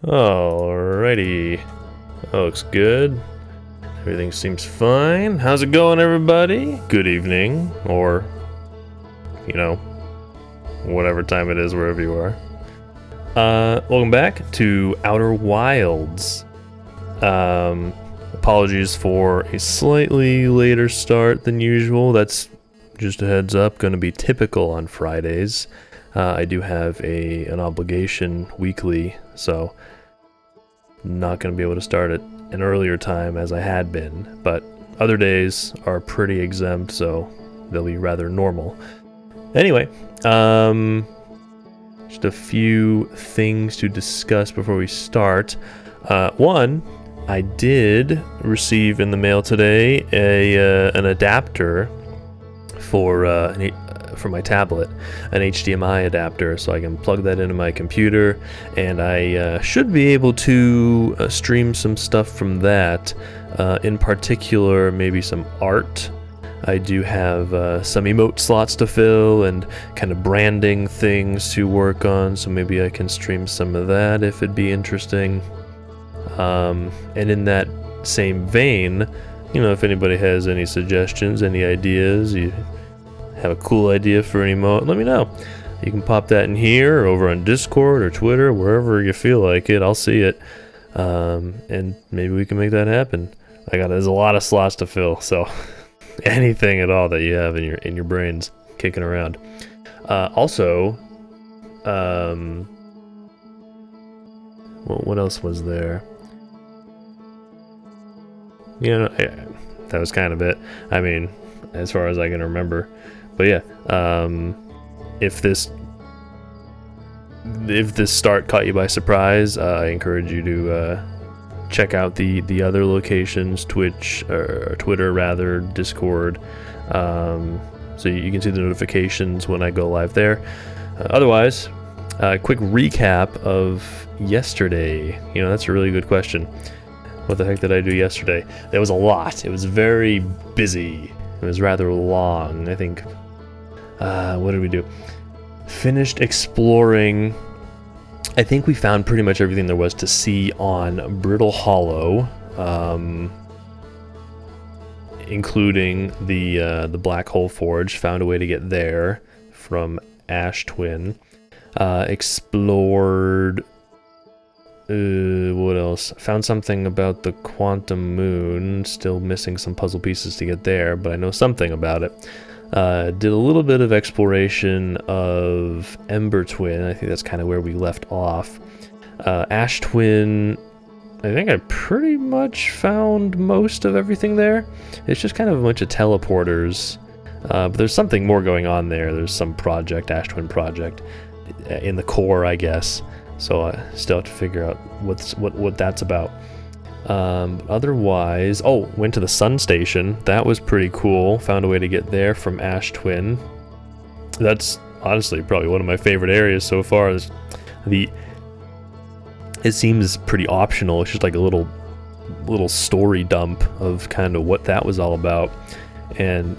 Alrighty, that looks good. Everything seems fine. How's it going, everybody? Good evening, or, you know, whatever time it is wherever you are. Welcome back to Outer Wilds. Apologies for a slightly later start than usual. That's just a heads up, going to be typical on Fridays. I do have an obligation weekly, so not going to be able to start at an earlier time as I had been, but other days are pretty exempt, so they'll be rather normal. Anyway, just a few things to discuss before we start. One, I did receive in the mail today an adapter for my tablet, an HDMI adapter, so I can plug that into my computer, and I should be able to stream some stuff from that. In particular, maybe some art. I do have some emote slots to fill and kind of branding things to work on, so maybe I can stream some of that if it'd be interesting. And in that same vein, you know, if anybody has any suggestions, any ideas, you have a cool idea for an emote, let me know. You can pop that in here or over on Discord or Twitter, wherever you feel like it. I'll see it, and maybe we can make that happen. There's a lot of slots to fill, so anything at all that you have in your brains kicking around. Also, what else was there? You know, that was kind of it. I mean, as far as I can remember. But yeah, if this start caught you by surprise, I encourage you to check out the other locations, Twitch or Twitter rather, Discord, so you can see the notifications when I go live there. Otherwise, quick recap of yesterday. You know, that's a really good question. What the heck did I do yesterday? There was a lot. It was very busy. It was rather long. I think, what did we do? Finished exploring. I think we found pretty much everything there was to see on Brittle Hollow, including the Black Hole Forge. Found a way to get there from Ash Twin. Explored. What else? Found something about the Quantum Moon. Still missing some puzzle pieces to get there, but I know something about it. Did a little bit of exploration of Ember Twin. I think that's kind of where we left off. Ash Twin, I think I pretty much found most of everything there. It's just kind of a bunch of teleporters. But there's something more going on there. There's some project, Ash Twin project, in the core, I guess. So I still have to figure out what that's about. Otherwise, went to the Sun Station. That was pretty cool. Found a way to get there from Ash Twin. That's honestly probably one of my favorite areas so far. It seems pretty optional. It's just like a little story dump of kind of what that was all about, and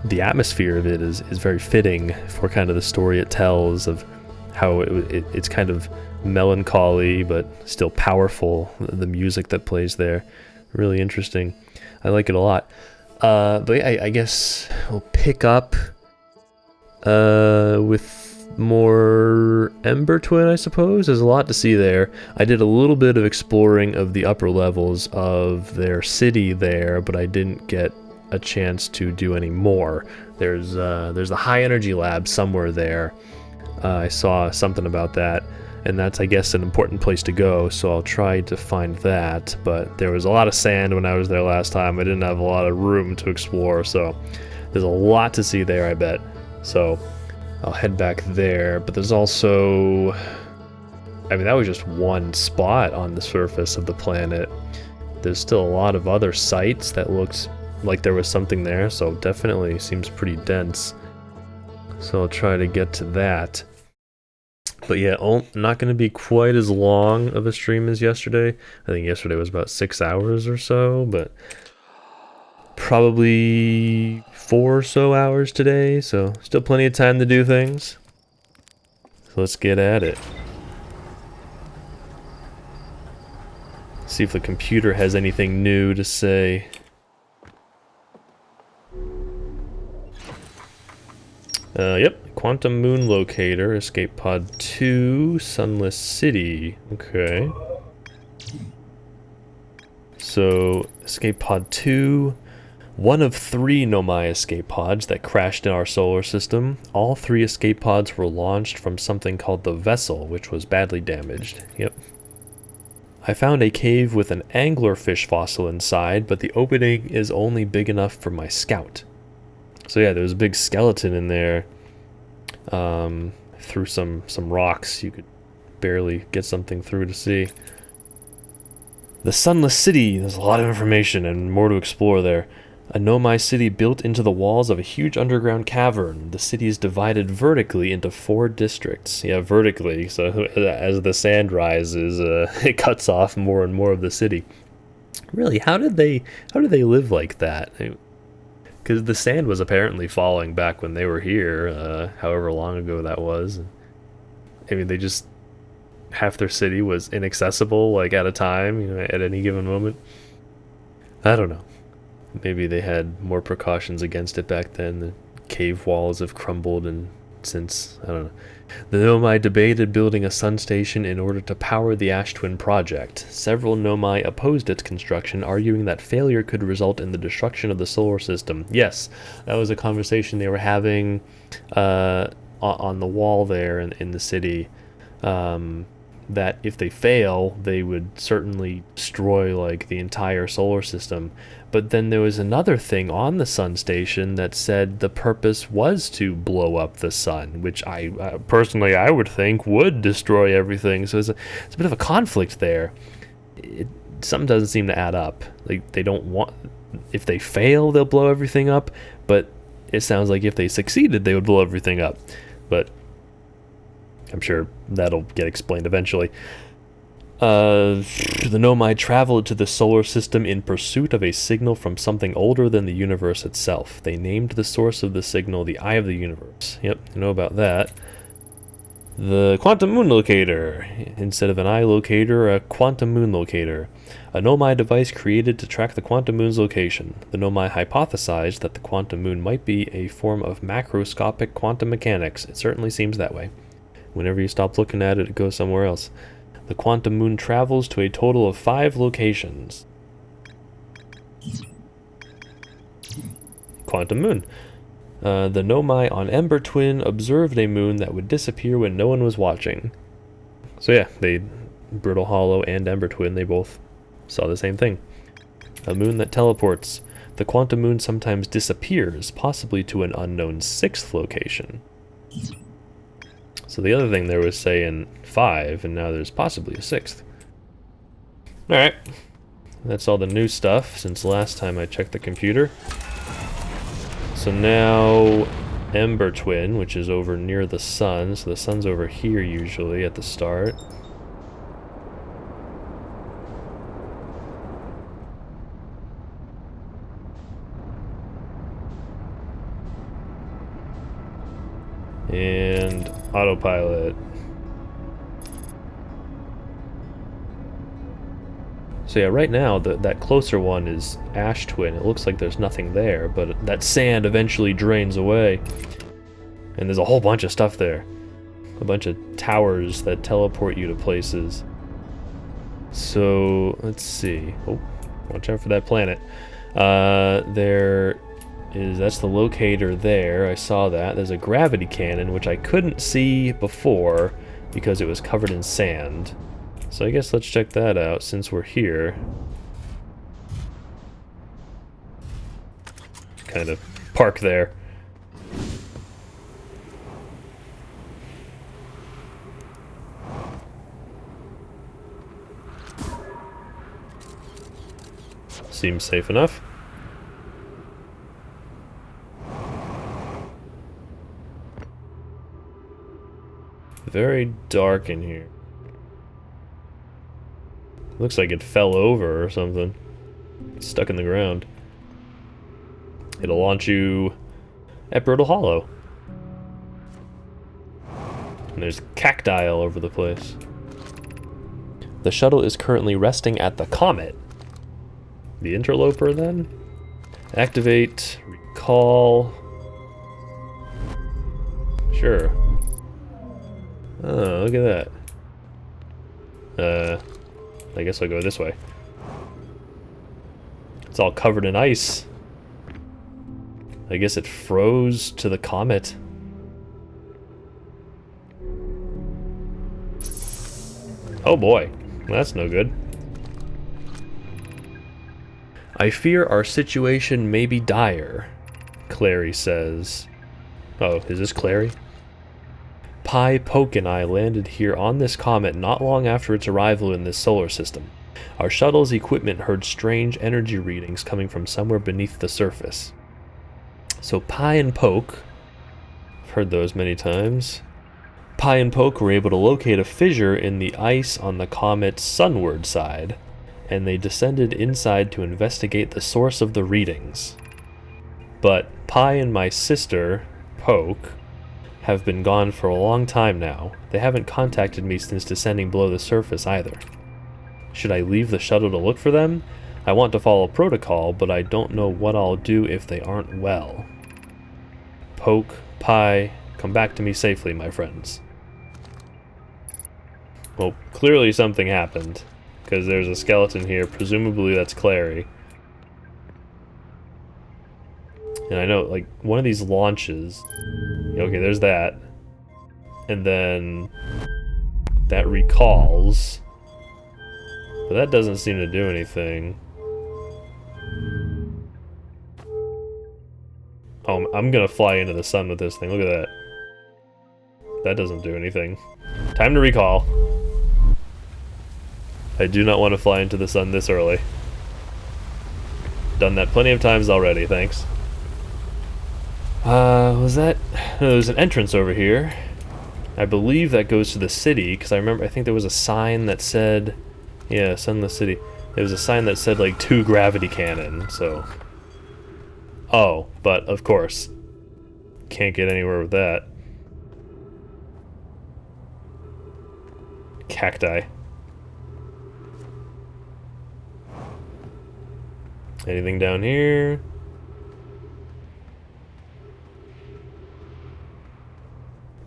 the atmosphere of it is very fitting for kind of the story it tells of how it's kind of melancholy but still powerful. The music that plays there, really interesting. I like it a lot. But yeah, I guess we'll pick up with more Ember Twin, I suppose. There's a lot to see there. I did a little bit of exploring of the upper levels of their city there, but I didn't get a chance to do any more. There's the high energy lab somewhere there. I saw something about that, and that's, I guess, an important place to go, so I'll try to find that. But there was a lot of sand when I was there last time. I didn't have a lot of room to explore, so there's a lot to see there, I bet. So I'll head back there, but there's also... I mean, that was just one spot on the surface of the planet. There's still a lot of other sites that looked like there was something there, so definitely seems pretty dense. So I'll try to get to that. But yeah, not going to be quite as long of a stream as yesterday. I think yesterday was about 6 hours or so, but probably 4 or so hours today, so still plenty of time to do things. So let's get at it. See if the computer has anything new to say. Yep, Quantum Moon Locator, Escape Pod 2, Sunless City. Okay. So, Escape Pod 2, one of 3 Nomai escape pods that crashed in our solar system. All 3 escape pods were launched from something called the Vessel, which was badly damaged. Yep. I found a cave with an anglerfish fossil inside, but the opening is only big enough for my scout. So yeah, there was a big skeleton in there. Through some rocks, you could barely get something through to see. The Sunless City, there's a lot of information and more to explore there. A Nomai city built into the walls of a huge underground cavern. The city is divided vertically into 4 districts. Yeah, vertically, so as the sand rises, it cuts off more and more of the city. Really, how did they live like that? Because the sand was apparently falling back when they were here, however long ago that was. I mean, they just... half their city was inaccessible, like, at a time, you know, at any given moment. I don't know. Maybe they had more precautions against it back then. The cave walls have crumbled and since, I don't know. The Nomai debated building a sun station in order to power the Ash Twin project. Several Nomai opposed its construction, arguing that failure could result in the destruction of the solar system. Yes, that was a conversation they were having on the wall there in the city. That if they fail, they would certainly destroy, like, the entire solar system. But then there was another thing on the sun station that said the purpose was to blow up the sun, which I personally, I would think would destroy everything. So it's a bit of a conflict there. Something doesn't seem to add up. Like, they don't want... if they fail, they'll blow everything up, but it sounds like if they succeeded, they would blow everything up. But I'm sure that'll get explained eventually. The Nomai traveled to the solar system in pursuit of a signal from something older than the universe itself. They named the source of the signal the Eye of the Universe. Yep, you know about that. The Quantum Moon Locator. Instead of an eye locator, a Quantum Moon Locator. A Nomai device created to track the Quantum Moon's location. The Nomai hypothesized that the Quantum Moon might be a form of macroscopic quantum mechanics. It certainly seems that way. Whenever you stop looking at it, it goes somewhere else. The Quantum Moon travels to a total of 5 locations. Quantum Moon. The Nomai on Ember Twin observed a moon that would disappear when no one was watching. So yeah, Brittle Hollow and Ember Twin, they both saw the same thing. A moon that teleports. The Quantum Moon sometimes disappears, possibly to an unknown 6th location. So the other thing there was saying 5, and now there's possibly a 6th. Alright. That's all the new stuff since last time I checked the computer. So now Ember Twin, which is over near the sun. So the sun's over here usually at the start. And autopilot. So yeah, right now that closer one is Ash Twin. It looks like there's nothing there, but that sand eventually drains away. And there's a whole bunch of stuff there. A bunch of towers that teleport you to places. So, let's see. Oh, watch out for that planet. That's the locator there. I saw that. There's a gravity cannon, which I couldn't see before. because it was covered in sand. So I guess let's check that out since we're here. Kind of park there. Seems safe enough. Very dark in here. Looks like it fell over or something. It's stuck in the ground. It'll launch you at Brittle Hollow. And there's cacti all over the place. The shuttle is currently resting at the comet. The interloper, then? Activate, recall. Sure. Oh, look at that. I guess I'll go this way. It's all covered in ice. I guess it froze to the comet. Oh boy, that's no good. I fear our situation may be dire, Clary says. Oh, is this Clary? Pi, Poke, and I landed here on this comet not long after its arrival in this solar system. Our shuttle's equipment heard strange energy readings coming from somewhere beneath the surface. So Pi and Poke, I've heard those many times. Pi and Poke were able to locate a fissure in the ice on the comet's sunward side, and they descended inside to investigate the source of the readings. But Pi and my sister, Poke, have been gone for a long time now. They haven't contacted me since descending below the surface either. Should I leave the shuttle to look for them? I want to follow protocol, but I don't know what I'll do if they aren't well. Poke, Pi, come back to me safely, my friends. Well, clearly something happened, because there's a skeleton here. Presumably that's Clary. And I know, like, one of these launches... Okay, there's that. And then... that recalls. But that doesn't seem to do anything. Oh, I'm gonna fly into the sun with this thing. Look at that. That doesn't do anything. Time to recall. I do not want to fly into the sun this early. Done that plenty of times already, thanks. Was that... No, there's an entrance over here. I believe that goes to the city, because I think there was a sign that said... Yeah, Sunless City. There was a sign that said, like, 2 gravity cannon, so... Oh, but, of course. Can't get anywhere with that. Cacti. Anything down here?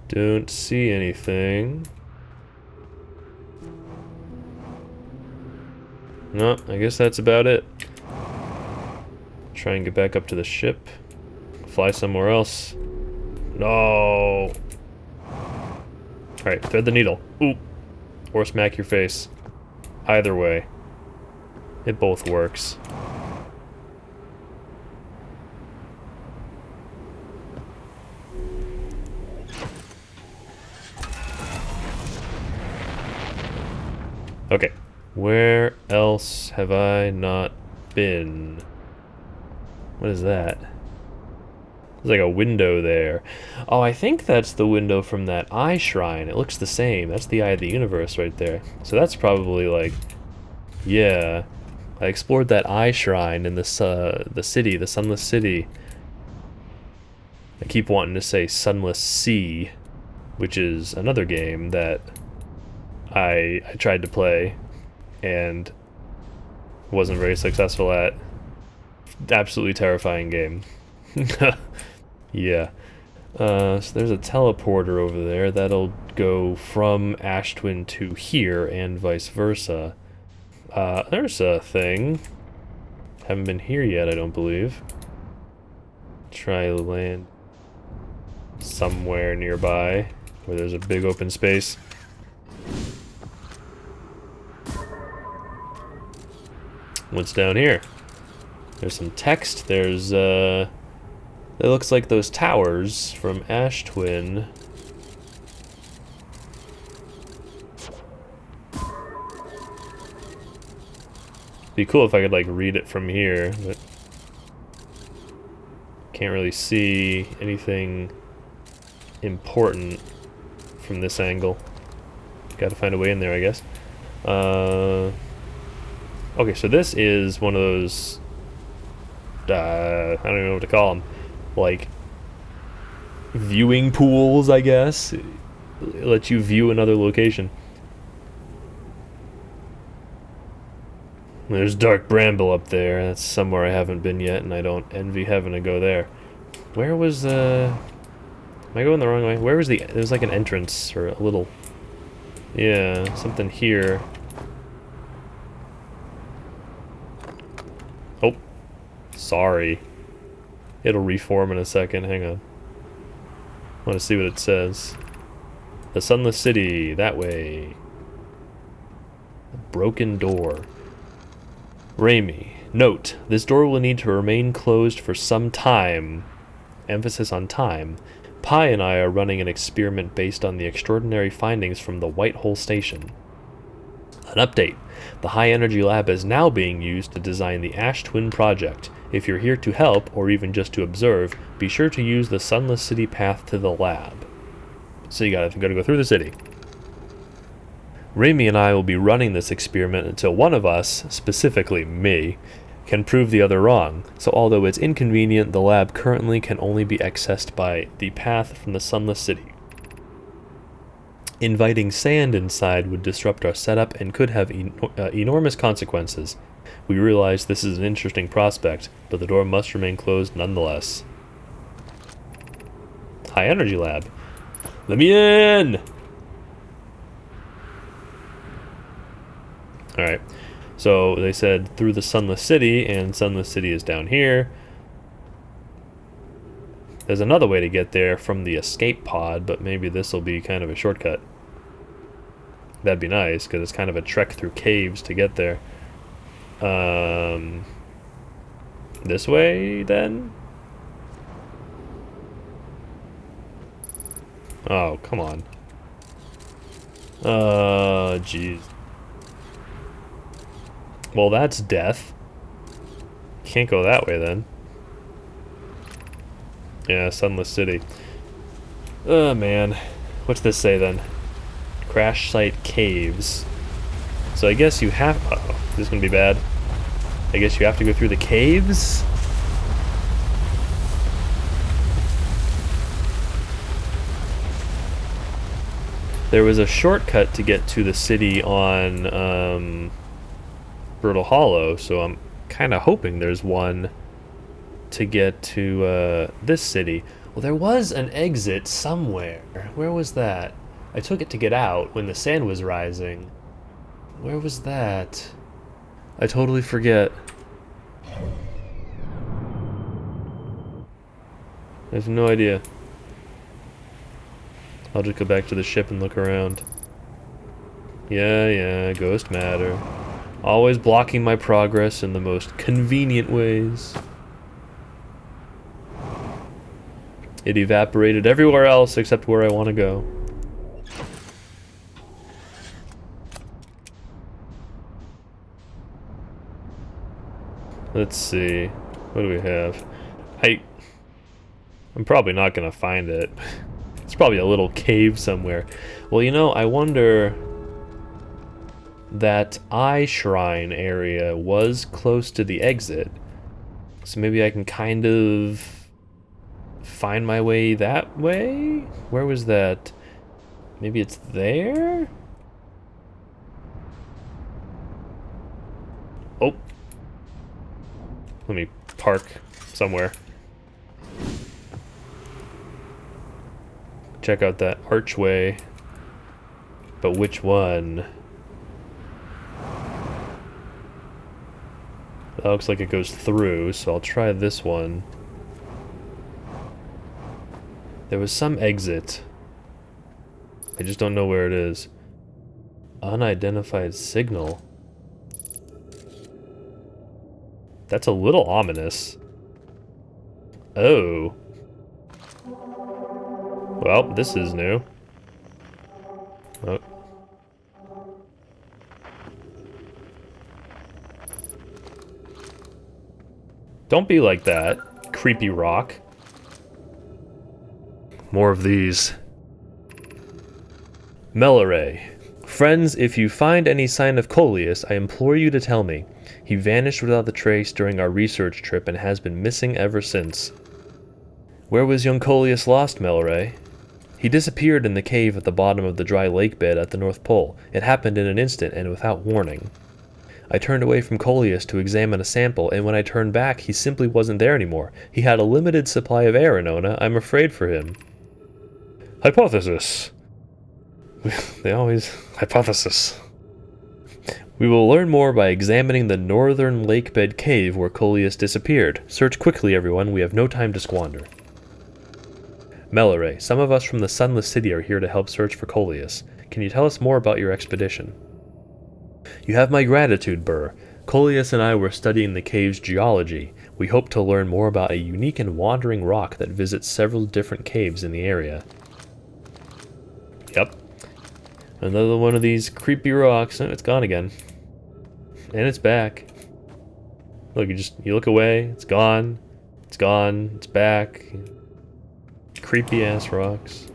Don't see anything. No, I guess that's about it. Try and get back up to the ship. Fly somewhere else. No! Alright, thread the needle. Ooh! Or smack your face. Either way. It both works. Okay, where else have I not been? What is that? There's like a window there. Oh, I think that's the window from that eye shrine. It looks the same. That's the eye of the universe right there. So that's probably like... Yeah. I explored that eye shrine in this, the city, the Sunless City. I keep wanting to say Sunless Sea, which is another game that I tried to play and wasn't very successful at. Absolutely terrifying game. Yeah. So there's a teleporter over there that'll go from Ashtwin to here and vice versa. There's a thing. Haven't been here yet, I don't believe. Try to land somewhere nearby where there's a big open space. What's down here? There's some text. There's, it looks like those towers from Ash Twin. Be cool if I could, like, read it from here, but can't really see anything important from this angle. Gotta find a way in there, I guess. Okay, so this is one of those, I don't even know what to call them, like, viewing pools, I guess. It lets you view another location. There's dark bramble up there. That's somewhere I haven't been yet, and I don't envy having to go there. Where was the... Am I going the wrong way? Where was the... There's like an entrance, or a little... Yeah, something here. Oh. Sorry. It'll reform in a second. Hang on. I want to see what it says. The Sunless City. That way. A broken door. Raimi. Note, this door will need to remain closed for some time. Emphasis on time. Pi and I are running an experiment based on the extraordinary findings from the White Hole Station. An update. The High Energy Lab is now being used to design the Ash Twin project. If you're here to help, or even just to observe, be sure to use the Sunless City path to the lab. So you gotta go through the city. Raimi and I will be running this experiment until one of us, specifically me, can prove the other wrong. So although it's inconvenient, the lab currently can only be accessed by the path from the Sunless City. Inviting sand inside would disrupt our setup and could have enormous consequences. We realize this is an interesting prospect, but the door must remain closed nonetheless. High Energy Lab. Let me in! Alright, so they said through the Sunless City, and Sunless City is down here. There's another way to get there from the escape pod, but maybe this will be kind of a shortcut. That'd be nice, because it's kind of a trek through caves to get there. This way, then? Oh, come on. Jeez. Well, that's death. Can't go that way, then. Yeah, Sunless City. Oh, man. What's this say, then? Crash Site Caves. So I guess you have... Uh-oh, this is gonna be bad. I guess you have to go through the caves? There was a shortcut to get to the city on, Brutal Hollow, so I'm kind of hoping there's one to get to this city. Well, there was an exit somewhere. Where was that? I took it to get out when the sand was rising. Where was that? I totally forget. I have no idea. I'll just go back to the ship and look around. Yeah, ghost matter. Always blocking my progress in the most convenient ways. It evaporated everywhere else except where I want to go. Let's see. What do we have? I'm probably not going to find it. It's probably a little cave somewhere. Well, you know, I wonder... That eye shrine area was close to the exit. So maybe I can kind of find my way that way? Where was that? Maybe it's there? Oh. Let me park somewhere. Check out that archway. But which one? That looks like it goes through, so I'll try this one. There was some exit. I just don't know where it is. Unidentified signal. That's a little ominous. Oh. Well, this is new. Oh. Don't be like that, creepy rock. More of these. Melore. Friends, if you find any sign of Coleus, I implore you to tell me. He vanished without a trace during our research trip and has been missing ever since. Where was young Coleus lost, Melore? He disappeared in the cave at the bottom of the dry lake bed at the North Pole. It happened in an instant and without warning. I turned away from Coleus to examine a sample, and when I turned back, he simply wasn't there anymore. He had a limited supply of air, Inona. I'm afraid for him. Hypothesis. They always... Hypothesis. We will learn more by examining the northern lakebed cave where Coleus disappeared. Search quickly, everyone. We have no time to squander. Melore, some of us from the Sunless City are here to help search for Coleus. Can you tell us more about your expedition? You have my gratitude, Burr. Coleus and I were studying the cave's geology. We hope to learn more about a unique and wandering rock that visits several different caves in the area. Yep. Another one of these creepy rocks. Oh, it's gone again. And it's back. Look, you look away, it's gone. It's gone, it's back. Creepy ass rocks.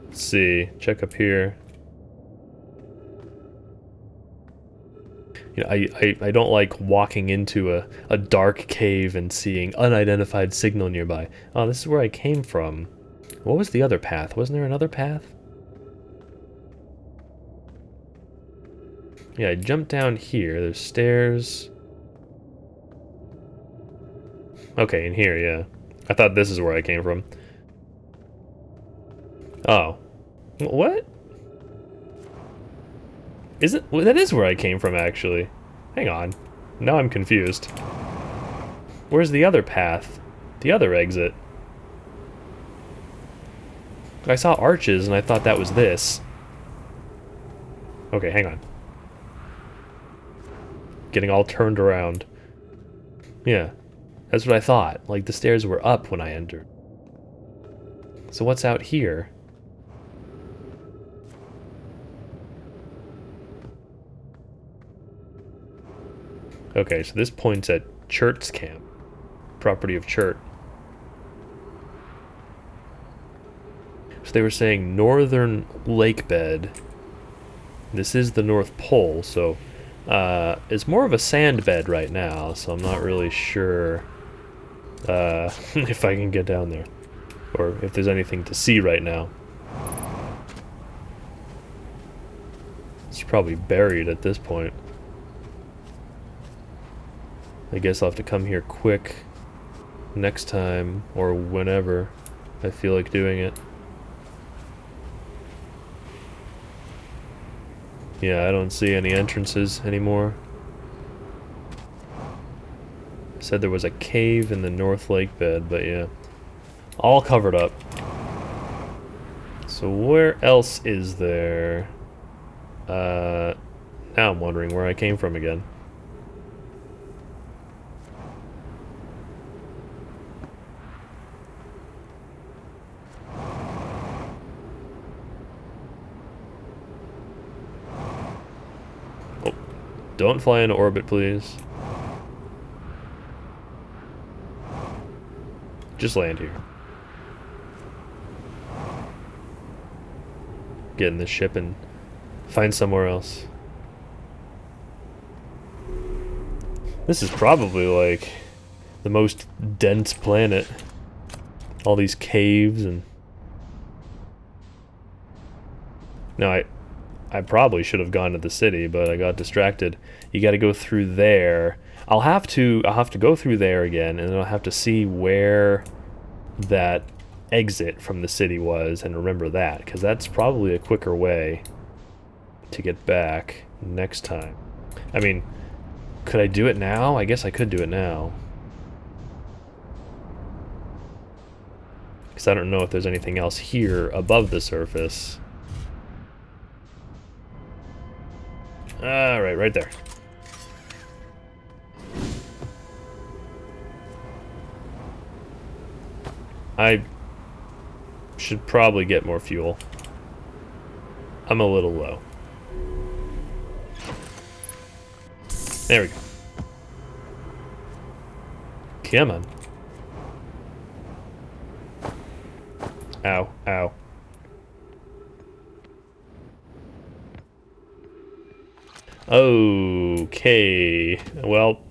Let's see, check up here. You know, I don't like walking into a dark cave and seeing unidentified signal nearby. Oh, this is where I came from. What was the other path? Wasn't there another path? Yeah, I jumped down here. There's stairs. Okay, in here, yeah. I thought this is where I came from. Oh. What? Well, that is where I came from, actually. Hang on. Now I'm confused. Where's the other path? The other exit? I saw arches and I thought that was this. Okay, hang on. Getting all turned around. Yeah, that's what I thought. Like, the stairs were up when I entered. So what's out here? Okay, so this points at Chert's camp. Property of Chert. So they were saying northern lake bed. This is the North Pole, so it's more of a sand bed right now, so I'm not really sure if I can get down there. Or if there's anything to see right now. It's probably buried at this point. I guess I'll have to come here quick next time, or whenever I feel like doing it. Yeah, I don't see any entrances anymore. Said there was a cave in the North Lake bed, but yeah. All covered up. So where else is there? Now I'm wondering where I came from again. Don't fly into orbit, please. Just land here. Get in this ship and find somewhere else. This is probably like the most dense planet. All these caves and... No, I probably should have gone to the city, but I got distracted. You got to go through there. I'll have to go through there again, and then I'll have to see where that exit from the city was and remember that, because that's probably a quicker way to get back next time. I mean, could I do it now? I guess I could do it now. Because I don't know if there's anything else here above the surface. Alright, right there. I should probably get more fuel. I'm a little low. There we go. Come on. Ow, ow. Okay. Well,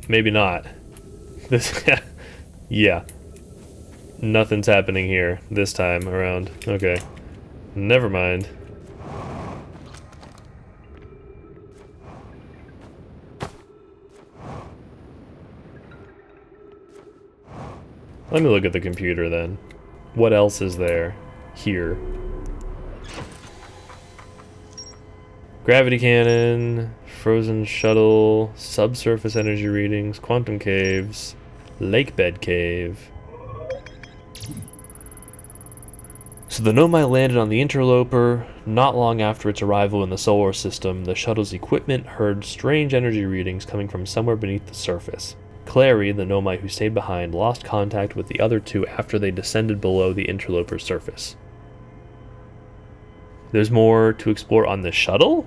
maybe not. This, yeah. Nothing's happening here this time around. Okay. Never mind. Let me look at the computer then. What else is there here? Gravity cannon, frozen shuttle, subsurface energy readings, quantum caves, lake bed cave. So the Nomai landed on the Interloper. Not long after its arrival in the solar system, the shuttle's equipment heard strange energy readings coming from somewhere beneath the surface. Clary, the Nomai who stayed behind, lost contact with the other two after they descended below the Interloper's surface. There's more to explore on the shuttle?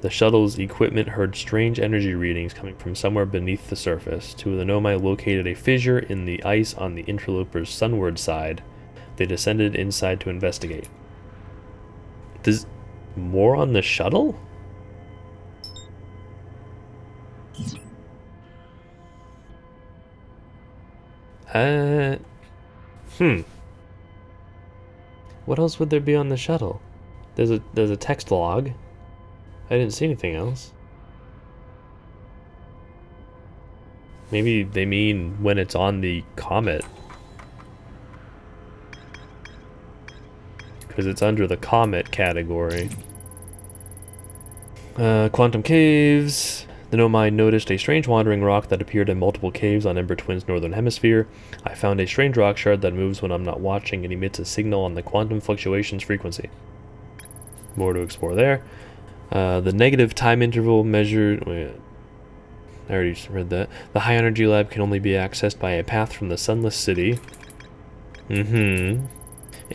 The shuttle's equipment heard strange energy readings coming from somewhere beneath the surface. Two of the Nomai located a fissure in the ice on the Interloper's sunward side. They descended inside to investigate. Does more on the shuttle? What else would there be on the shuttle? There's a text log. I didn't see anything else. Maybe they mean when it's on the comet. Because it's under the comet category. Quantum caves. The Nomai noticed a strange wandering rock that appeared in multiple caves on Ember Twin's northern hemisphere. I found a strange rock shard that moves when I'm not watching and emits a signal on the quantum fluctuations frequency. More to explore there. The negative time interval measured... Wait, I already read that. The high energy lab can only be accessed by a path from the sunless city. A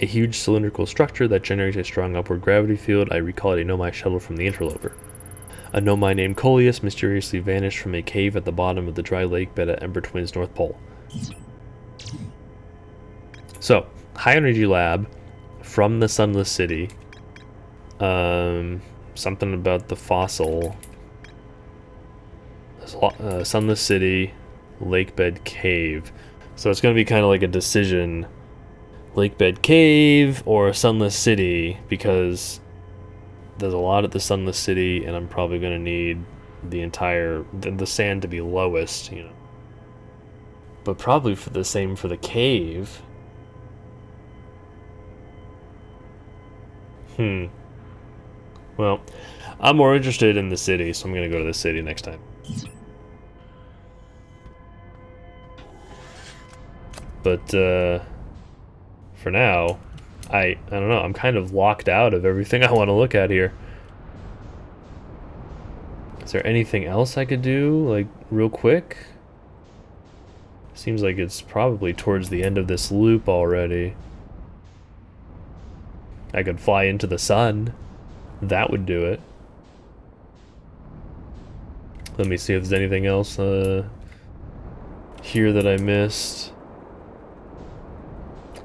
huge cylindrical structure that generates a strong upward gravity field. I recall it a Nomai shuttle from the Interloper. A Nomai named Coleus mysteriously vanished from a cave at the bottom of the dry lake bed at Ember Twin's North Pole. So, high energy lab from the sunless city. Something about the fossil. Sunless city, lake bed cave. So it's going to be kind of like a decision. Lake bed cave or sunless city, because there's a lot at the sunless city and I'm probably going to need the entire the sand to be lowest, you know. But probably for the same for the cave. Well, I'm more interested in the city, so I'm going to go to the city next time. But for now, I don't know, I'm kind of locked out of everything I want to look at here. Is there anything else I could do, like, real quick? Seems like it's probably towards the end of this loop already. I could fly into the sun. That would do it. Let me see if there's anything else here that I missed.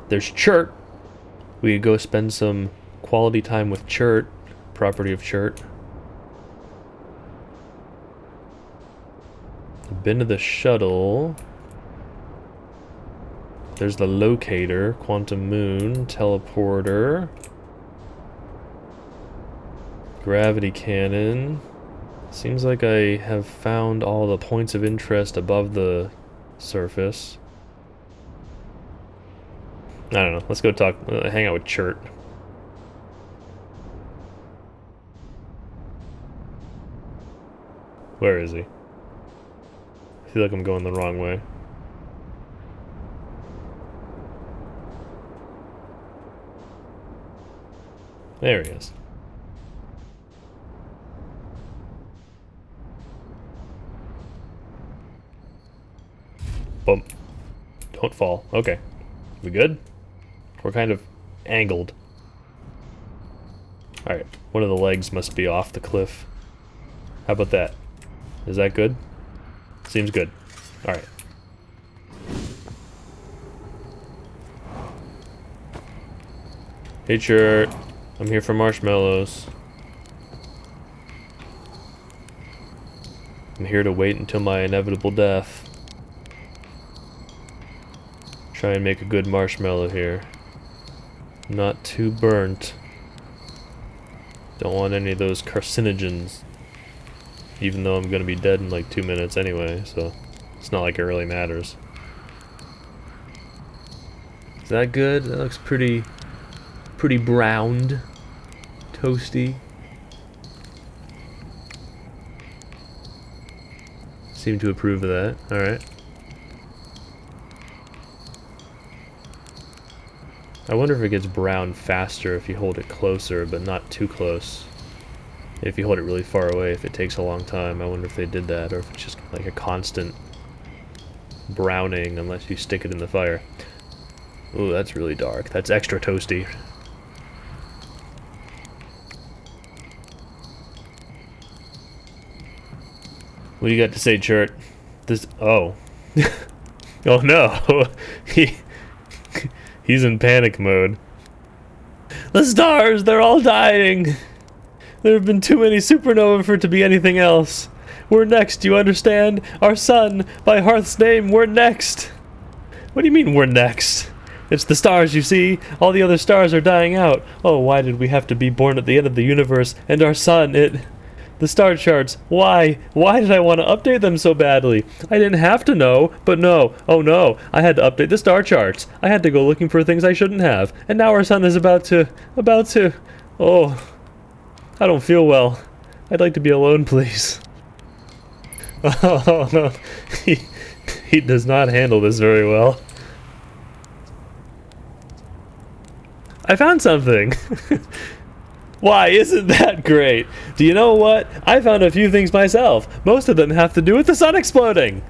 There's Chert. We could go spend some quality time with Chert, property of Chert. Been to the shuttle. There's the locator, quantum moon, teleporter, gravity cannon. Seems like I have found all the points of interest above the surface. I don't know. Let's go talk, hang out with Chert. Where is he? I feel like I'm going the wrong way. There he is. Bump. Don't fall. Okay. We good? We're kind of angled. Alright. One of the legs must be off the cliff. How about that? Is that good? Seems good. Alright. Hey, Chert. I'm here for marshmallows. I'm here to wait until my inevitable death. Try and make a good marshmallow here. Not too burnt. Don't want any of those carcinogens. Even though I'm gonna be dead in like 2 minutes anyway, so it's not like it really matters. Is that good? That looks pretty browned. Toasty. Seem to approve of that. Alright. I wonder if it gets brown faster if you hold it closer, but not too close. If you hold it really far away, if it takes a long time. I wonder if they did that, or if it's just like a constant browning unless you stick it in the fire. Ooh, that's really dark. That's extra toasty. What do you got to say, Chert? This... Oh. Oh no! He's in panic mode. The stars, they're all dying! There have been too many supernovae for it to be anything else. We're next, you understand? Our sun, by Hearth's name, we're next! What do you mean, we're next? It's the stars, you see? All the other stars are dying out. Oh, why did we have to be born at the end of the universe? And our sun, the star charts, why? Why did I want to update them so badly? I didn't have to know, but no. Oh no, I had to update the star charts. I had to go looking for things I shouldn't have. And now our sun is about to... Oh, I don't feel well. I'd like to be alone, please. Oh no, he does not handle this very well. I found something. Why, isn't that great? Do you know what? I found a few things myself. Most of them have to do with the sun exploding.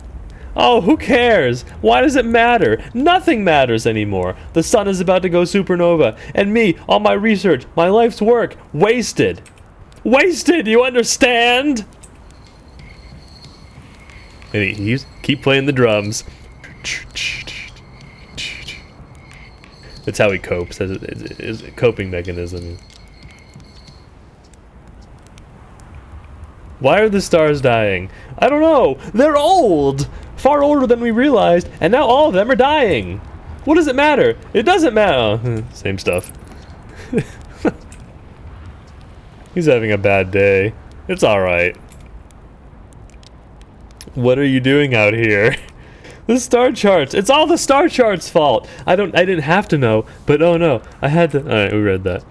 Oh, who cares? Why does it matter? Nothing matters anymore. The sun is about to go supernova. And me, all my research, my life's work, wasted. Wasted, you understand? And he's keep playing the drums. That's how he copes. It's a coping mechanism. Why are the stars dying? I don't know. They're old! Far older than we realized, and now all of them are dying. What does it matter? It doesn't matter. Oh, same stuff. He's having a bad day. It's alright. What are you doing out here? The star charts. It's all the star charts' fault. I didn't have to know, but oh no, I had to. Alright, we read that.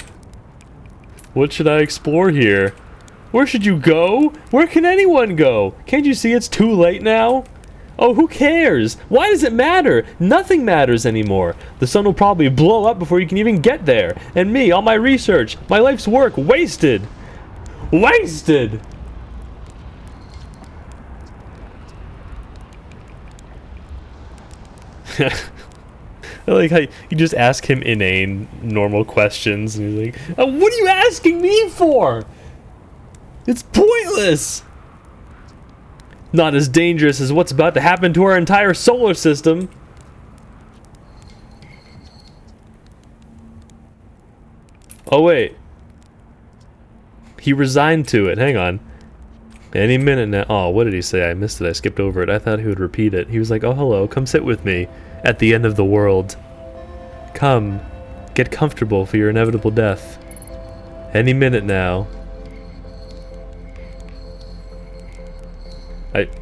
What should I explore here? Where should you go? Where can anyone go? Can't you see it's too late now? Oh, who cares? Why does it matter? Nothing matters anymore. The sun will probably blow up before you can even get there. And me, all my research, my life's work, wasted. Wasted! I like how you just ask him inane, normal questions, and he's like, what are you asking me for? It's pointless! Not as dangerous as what's about to happen to our entire solar system. Oh wait. He resigned to it, hang on. Any minute now. Oh, what did he say? I missed it, I skipped over it. I thought he would repeat it. He was like, oh hello, come sit with me at the end of the world. Come, get comfortable for your inevitable death. Any minute now.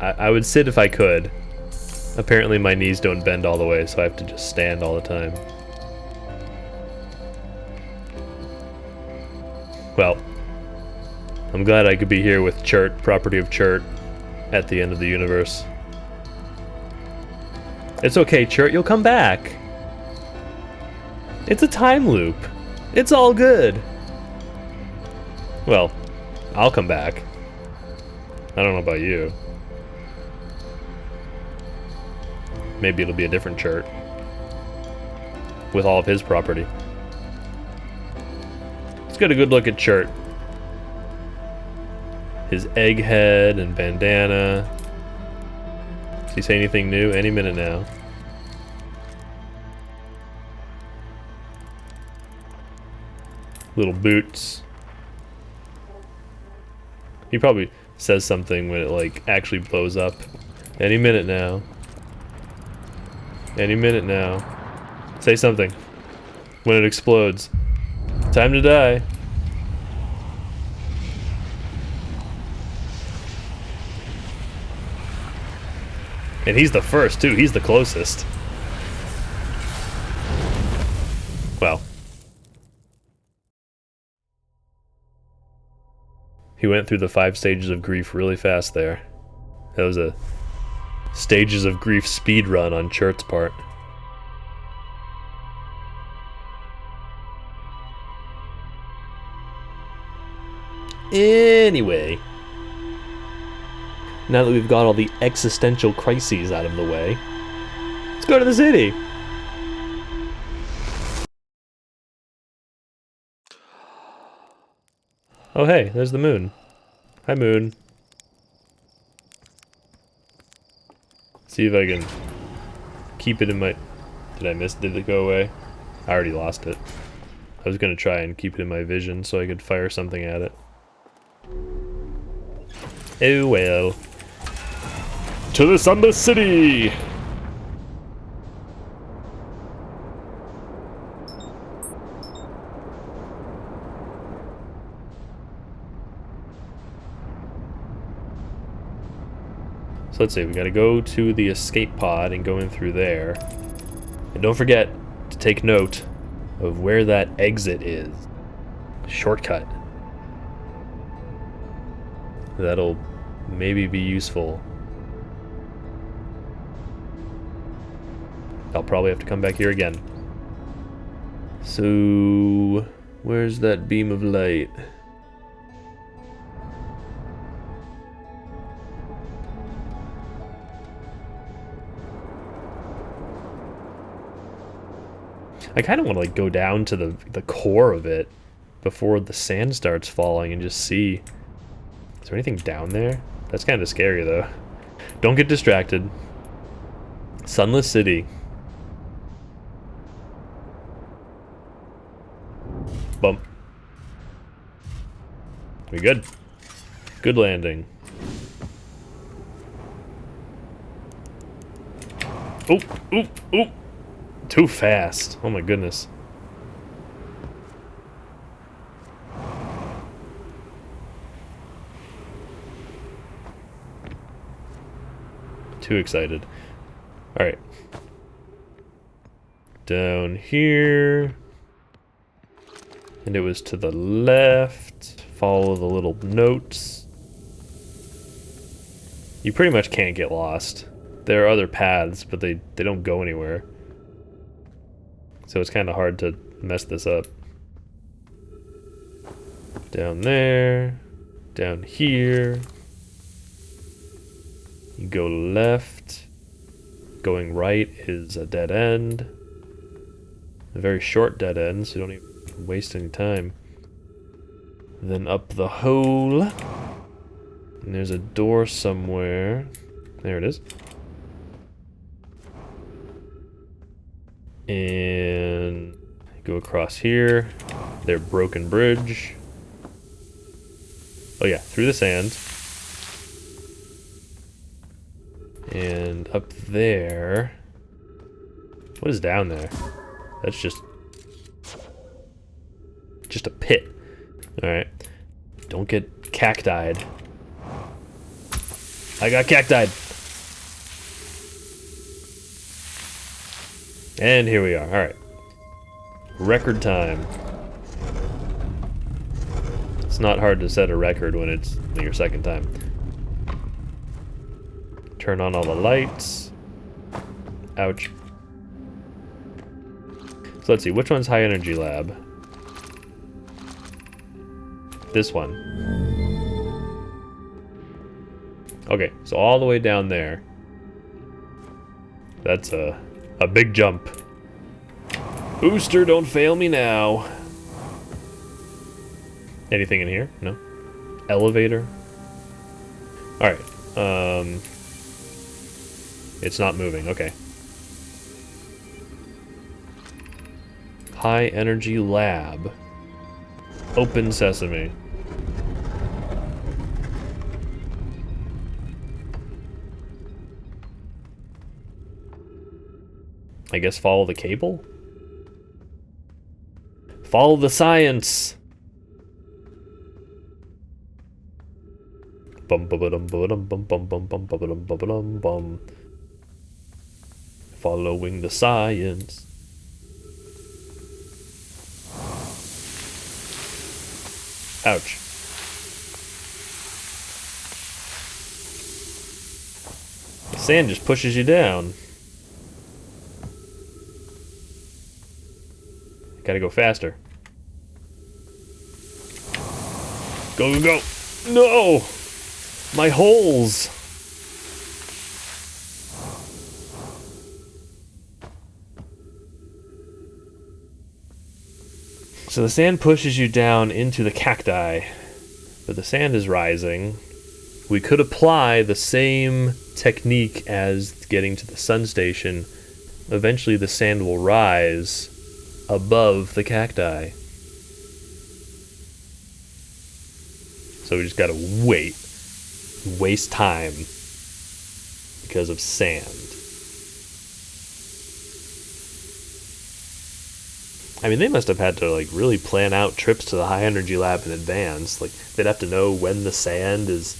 I would sit if I could. Apparently my knees don't bend all the way, so I have to just stand all the time. Well, I'm glad I could be here with Chert, property of Chert, at the end of the universe. It's okay, Chert, you'll come back. It's a time loop. It's all good. Well, I'll come back. I don't know about you. Maybe it'll be a different chart with all of his property. Let's get a good look at Chert. His egghead and bandana. Does he say anything new? Any minute now. Little boots. He probably says something when it like actually blows up. Any minute now. Any minute now. Say something. When it explodes. Time to die. And he's the first too. He's the closest. Well. He went through the 5 stages of grief really fast there. That was a stages of grief speed run on Chert's part. Anyway, now that we've got all the existential crises out of the way, let's go to the city. Oh hey, there's the moon. Hi moon. See if I can keep it in my... Did I miss? Did it go away? I already lost it. I was gonna try and keep it in my vision so I could fire something at it. Oh well. To the Summer City! So let's see, we gotta go to the escape pod and go in through there. And don't forget to take note of where that exit is. Shortcut. That'll maybe be useful. I'll probably have to come back here again. So, where's that beam of light? I kind of want to like go down to the core of it before the sand starts falling and just see. Is there anything down there? That's kind of scary though. Don't get distracted. Sunless City. Bump. We good? Good landing. Oop, oop, oop. Too fast. Oh my goodness. Too excited. Alright. Down here. And it was to the left. Follow the little notes. You pretty much can't get lost. There are other paths, but they don't go anywhere. So it's kind of hard to mess this up. Down there. Down here. You go left. Going right is a dead end. A very short dead end, so you don't even waste any time. Then up the hole. And there's a door somewhere. There it is. And go across here. Their broken bridge. Oh yeah, through the sand. And up there. What is down there? That's just a pit. Alright. Don't get cactied. I got cactied. And here we are. Alright. Record time. It's not hard to set a record when it's your second time. Turn on all the lights. Ouch. So let's see, which one's high energy lab? This one. Okay, so all the way down there That's a big jump. Booster, don't fail me now. Anything in here? No. Elevator. Alright. It's not moving. Okay. High energy lab. Open sesame. I guess follow the cable? Follow the science! Bum bum bum bum bum bum bum bum bum bum bum bum. Following the science. Ouch. The sand just pushes you down. Gotta go faster. Go, go, go! No! My holes! So the sand pushes you down into the cacti, but the sand is rising. We could apply the same technique as getting to the sun station. Eventually the sand will rise above the cacti. So we just gotta wait. Waste time because of sand. I mean, they must have had to like really plan out trips to the high energy lab in advance. Like they'd have to know when the sand is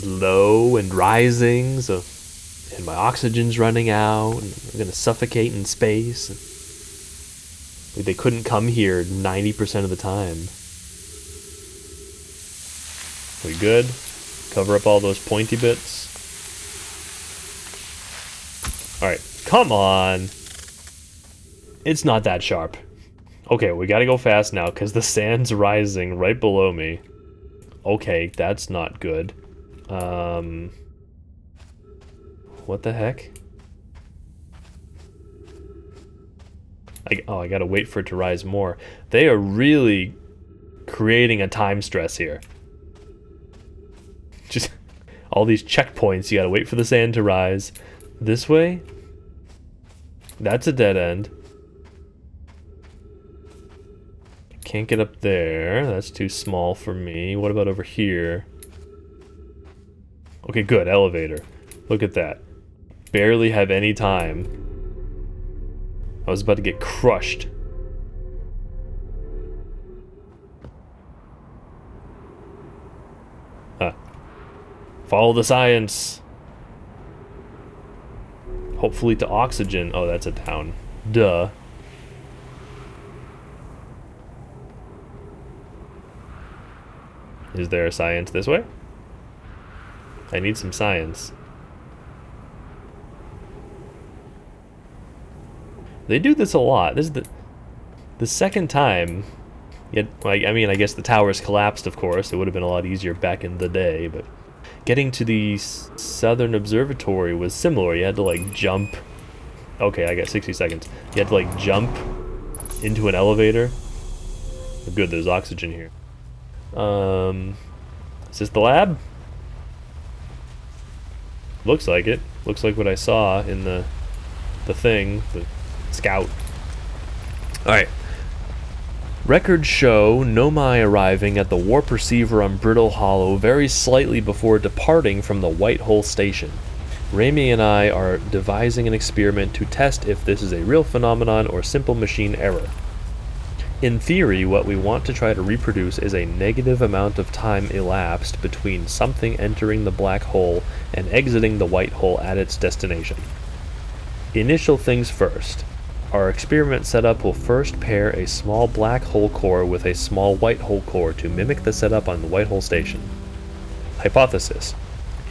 low and rising, so and my oxygen's running out and I'm gonna suffocate in space. Like, they couldn't come here 90% of the time. We good? Cover up all those pointy bits. Alright, come on. It's not that sharp. Okay, we gotta go fast now because the sand's rising right below me. Okay, that's not good. What the heck? I gotta wait for it to rise more. They are really creating a time stress here. Just all these checkpoints, you gotta wait for the sand to rise. This way? That's a dead end. Can't get up there. That's too small for me. What about over here? Okay, good. Elevator. Look at that. Barely have any time. I was about to get crushed. Huh. Follow the science. Hopefully to oxygen. Oh, that's a town. Duh. Is there a science this way? I need some science. They do this a lot. This is the second time. Yet, like, I mean, I guess the towers collapsed, of course. It would have been a lot easier back in the day, but getting to the Southern Observatory was similar. You had to, like, jump. Okay, I got 60 seconds. You had to, like, jump into an elevator. Good, there's oxygen here. Is this the lab? Looks like it. Looks like what I saw in the thing, the scout. Alright. Records show Nomai arriving at the warp receiver on Brittle Hollow very slightly before departing from the White Hole Station. Raimi and I are devising an experiment to test if this is a real phenomenon or simple machine error. In theory, what we want to try to reproduce is a negative amount of time elapsed between something entering the black hole and exiting the white hole at its destination. Initial things first. Our experiment setup will first pair a small black hole core with a small white hole core to mimic the setup on the White Hole Station. Hypothesis.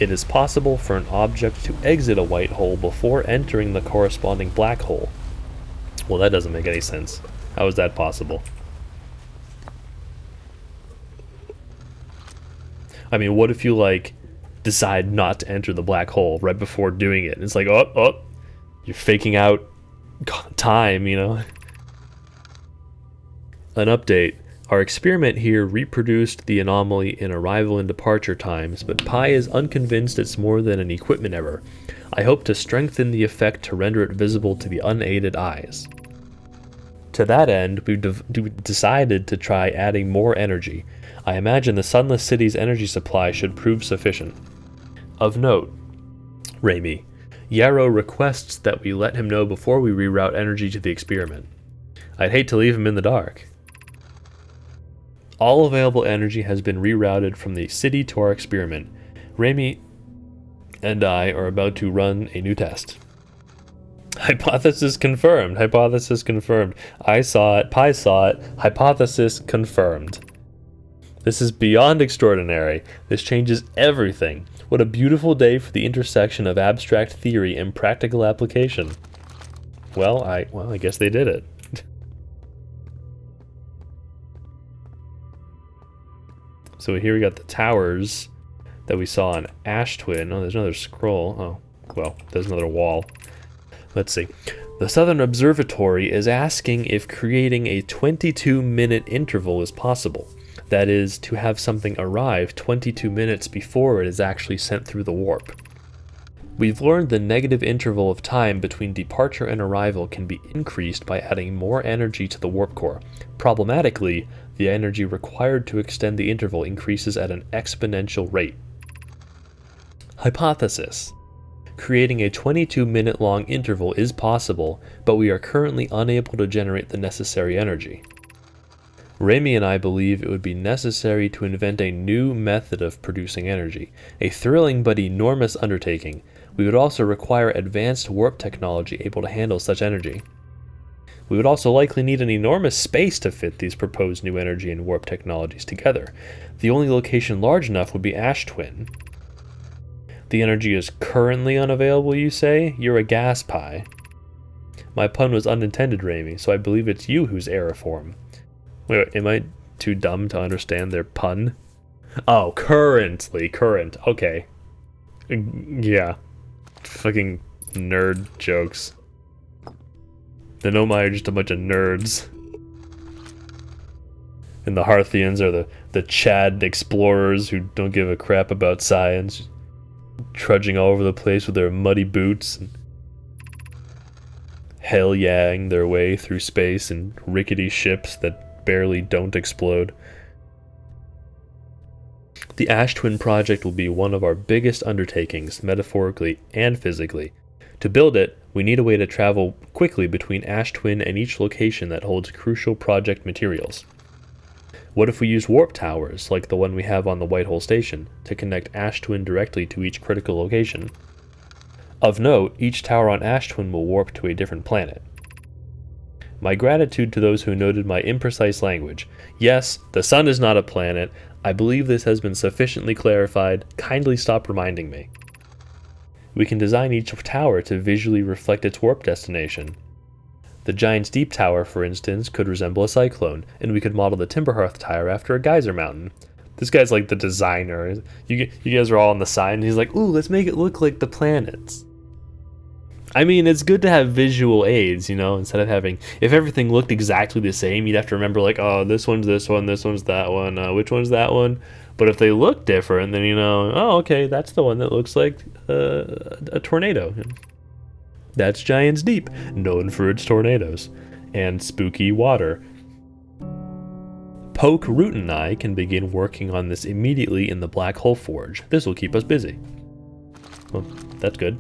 It is possible for an object to exit a white hole before entering the corresponding black hole. Well, that doesn't make any sense. How is that possible? I mean, what if you, like, decide not to enter the black hole right before doing it? It's like, oh, You're faking out time, you know? An update. Our experiment here reproduced the anomaly in arrival and departure times, but Pi is unconvinced it's more than an equipment error. I hope to strengthen the effect to render it visible to the unaided eyes. To that end, we've decided to try adding more energy. I imagine the Sunless City's energy supply should prove sufficient. Of note, Raimi, Yarrow requests that we let him know before we reroute energy to the experiment. I'd hate to leave him in the dark. All available energy has been rerouted from the city to our experiment. Raimi and I are about to run a new test. Hypothesis confirmed. Hypothesis confirmed. I saw it. Pi saw it. Hypothesis confirmed. This is beyond extraordinary. This changes everything. What a beautiful day for the intersection of abstract theory and practical application. Well, I guess they did it. So here we got the towers that we saw on Ash Twin. Oh, there's another scroll. Oh, well, there's another wall. Let's see. The Southern Observatory is asking if creating a 22-minute interval is possible. That is, to have something arrive 22 minutes before it is actually sent through the warp. We've learned the negative interval of time between departure and arrival can be increased by adding more energy to the warp core. Problematically, the energy required to extend the interval increases at an exponential rate. Hypothesis. Creating a 22-minute long interval is possible, but we are currently unable to generate the necessary energy. Raimi and I believe it would be necessary to invent a new method of producing energy, a thrilling but enormous undertaking. We would also require advanced warp technology able to handle such energy. We would also likely need an enormous space to fit these proposed new energy and warp technologies together. The only location large enough would be Ash Twin. The energy is currently unavailable, you say? You're a gas pie. My pun was unintended, Raimi, so I believe it's you who's error-form. Wait, am I too dumb to understand their pun? Oh, current. Okay. Yeah. Fucking nerd jokes. The Nomai are just a bunch of nerds. And the Harthians are the Chad explorers who don't give a crap about science. Trudging all over the place with their muddy boots. And hell-yang their way through space in rickety ships that barely don't explode. The Ash Twin project will be one of our biggest undertakings, metaphorically and physically. To build it, we need a way to travel quickly between Ash Twin and each location that holds crucial project materials. What if we use warp towers, like the one we have on the Whitehole Station, to connect Ash Twin directly to each critical location? Of note, each tower on Ash Twin will warp to a different planet. My gratitude to those who noted my imprecise language. Yes, the sun is not a planet. I believe this has been sufficiently clarified. Kindly stop reminding me. We can design each tower to visually reflect its warp destination. The Giant's Deep Tower, for instance, could resemble a cyclone, and we could model the Timberhearth Tower after a geyser mountain. This guy's like the designer. You guys are all on the side, and he's like, ooh, let's make it look like the planets. I mean, it's good to have visual aids, you know, instead of having... If everything looked exactly the same, you'd have to remember, like, oh, this one's this one, this one's that one, which one's that one? But if they look different, then you know, oh, okay, that's the one that looks like a tornado. That's Giant's Deep, known for its tornadoes and spooky water. Poke, Root, and I can begin working on this immediately in the Black Hole Forge. This will keep us busy. Well, that's good.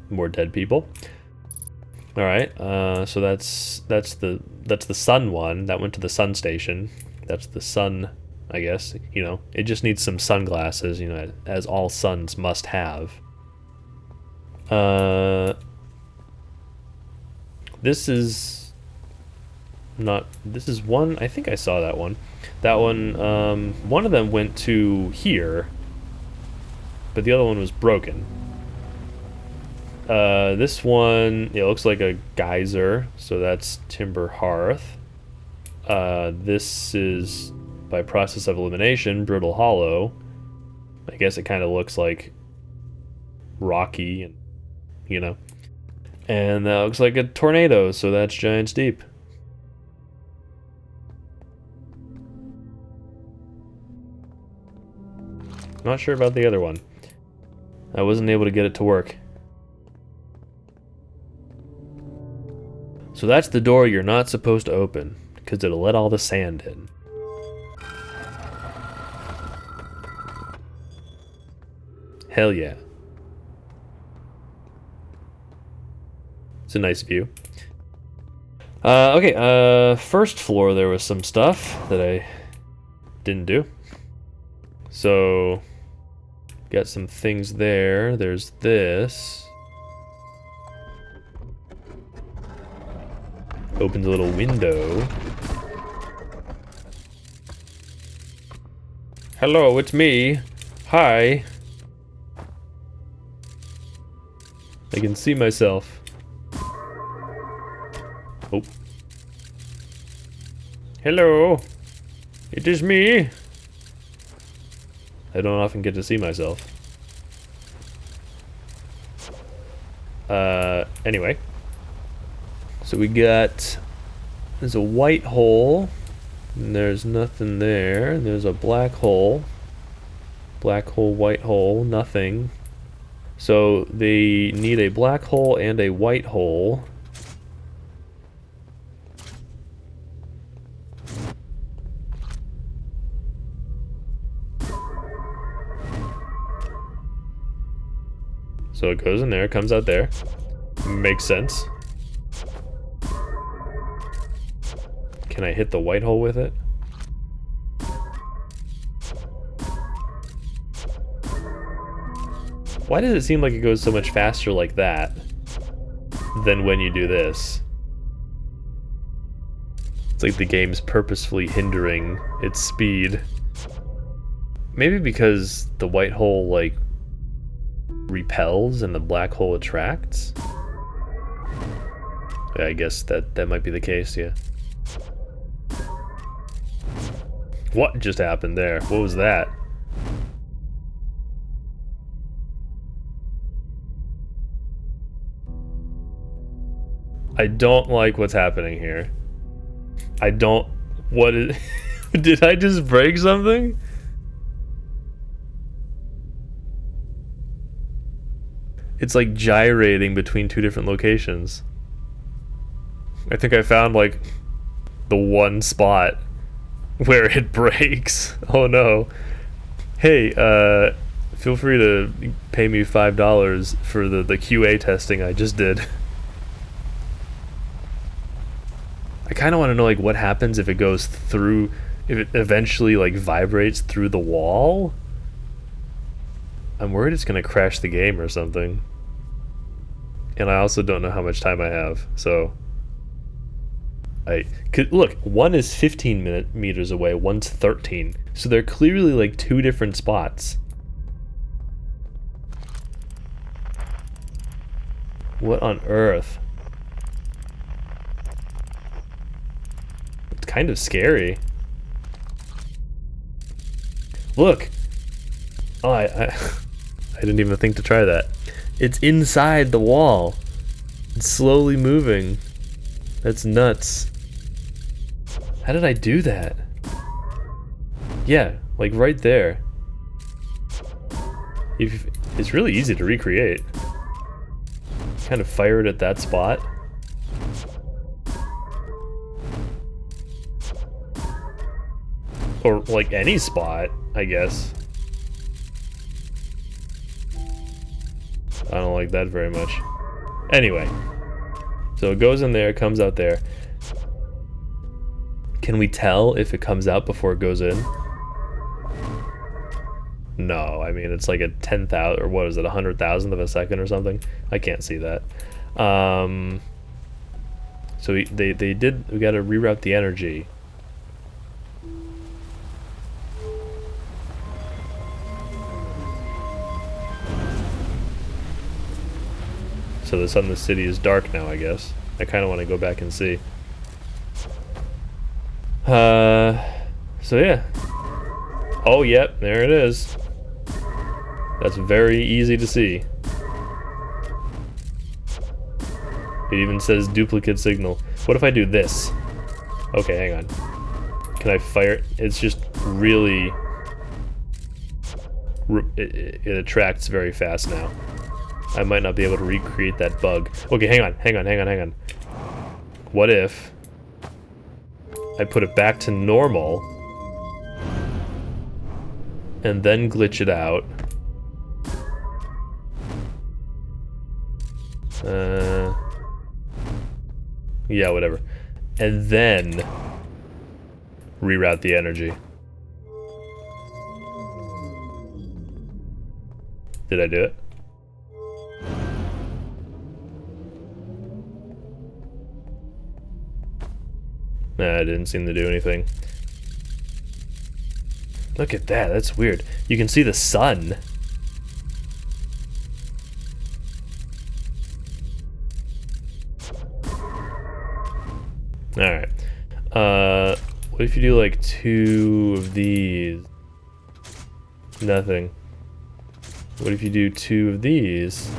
More dead people. All right, so that's the sun one. That went to the sun station. That's the sun, I guess. You know, it just needs some sunglasses. You know, as all suns must have. This is not. This is one. I think I saw that one. That one. One of them went to here, but the other one was broken. This one, it looks like a geyser, so that's Timberhearth. This is, by process of elimination, Brittle Hollow. I guess it kind of looks like rocky and you know. And that looks like a tornado, so that's Giant's Deep. Not sure about the other one. I wasn't able to get it to work. So that's the door you're not supposed to open, because it'll let all the sand in. Hell yeah. It's a nice view. Okay, first floor there was some stuff that I didn't do. So, got some things there. There's this. Opens a little window. Hello, it's me. Hi. I can see myself. Oh. Hello. It is me. I don't often get to see myself. Anyway. So we got... There's a white hole. And there's nothing there. And there's a black hole. Black hole, white hole, nothing. So they need a black hole and a white hole. So it goes in there, comes out there. Makes sense. Can I hit the white hole with it? Why does it seem like it goes so much faster like that than when you do this? It's like the game's purposefully hindering its speed. Maybe because the white hole, like, repels and the black hole attracts? Yeah, I guess that might be the case, yeah. What just happened there? What was that? I don't like what's happening here. I don't... What is... Did I just break something? It's like gyrating between two different locations. I think I found like the one spot where it breaks. Oh no. Hey, feel free to pay me $5 for the QA testing I just did. I kind of want to know like what happens if it goes through, if it eventually like vibrates through the wall. I'm worried it's gonna crash the game or something. And I also don't know how much time I have, so look, one is 15 meters away, one's 13. So they're clearly like two different spots. What on earth? It's kind of scary. Look. Oh, I didn't even think to try that. It's inside the wall. It's slowly moving. That's nuts. How did I do that? Yeah, like right there. It's really easy to recreate. Kind of fire it at that spot. Or like any spot, I guess. I don't like that very much. Anyway. So it goes in there, comes out there. Can we tell if it comes out before it goes in? No, I mean, it's like a 10,000, or what is it, 100,000th of a second or something? I can't see that. So we gotta reroute the energy. So the sun in the city is dark now, I guess. I kind of want to go back and see. So yeah. Oh, yep, there it is. That's very easy to see. It even says duplicate signal. What if I do this? Okay, hang on. Can I fire it? It's just really... It attracts very fast now. I might not be able to recreate that bug. Okay, hang on. What if I put it back to normal and then glitch it out? Yeah, whatever. And then reroute the energy. Did I do it? Nah, it didn't seem to do anything. Look at that, that's weird. You can see the sun. Alright. What if you do like 2 of these? Nothing. What if you do 2 of these?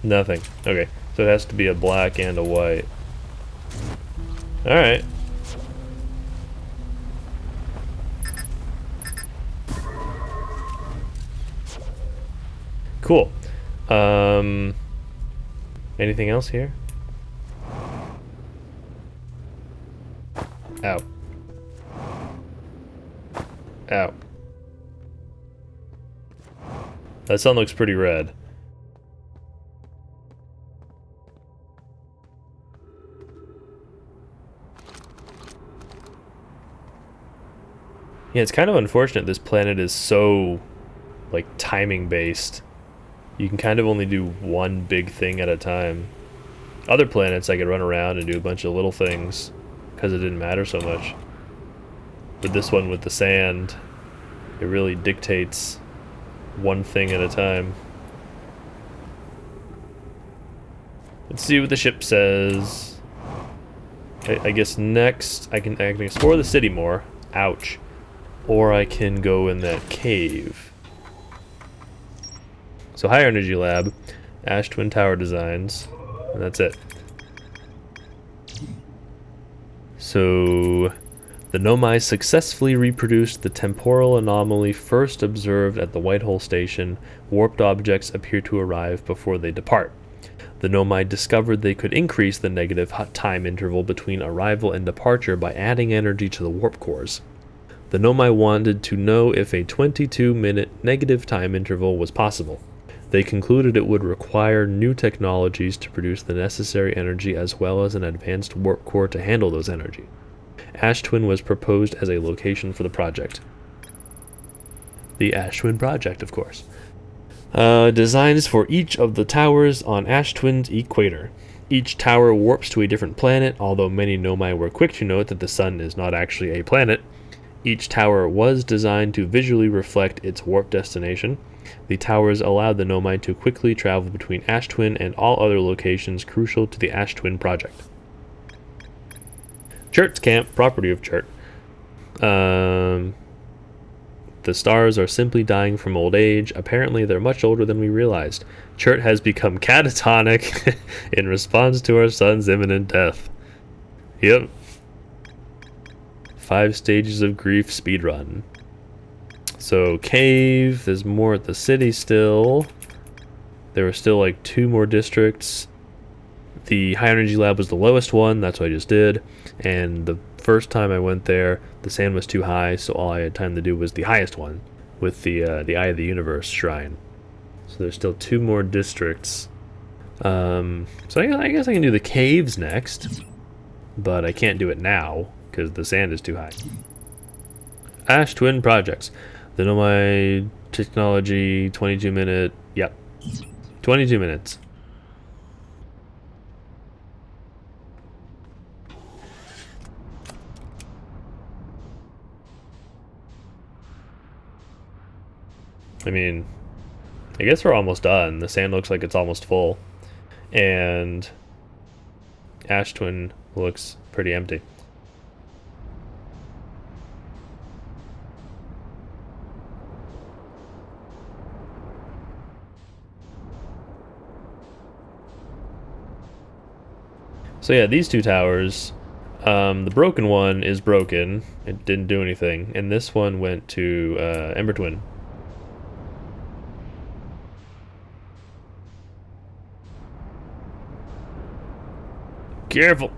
Nothing. Okay, so it has to be a black and a white. Alright. Cool. Anything else here? Ow. Ow. That sun looks pretty red. Yeah, it's kind of unfortunate this planet is so, like, timing based. You can kind of only do one big thing at a time. Other planets I could run around and do a bunch of little things because it didn't matter so much. But this one with the sand, it really dictates one thing at a time. Let's see what the ship says. I guess next I can explore the city more. Ouch. Or I can go in that cave. So higher energy lab, Ash Twin Tower designs, and that's it. So the Nomai successfully reproduced the temporal anomaly first observed at the White Hole Station. Warped objects appear to arrive before they depart. The Nomai discovered they could increase the negative time interval between arrival and departure by adding energy to the warp cores. The Nomai wanted to know if a 22-minute negative time interval was possible. They concluded it would require new technologies to produce the necessary energy as well as an advanced warp core to handle those energy. Ash Twin was proposed as a location for the project. The Ash Twin project, of course. Designs for each of the towers on Ash Twin's equator. Each tower warps to a different planet, although many Nomai were quick to note that the sun is not actually a planet. Each tower was designed to visually reflect its warp destination. The towers allowed the Nomai to quickly travel between Ash Twin and all other locations crucial to the Ash Twin project. Chert's camp, property of Chert. The stars are simply dying from old age. Apparently, they're much older than we realized. Chert has become catatonic in response to our sun's imminent death. Yep. 5 stages of grief speedrun. So, cave, there's more at the city still. There were still like 2 more districts. The high energy lab was the lowest one, that's what I just did. And the first time I went there, the sand was too high, so all I had time to do was the highest one, with the Eye of the Universe shrine. So there's still 2 more districts. So I guess I can do the caves next, but I can't do it now, because the sand is too high. Ash Twin projects. The Nomai technology, 22 minute, yep. 22 minutes. I mean, I guess we're almost done. The sand looks like it's almost full. And Ash Twin looks pretty empty. So yeah, these two towers, the broken one is broken. It didn't do anything. And this one went to Ember Twin. Careful!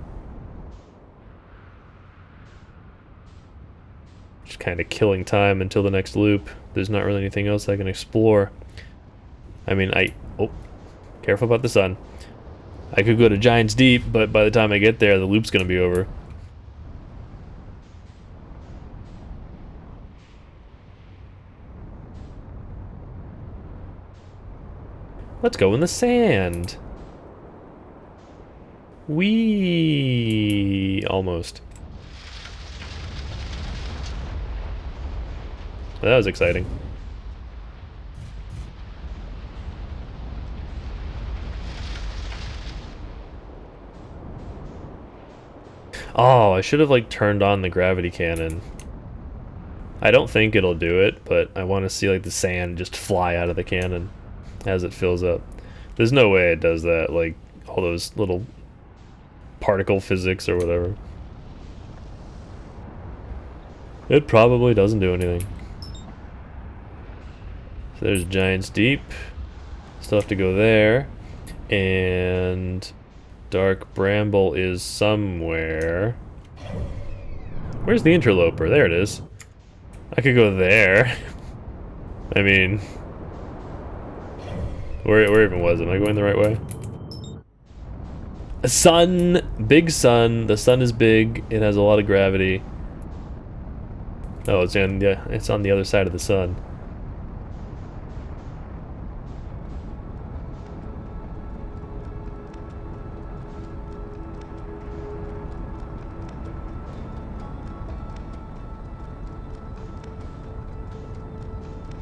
Just kind of killing time until the next loop. There's not really anything else I can explore. I mean, oh, careful about the sun. I could go to Giant's Deep, but by the time I get there, the loop's gonna be over. Let's go in the sand. Whee! Almost. That was exciting. Oh, I should have like turned on the gravity cannon. I don't think it'll do it, but I want to see like the sand just fly out of the cannon as it fills up. There's no way it does that, like all those little particle physics or whatever. It probably doesn't do anything. So there's Giant's Deep. Still have to go there. And Dark Bramble is somewhere. Where's the interloper? There it is. I could go there. I mean, where even was it? Am I going the right way? A sun! Big sun. The sun is big. It has a lot of gravity. Oh, it's on the other side of the sun.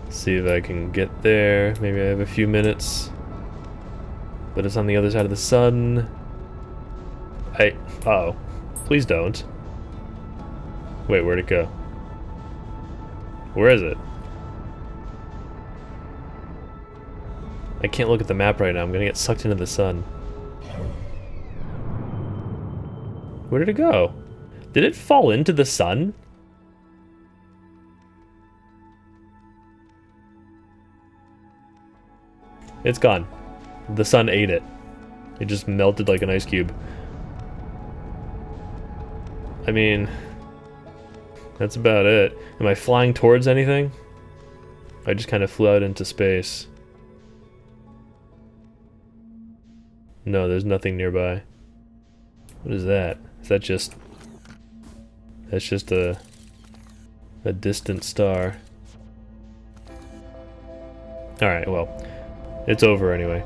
See if I can get there. Maybe I have a few minutes. But it's on the other side of the sun. Uh-oh. Please don't. Wait, where'd it go? Where is it? I can't look at the map right now. I'm gonna get sucked into the sun. Where did it go? Did it fall into the sun? It's gone. The sun ate it. It just melted like an ice cube. I mean, that's about it. Am I flying towards anything? I just kind of flew out into space. No, there's nothing nearby. What is that? Is that just... That's just a distant star. Alright, well, it's over anyway.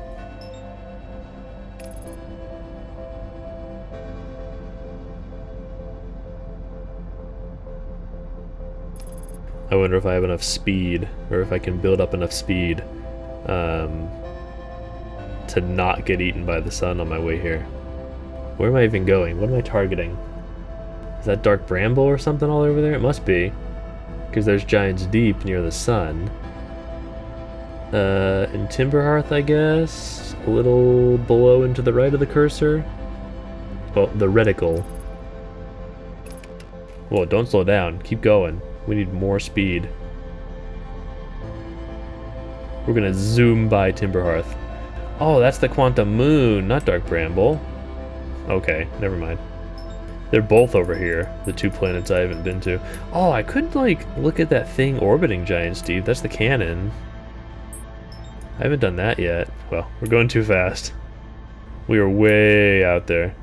I wonder if I have enough speed, or if I can build up enough speed to not get eaten by the sun on my way here. Where am I even going? What am I targeting? Is that Dark Bramble or something all over there? It must be, because there's Giant's Deep near the sun. In Timberhearth, I guess? A little below and to the right of the cursor? Oh, the reticle. Whoa, don't slow down. Keep going. We need more speed. We're gonna zoom by Timberhearth. Oh, that's the Quantum Moon, not Dark Bramble. Okay, never mind. They're both over here, the two planets I haven't been to. Oh, I could, like, look at that thing orbiting Giant's Deep. That's the cannon. I haven't done that yet. Well, we're going too fast. We are way out there.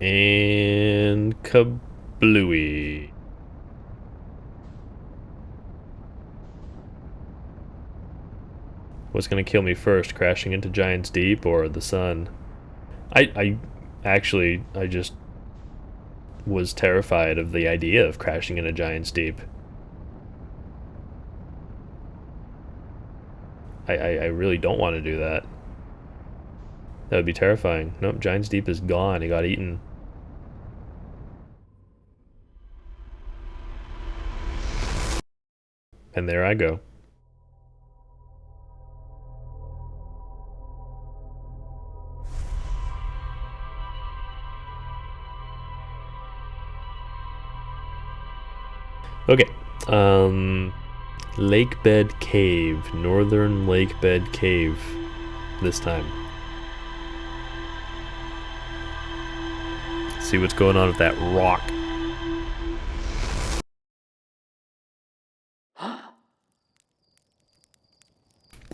And kablooey. What's gonna kill me first, crashing into Giant's Deep or the sun? I just was terrified of the idea of crashing into Giant's Deep. I really don't want to do that. That would be terrifying. Nope, Giant's Deep is gone. He got eaten. And there I go. Okay. Lake Bed Cave. Northern Lake Bed Cave. This time. See what's going on with that rock.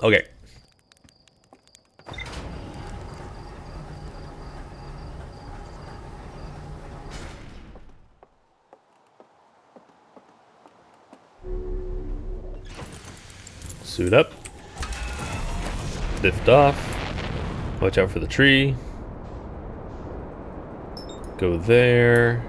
Okay. Suit up. Lift off. Watch out for the tree. Go there.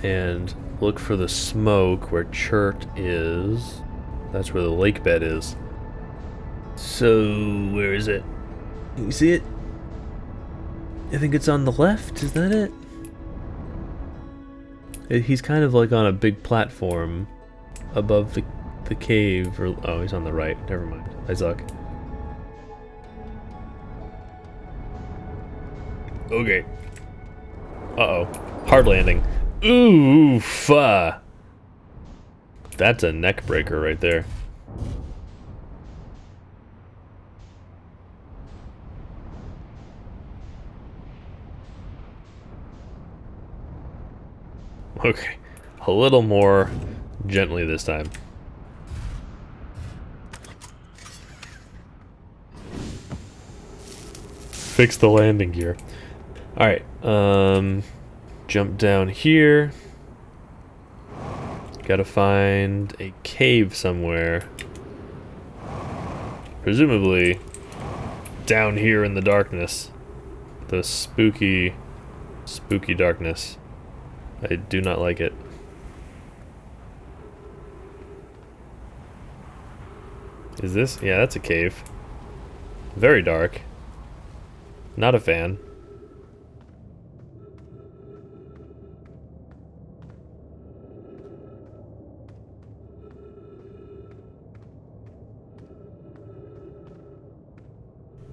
And look for the smoke where Chert is. That's where the lake bed is. So, where is it? Can you see it? I think it's on the left, is that it? He's kind of like on a big platform above the cave, or oh, he's on the right. Never mind. I suck. Okay. Uh-oh. Hard landing. Oof. That's a neck breaker right there. Okay. A little more gently this time. Fix the landing gear. Alright, jump down here. Gotta find a cave somewhere. Presumably down here in the darkness. The spooky darkness. I do not like it. Is this? Yeah, that's a cave. Very dark. Not a fan.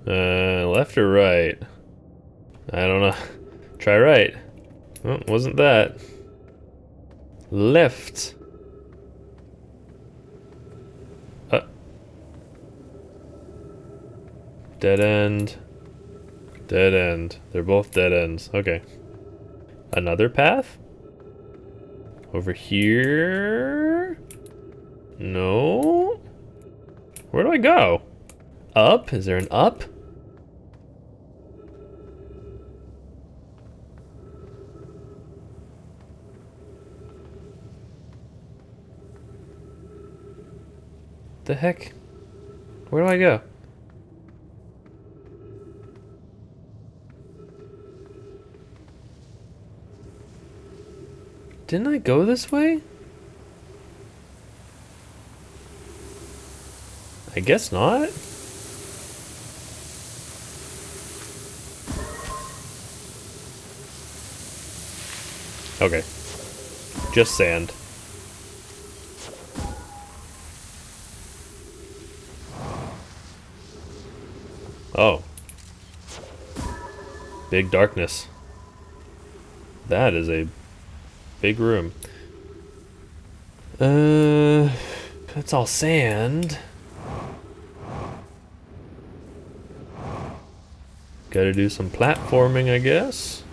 Left or right? I don't know. Try right. Oh, wasn't that. Left. Dead end. Dead end. They're both dead ends. Okay. Another path? Over here? No? Where do I go? Up? Is there an up? The heck? Where do I go? Didn't I go this way? I guess not. Okay. Just sand. Oh. Big darkness. That is a big room. That's all sand. Gotta do some platforming, I guess.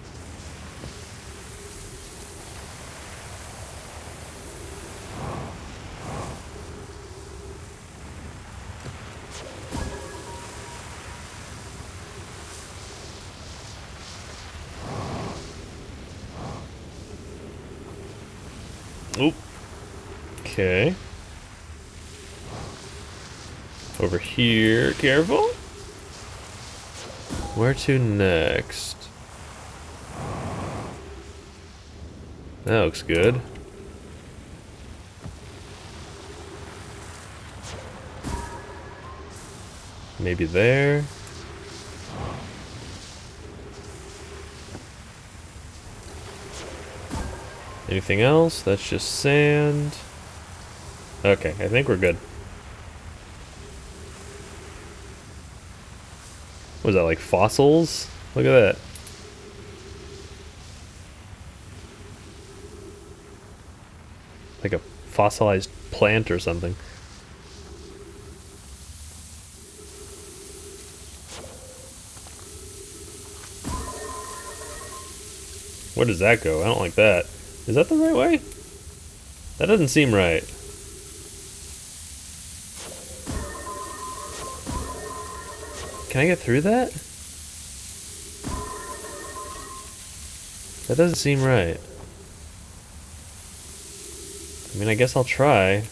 Oop. Okay. Over here, careful. Where to next? That looks good. Maybe there. Anything else? That's just sand. Okay, I think we're good. Was that like fossils? Look at that. Like a fossilized plant or something. Where does that go? I don't like that. Is that the right way? That doesn't seem right. Can I get through that? That doesn't seem right. I mean, I guess I'll try.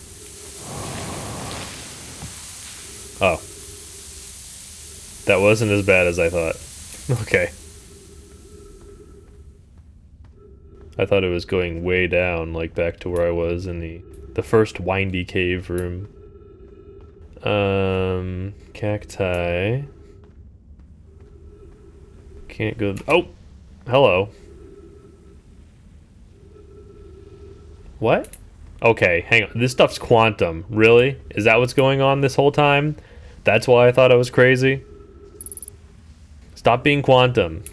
Oh. That wasn't as bad as I thought. Okay. I thought it was going way down, like back to where I was in the first windy cave room. Cacti. Can't go. Oh! Hello. What? Okay, hang on. This stuff's quantum. Really? Is that what's going on this whole time? That's why I thought I was crazy? Stop being quantum.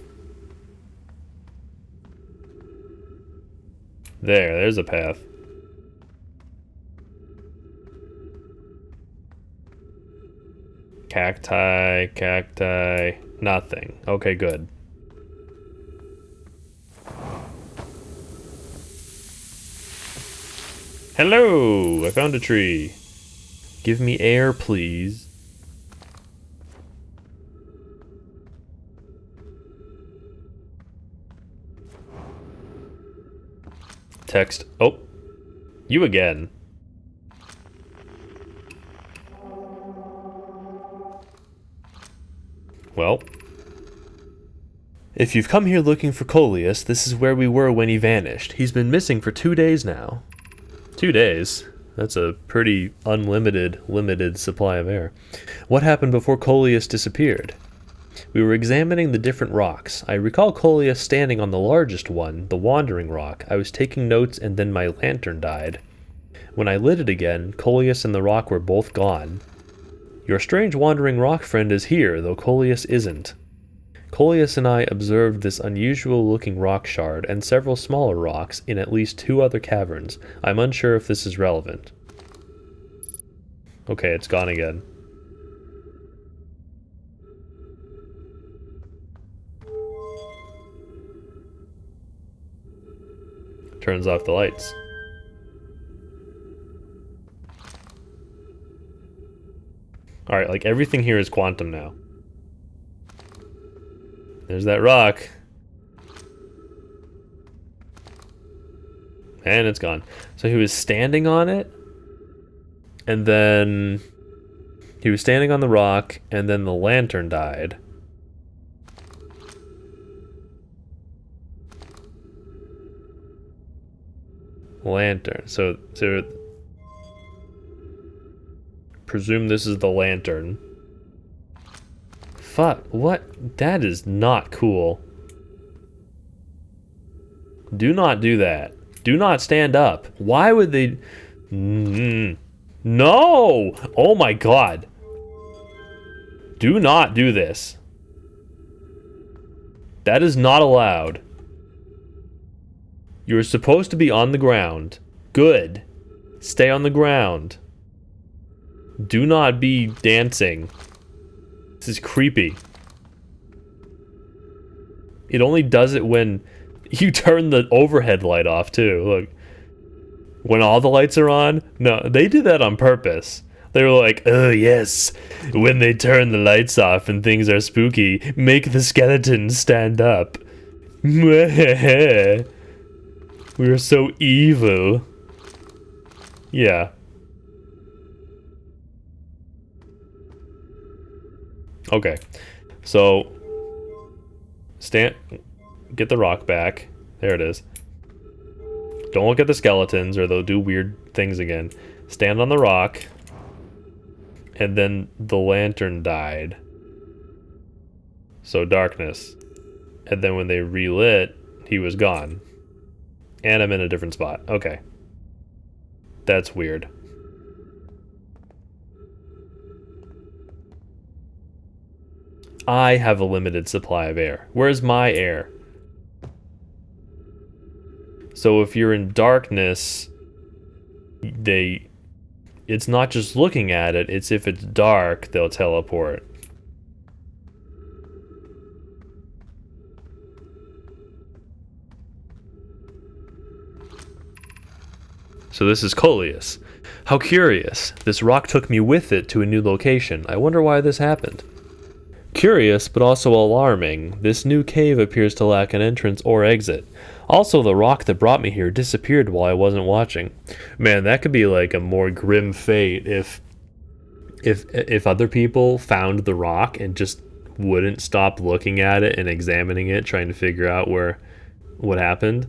There's a path. Cacti, nothing. Okay, good. Hello! I found a tree. Give me air, please. Text. Oh. You again. Well. If you've come here looking for Coleus, this is where we were when he vanished. He's been missing for 2 days now. 2 days? That's a pretty limited supply of air. What happened before Coleus disappeared? We were examining the different rocks. I recall Coleus standing on the largest one, the Wandering Rock. I was taking notes and then my lantern died. When I lit it again, Coleus and the rock were both gone. Your strange Wandering Rock friend is here, though Coleus isn't. Coleus and I observed this unusual-looking rock shard and several smaller rocks in at least 2 other caverns. I'm unsure if this is relevant. Okay, it's gone again. Turns off the lights. Alright, like everything here is quantum now. There's that rock. And it's gone. So he was standing on it, and then he was standing on the rock, and then the lantern died. Lantern. So presume this is the lantern. Fuck, what? That is not cool. Do not do that. Do not stand up. Why would they... No! Oh my god. Do not do this. That is not allowed. You're supposed to be on the ground. Good. Stay on the ground. Do not be dancing. This is creepy. It only does it when you turn the overhead light off, too. Look. When all the lights are on? No, they did that on purpose. They were like, oh yes, when they turn the lights off and things are spooky, make the skeletons stand up. We're so evil. Yeah. Okay. So, get the rock back. There it is. Don't look at the skeletons or they'll do weird things again. Stand on the rock. and then the lantern died. So darkness. And then when they relit, he was gone. And I'm in a different spot. Okay. That's weird. I have a limited supply of air. Where's my air? So if you're in darkness, it's not just looking at it, it's if it's dark, they'll teleport. So this is Coleus. How curious. This rock took me with it to a new location. I wonder why this happened. Curious, but also alarming. This new cave appears to lack an entrance or exit. Also, the rock that brought me here disappeared while I wasn't watching. Man, that could be like a more grim fate if other people found the rock and just wouldn't stop looking at it and examining it, trying to figure out what happened.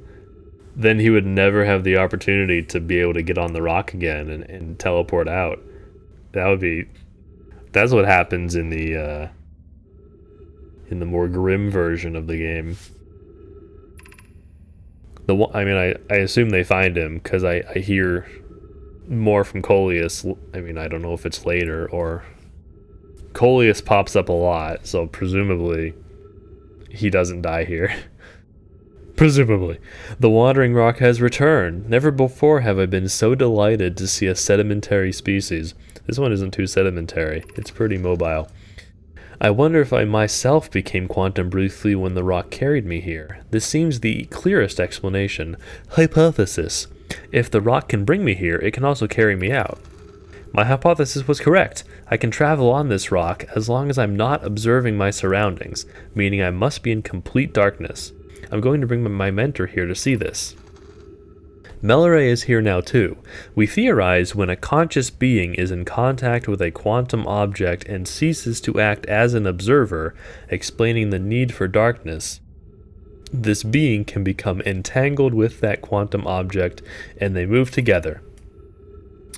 Then he would never have the opportunity to be able to get on the rock again and teleport out. That's what happens in the more grim version of the game. I assume they find him because I hear more from Coleus. I mean, I don't know if it's later or Coleus pops up a lot, so presumably he doesn't die here. Presumably. The wandering rock has returned. Never before have I been so delighted to see a sedimentary species. This one isn't too sedimentary. It's pretty mobile. I wonder if I myself became quantum briefly when the rock carried me here. This seems the clearest explanation. Hypothesis. If the rock can bring me here, it can also carry me out. My hypothesis was correct. I can travel on this rock as long as I'm not observing my surroundings, meaning I must be in complete darkness. I'm going to bring my mentor here to see this. Melore is here now too. We theorize when a conscious being is in contact with a quantum object and ceases to act as an observer, explaining the need for darkness, this being can become entangled with that quantum object and they move together.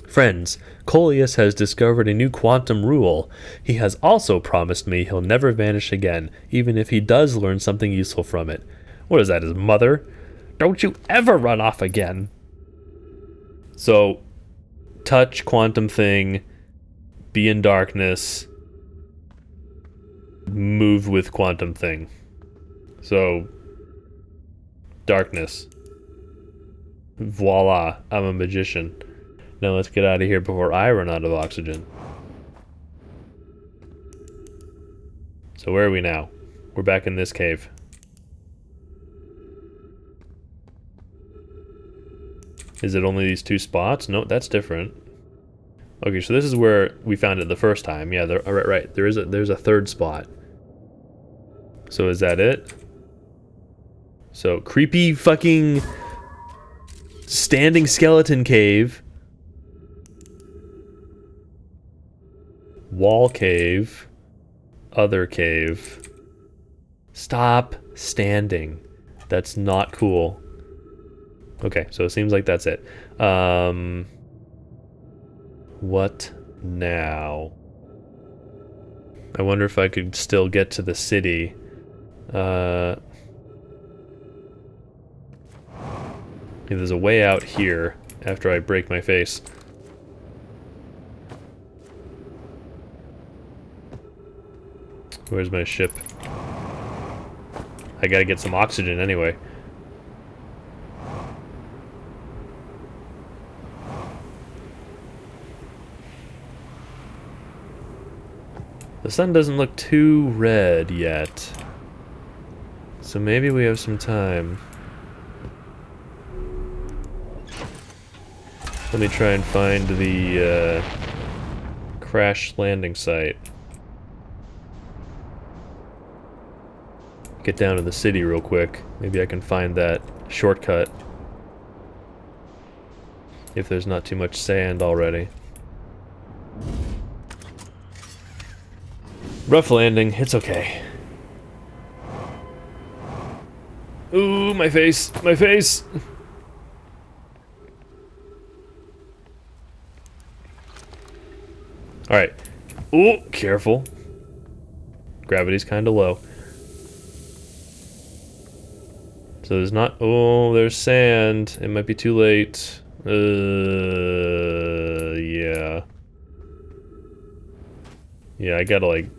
Friends, Coleus has discovered a new quantum rule. He has also promised me he'll never vanish again, even if he does learn something useful from it. What is that, his mother? Don't you ever run off again. So, touch quantum thing, be in darkness, move with quantum thing. So, darkness. Voila, I'm a magician. Now let's get out of here before I run out of oxygen. So where are we now? We're back in this cave. Is it only these two spots? No, that's different. Okay, so this is where we found it the first time. Yeah, right. There's a third spot. So is that it? So creepy fucking standing skeleton cave. Wall cave. Other cave. Stop standing. That's not cool. Okay, so it seems like that's it. What now? I wonder if I could still get to the city. Yeah, there's a way out here after I break my face. Where's my ship? I gotta get some oxygen anyway. The sun doesn't look too red yet, so maybe we have some time. Let me try and find the crash landing site. Get down to the city real quick. Maybe I can find that shortcut if there's not too much sand already. Rough landing, it's okay. Ooh, my face, my face! Alright, Oh, careful. Gravity's kind of low. So there's not... Oh, there's sand. It might be too late. Yeah. Yeah, I gotta, like...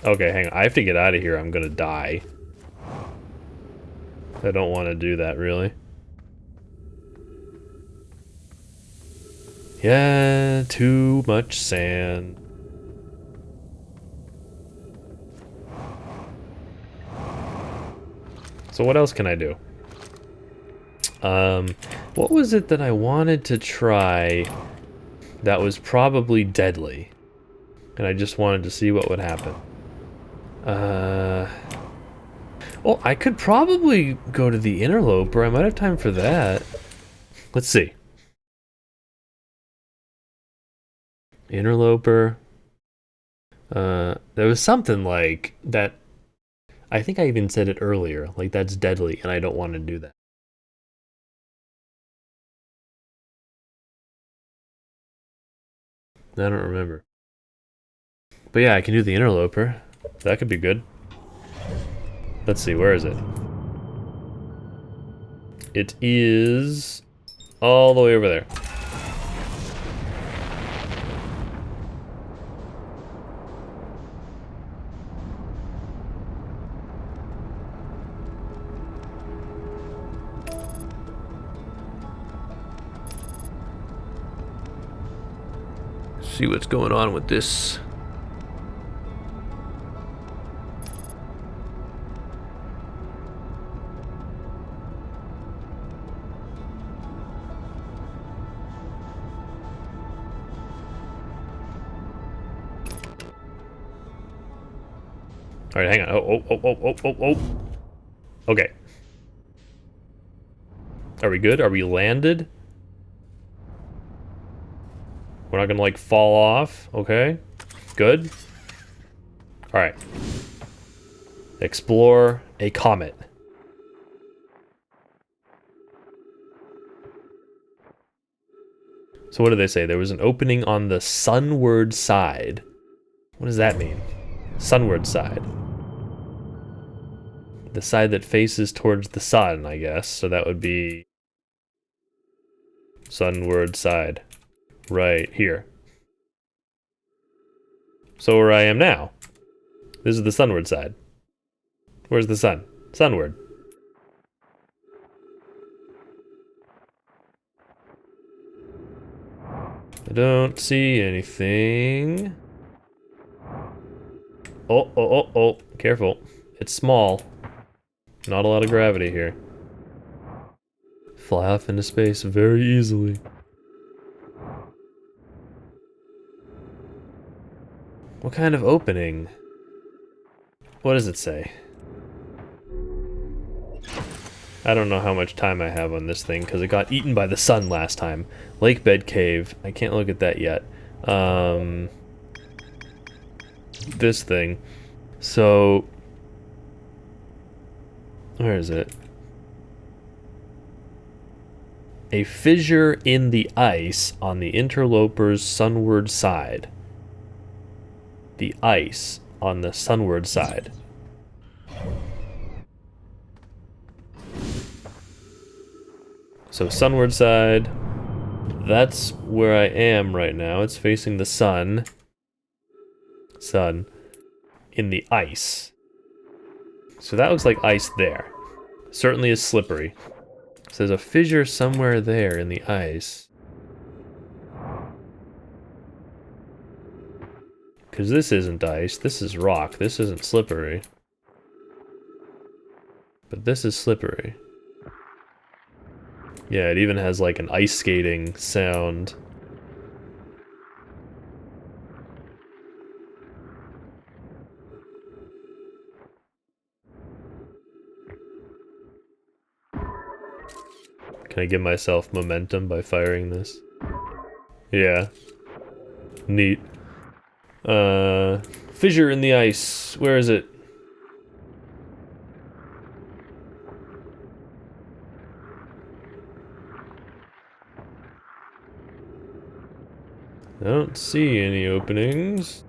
Okay, hang on. I have to get out of here. I'm gonna die. I don't want to do that, really. Yeah, too much sand. So what else can I do? What was it that I wanted to try that was probably deadly? And I just wanted to see what would happen. Well, I could probably go to the interloper. I might have time for that. Let's see. Interloper. There was something like that. I think I even said it earlier. Like, that's deadly, and I don't want to do that. I don't remember. But yeah, I can do the interloper. That could be good. Let's see, where is it? It is all the way over there. See what's going on with this. All right, hang on. Oh. Okay. Are we good? Are we landed? We're not gonna, like, fall off. Okay. Good. All right. Explore a comet. So what did they say? There was an opening on the sunward side. What does that mean? Sunward side. The side that faces towards the sun, I guess. So that would be sunward side. Right here. So where I am now. This is the sunward side. Where's the sun? Sunward. I don't see anything. Oh. Careful. It's small. Not a lot of gravity here. Fly off into space very easily. What kind of opening? What does it say? I don't know how much time I have on this thing because it got eaten by the sun last time. Lake bed cave. I can't look at that yet. This thing. So, where is it? A fissure in the ice on the interloper's sunward side. The ice on the sunward side. So sunward side, that's where I am right now. It's facing the sun. Sun. In the ice. So that looks like ice there. Certainly is slippery. So there's a fissure somewhere there in the ice. Because this isn't ice, this is rock. This isn't slippery. But this is slippery. Yeah, it even has like an ice skating sound. Can I give myself momentum by firing this? Yeah. Neat. Fissure in the ice. Where is it? don't see any openings.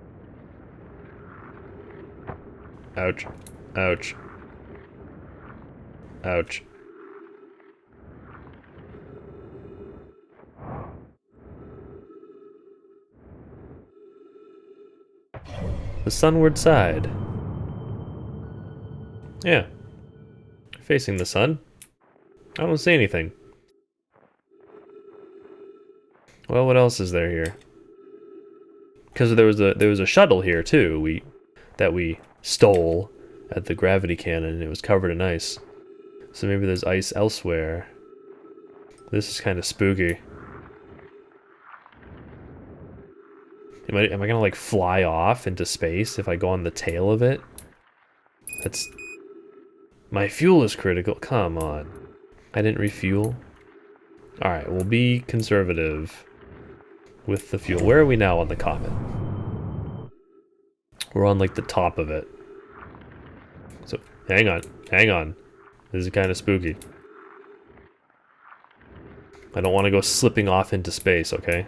Ouch. Ouch. Ouch. The sunward side. Yeah. Facing the sun. I don't see anything. Well, what else is there here? Because there was a shuttle here too. That we stole at the gravity cannon, and it was covered in ice. So maybe there's ice elsewhere. This is kind of spooky. Am I gonna like fly off into space if I go on the tail of it? That's... My fuel is critical. Come on. I didn't refuel. Alright, we'll be conservative with the fuel. Where are we now on the comet? We're on like the top of it. So, hang on. Hang on. This is kind of spooky. I don't want to go slipping off into space, okay?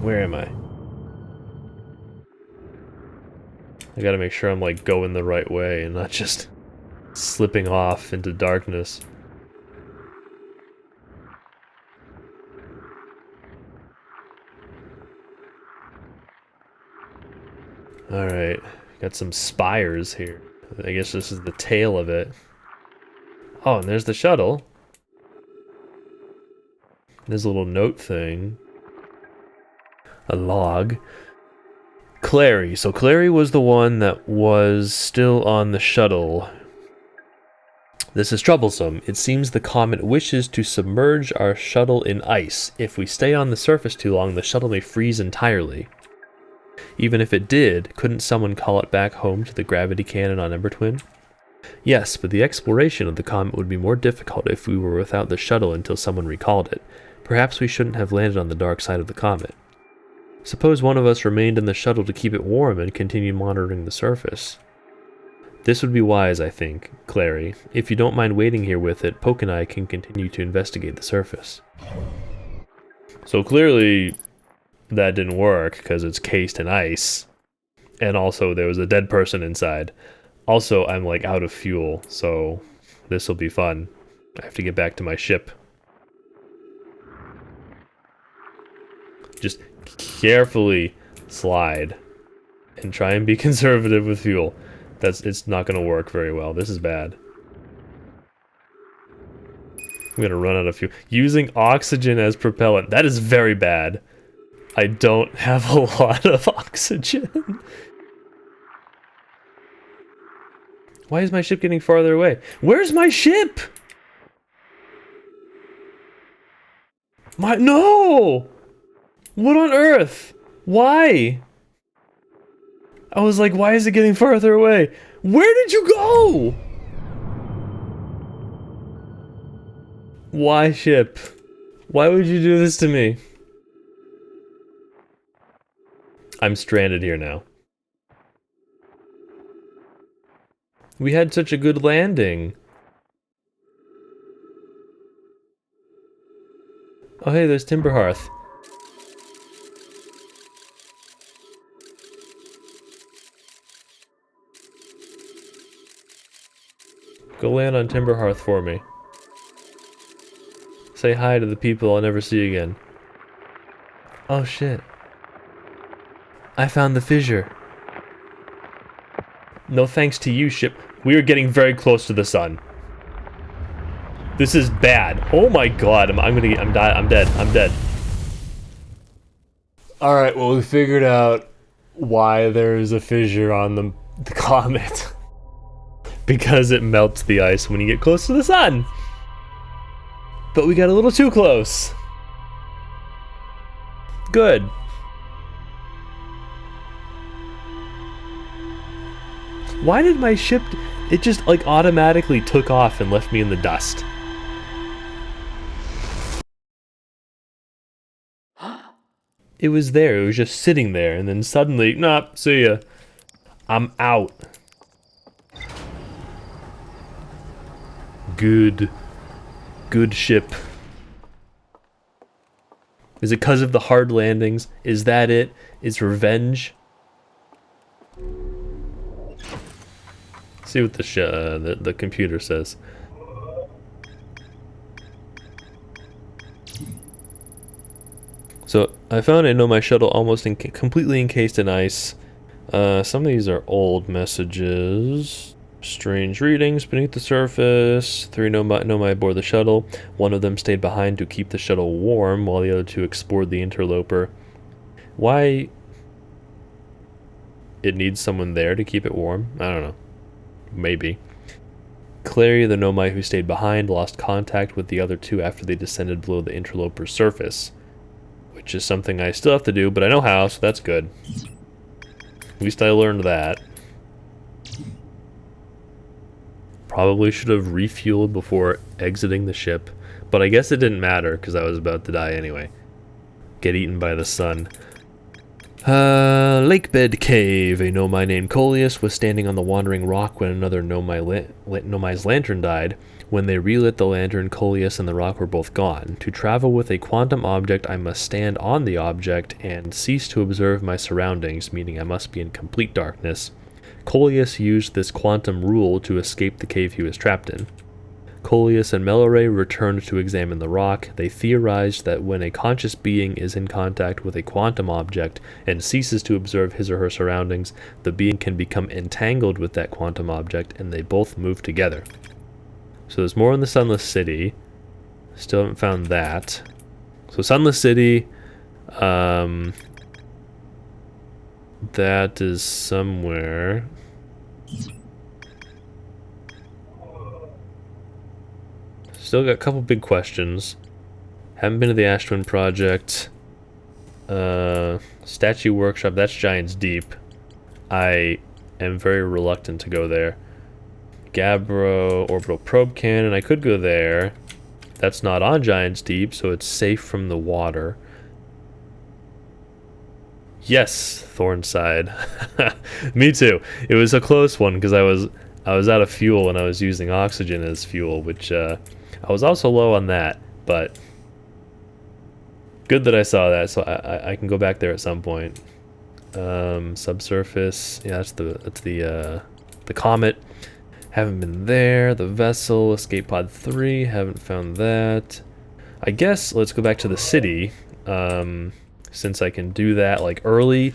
Where am I? I gotta make sure I'm like going the right way and not just slipping off into darkness. Alright, got some spires here. I guess this is the tail of it. Oh, and there's the shuttle. There's a little note thing. A log. Clary. So Clary was the one that was still on the shuttle. This is troublesome. It seems the comet wishes to submerge our shuttle in ice. If we stay on the surface too long, the shuttle may freeze entirely. Even if it did, couldn't someone call it back home to the gravity cannon on Ember Twin? Yes, but the exploration of the comet would be more difficult if we were without the shuttle until someone recalled it. Perhaps we shouldn't have landed on the dark side of the comet. Suppose one of us remained in the shuttle to keep it warm and continue monitoring the surface. This would be wise, I think, Clary. If you don't mind waiting here with it, Poke and I can continue to investigate the surface. So clearly that didn't work because it's cased in ice. And also there was a dead person inside. Also, I'm like out of fuel, so this will be fun. I have to get back to my ship. Just carefully slide and try and be conservative with fuel. It's not gonna work very well. This is bad. I'm gonna run out of fuel. Using oxygen as propellant. That is very bad. I don't have a lot of oxygen. Why is my ship getting farther away? Where's my ship? No! What on earth? Why? I was like, why is it getting farther away? Where did you go? Why, ship? Why would you do this to me? I'm stranded here now. We had such a good landing. Oh hey, there's Timberhearth. Go land on Timberhearth for me. Say hi to the people I'll never see again. Oh shit. I found the fissure. No thanks to you, ship. We are getting very close to the sun. This is bad. Oh my god, I'm dead. Alright, well we figured out why there is a fissure on the comet. Because it melts the ice when you get close to the sun. But we got a little too close. Good. Why did my ship... It just like automatically took off and left me in the dust. It was there, it was just sitting there, and then suddenly, nah, see ya. I'm out. Good. Good ship. Is it because of the hard landings? Is that it? Is revenge? See what the computer says. So I found I know my shuttle almost completely encased in ice. Some of these are old messages. Strange readings beneath the surface. 3 nomai aboard the shuttle. One of them stayed behind to keep the shuttle warm, while the other 2 explored the interloper. Why? It needs someone there to keep it warm? I don't know. Maybe. Clary, the nomai who stayed behind, lost contact with the other 2 after they descended below the interloper's surface. Which is something I still have to do, but I know how, so that's good. At least I learned that. Probably should have refueled before exiting the ship, but I guess it didn't matter because I was about to die anyway. Get eaten by the sun. Lakebed Cave. A nomai named Coleus was standing on the wandering rock when another nomai's lantern died. When they relit the lantern, Coleus and the rock were both gone. To travel with a quantum object, I must stand on the object and cease to observe my surroundings, meaning I must be in complete darkness. Coleus used this quantum rule to escape the cave he was trapped in. Coleus and Melore returned to examine the rock. They theorized that when a conscious being is in contact with a quantum object and ceases to observe his or her surroundings, the being can become entangled with that quantum object and they both move together. So there's more in the Sunless City. Still haven't found that. So Sunless City, that is somewhere. Still got a couple big questions. Haven't been to the Ashtwin Project. Statue Workshop, that's Giant's Deep. I am very reluctant to go there. Gabbro Orbital Probe Cannon, I could go there. That's not on Giant's Deep, so it's safe from the water. Yes, Thornside. Me too. It was a close one because I was out of fuel and I was using oxygen as fuel, which I was also low on that, but good that I saw that, so I can go back there at some point. Subsurface, yeah, that's the comet. Haven't been there. The vessel, Escape Pod 3, haven't found that. I guess let's go back to the city, since I can do that like early,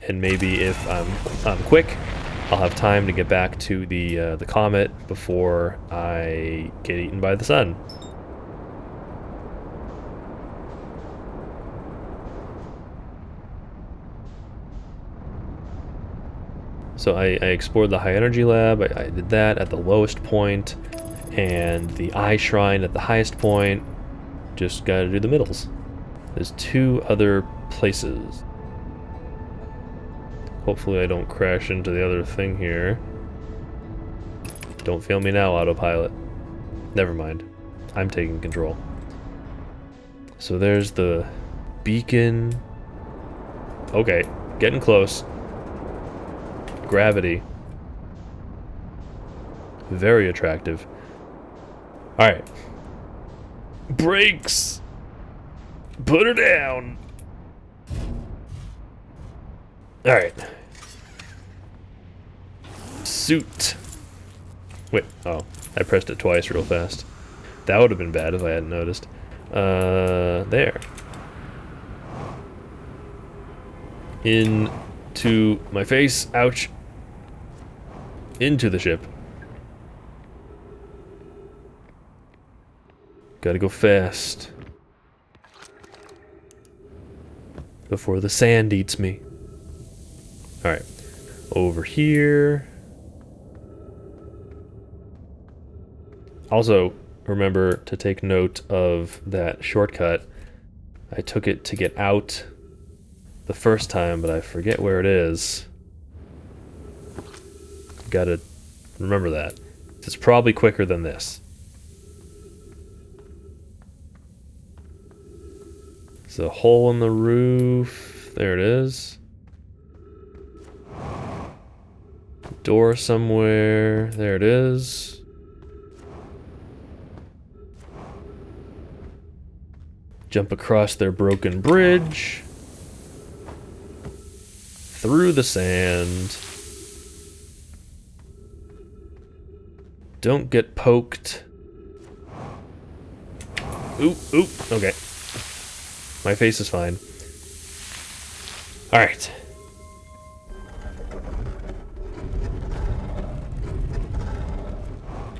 and maybe if I'm quick, I'll have time to get back to the comet before I get eaten by the sun. So I explored the high energy lab. I did that at the lowest point, and the eye shrine at the highest point. Just gotta do the middles. There's 2 other places. Hopefully I don't crash into the other thing here. Don't fail me now, autopilot. Never mind. I'm taking control. So there's the beacon. Okay, getting close. Gravity. Very attractive. Alright. Brakes! Put her down! Alright. Suit. Wait, oh. I pressed it twice real fast. That would have been bad if I hadn't noticed. There. Into my face. Ouch. Into the ship. Gotta go fast. Before the sand eats me. Alright. Over here. Also, remember to take note of that shortcut. I took it to get out the first time, but I forget where it is. Gotta remember that. It's probably quicker than this. It's a hole in the roof. There it is. Door somewhere. There it is. Jump across their broken bridge. Through the sand. Don't get poked. Oop, oop, okay. My face is fine. Alright.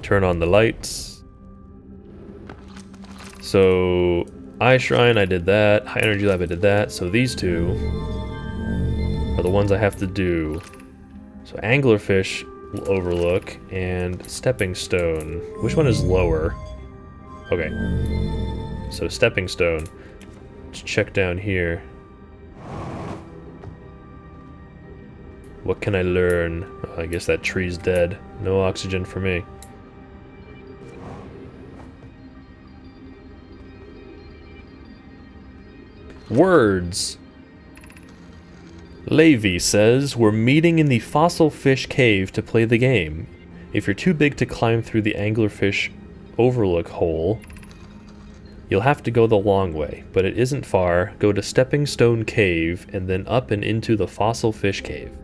Turn on the lights. So, Eye Shrine, I did that. High Energy Lab, I did that. So these two are the ones I have to do. So Anglerfish Overlook and Stepping Stone. Which one is lower? Okay. So Stepping Stone. Let's check down here. What can I learn? Oh, I guess that tree's dead. No oxygen for me. Words. Levi says, we're meeting in the Fossil Fish Cave to play the game. If you're too big to climb through the Anglerfish Overlook hole, you'll have to go the long way, but it isn't far. Go to Stepping Stone Cave and then up and into the Fossil Fish Cave.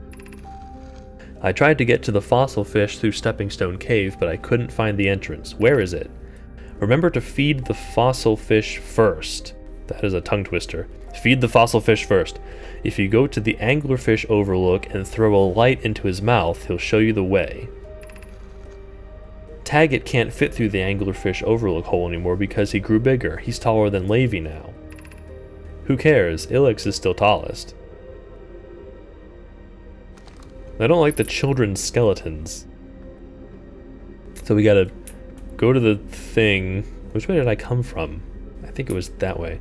I tried to get to the fossil fish through Stepping Stone Cave, but I couldn't find the entrance. Where is it? Remember to feed the fossil fish first. That is a tongue twister. Feed the fossil fish first. If you go to the Anglerfish Overlook and throw a light into his mouth, he'll show you the way. Taggett can't fit through the Anglerfish Overlook hole anymore because he grew bigger. He's taller than Levi now. Who cares? Ilex is still tallest. I don't like the children's skeletons. So we gotta go to the thing. Which way did I come from? I think it was that way.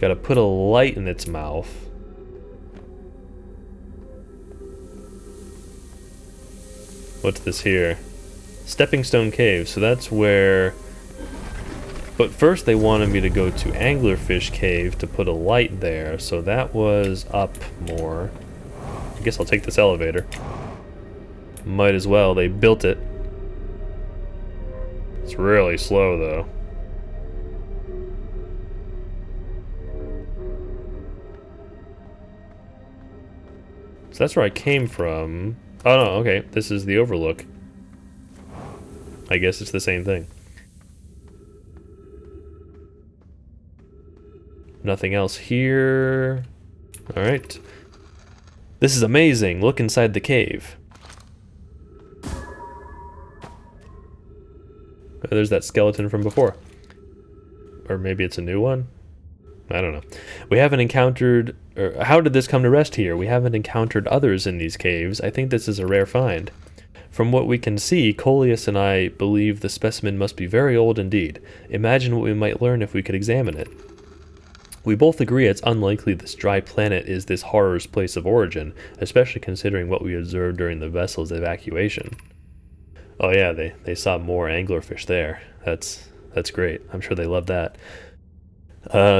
Gotta put a light in its mouth. What's this here? Stepping Stone Cave, so that's where... But first they wanted me to go to Anglerfish Cave to put a light there, so that was up more. I guess I'll take this elevator. Might as well, they built it. It's really slow though. So that's where I came from. Oh no, okay, this is the Overlook. I guess it's the same thing. Nothing else here. Alright. This is amazing. Look inside the cave. Oh, there's that skeleton from before. Or maybe it's a new one? I don't know. We haven't encountered... Or how did this come to rest here? We haven't encountered others in these caves. I think this is a rare find. From what we can see, Coleus and I believe the specimen must be very old indeed. Imagine what we might learn if we could examine it. We both agree it's unlikely this dry planet is this horror's place of origin, especially considering what we observed during the vessel's evacuation. Oh yeah, they saw more anglerfish there. That's great. I'm sure they love that.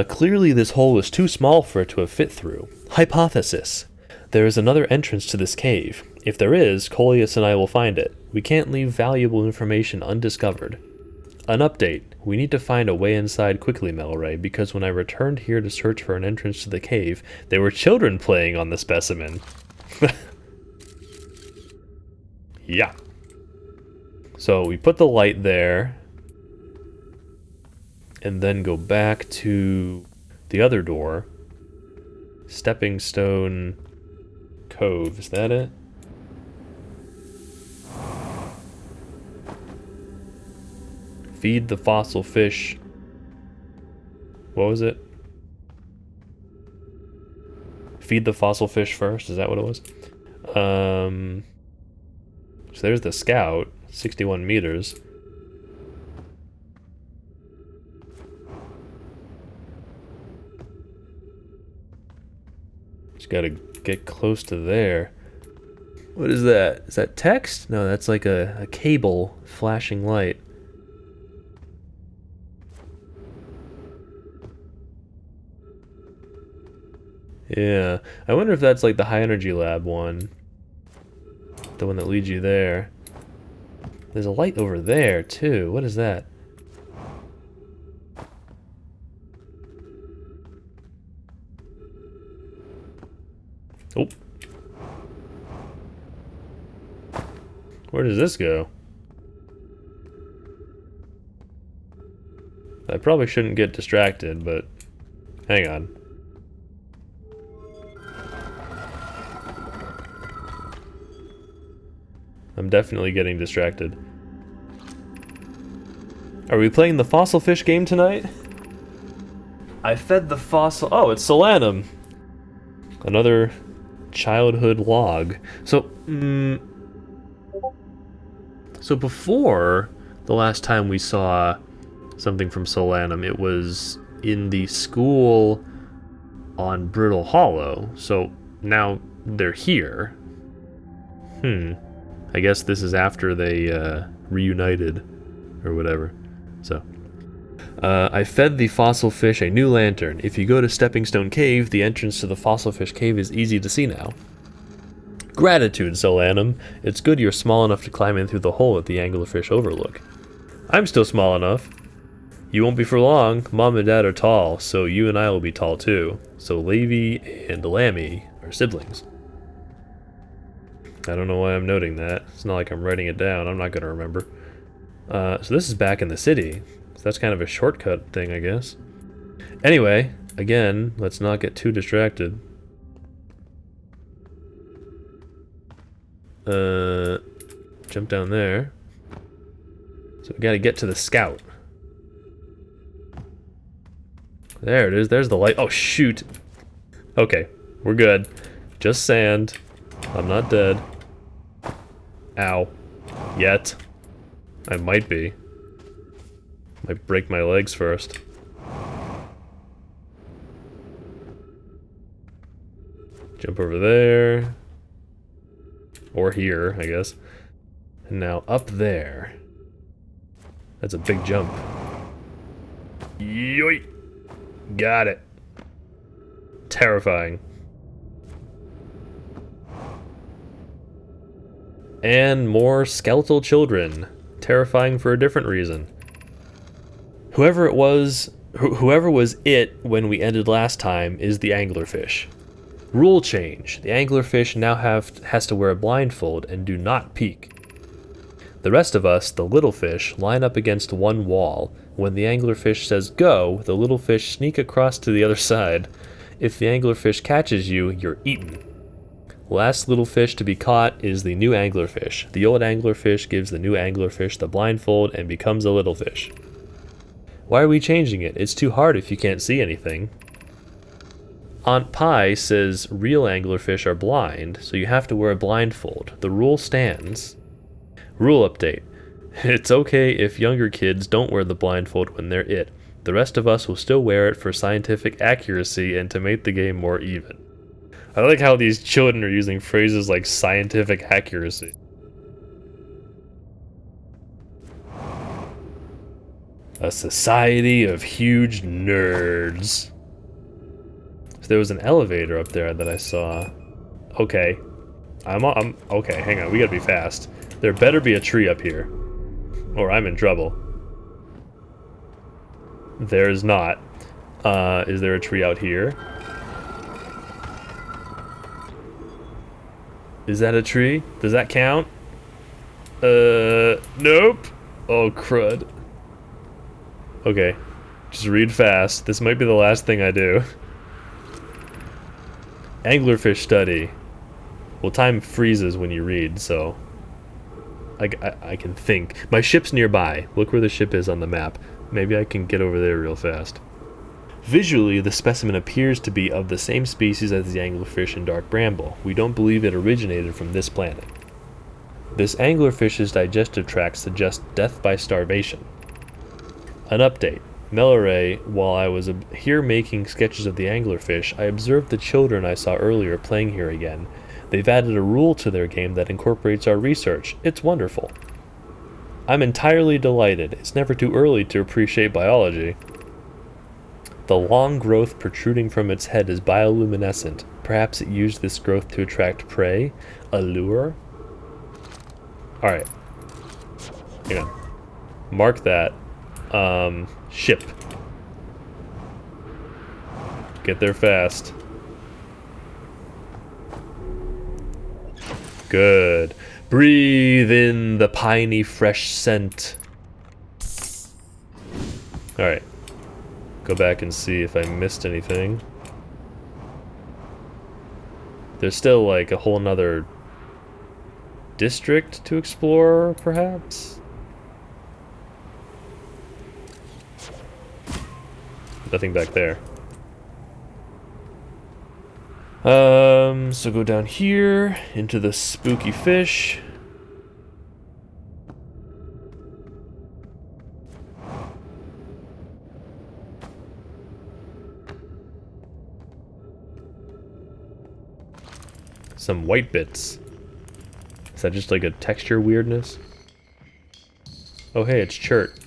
Clearly this hole was too small for it to have fit through. Hypothesis. There is another entrance to this cave. If there is, Coleus and I will find it. We can't leave valuable information undiscovered. An update. We need to find a way inside quickly, Melray, because when I returned here to search for an entrance to the cave, there were children playing on the specimen. Yeah. So we put the light there, and then go back to the other door. Stepping Stone Cove, is that it? Feed the fossil fish. What was it? Feed the fossil fish first, is that what it was? So there's the scout, 61 meters. Just gotta get close to there. What is that? Is that text? No, that's like a cable flashing light. Yeah, I wonder if that's like the high energy lab one. The one that leads you there. There's a light over there too. What is that? Oh. Where does this go? I probably shouldn't get distracted, but hang on. I'm definitely getting distracted. Are we playing the fossil fish game tonight? I fed the fossil... Oh, it's Solanum. Another childhood log. So, so before the last time we saw something from Solanum, it was in the school on Brittle Hollow. So now they're here. I guess this is after they reunited or whatever. So, I fed the fossil fish a new lantern. If you go to Stepping Stone Cave, the entrance to the fossil fish cave is easy to see now. Gratitude, Solanum. It's good you're small enough to climb in through the hole at the anglerfish overlook. I'm still small enough. You won't be for long. Mom and Dad are tall, so you and I will be tall too. So Lavy and Lammy are siblings. I don't know why I'm noting that. It's not like I'm writing it down. I'm not going to remember. So this is back in the city. So that's kind of a shortcut thing, I guess. Anyway, again, let's not get too distracted. Jump down there. So we gotta get to the scout. There it is. There's the light. Oh, shoot. Okay, we're good. Just sand. I'm not dead. Ow. Yet. I might be. Might break my legs first. Jump over there. Or here, I guess. And now up there. That's a big jump. Yoink! Got it. Terrifying. And more skeletal children. Terrifying for a different reason. Whoever was it when we ended last time is the anglerfish. Rule change. The anglerfish now has to wear a blindfold and do not peek. The rest of us, the little fish, line up against one wall. When the anglerfish says go, the little fish sneak across to the other side. If the anglerfish catches you, you're eaten. Last little fish to be caught is the new anglerfish. The old anglerfish gives the new anglerfish the blindfold and becomes a little fish. Why are we changing it? It's too hard if you can't see anything. Aunt Pie says real anglerfish are blind, so you have to wear a blindfold. The rule stands. Rule update. It's okay if younger kids don't wear the blindfold when they're it. The rest of us will still wear it for scientific accuracy and to make the game more even. I like how these children are using phrases like scientific accuracy. A society of huge nerds. So there was an elevator up there that I saw. Okay. Okay, hang on, we gotta be fast. There better be a tree up here, or I'm in trouble. There's not. Is there a tree out here? Is that a tree? Does that count? Nope. Oh, crud. Okay, just read fast. This might be the last thing I do. Anglerfish study. Well, time freezes when you read, so I can think. My ship's nearby. Look where the ship is on the map. Maybe I can get over there real fast. Visually, the specimen appears to be of the same species as the anglerfish in Dark Bramble. We don't believe it originated from this planet. This anglerfish's digestive tract suggests death by starvation. An update. Melloray, while I was here making sketches of the anglerfish, I observed the children I saw earlier playing here again. They've added a rule to their game that incorporates our research. It's wonderful. I'm entirely delighted. It's never too early to appreciate biology. The long growth protruding from its head is bioluminescent. Perhaps it used this growth to attract prey? A lure? Alright. Hang on. Mark that. Ship. Get there fast. Good. Breathe in the piney fresh scent. Alright. Go back and see if I missed anything. There's still like a whole nother district to explore, perhaps? Nothing back there. So go down here into the spooky fish. Some white bits. Is that just like a texture weirdness? Oh hey, it's Chert.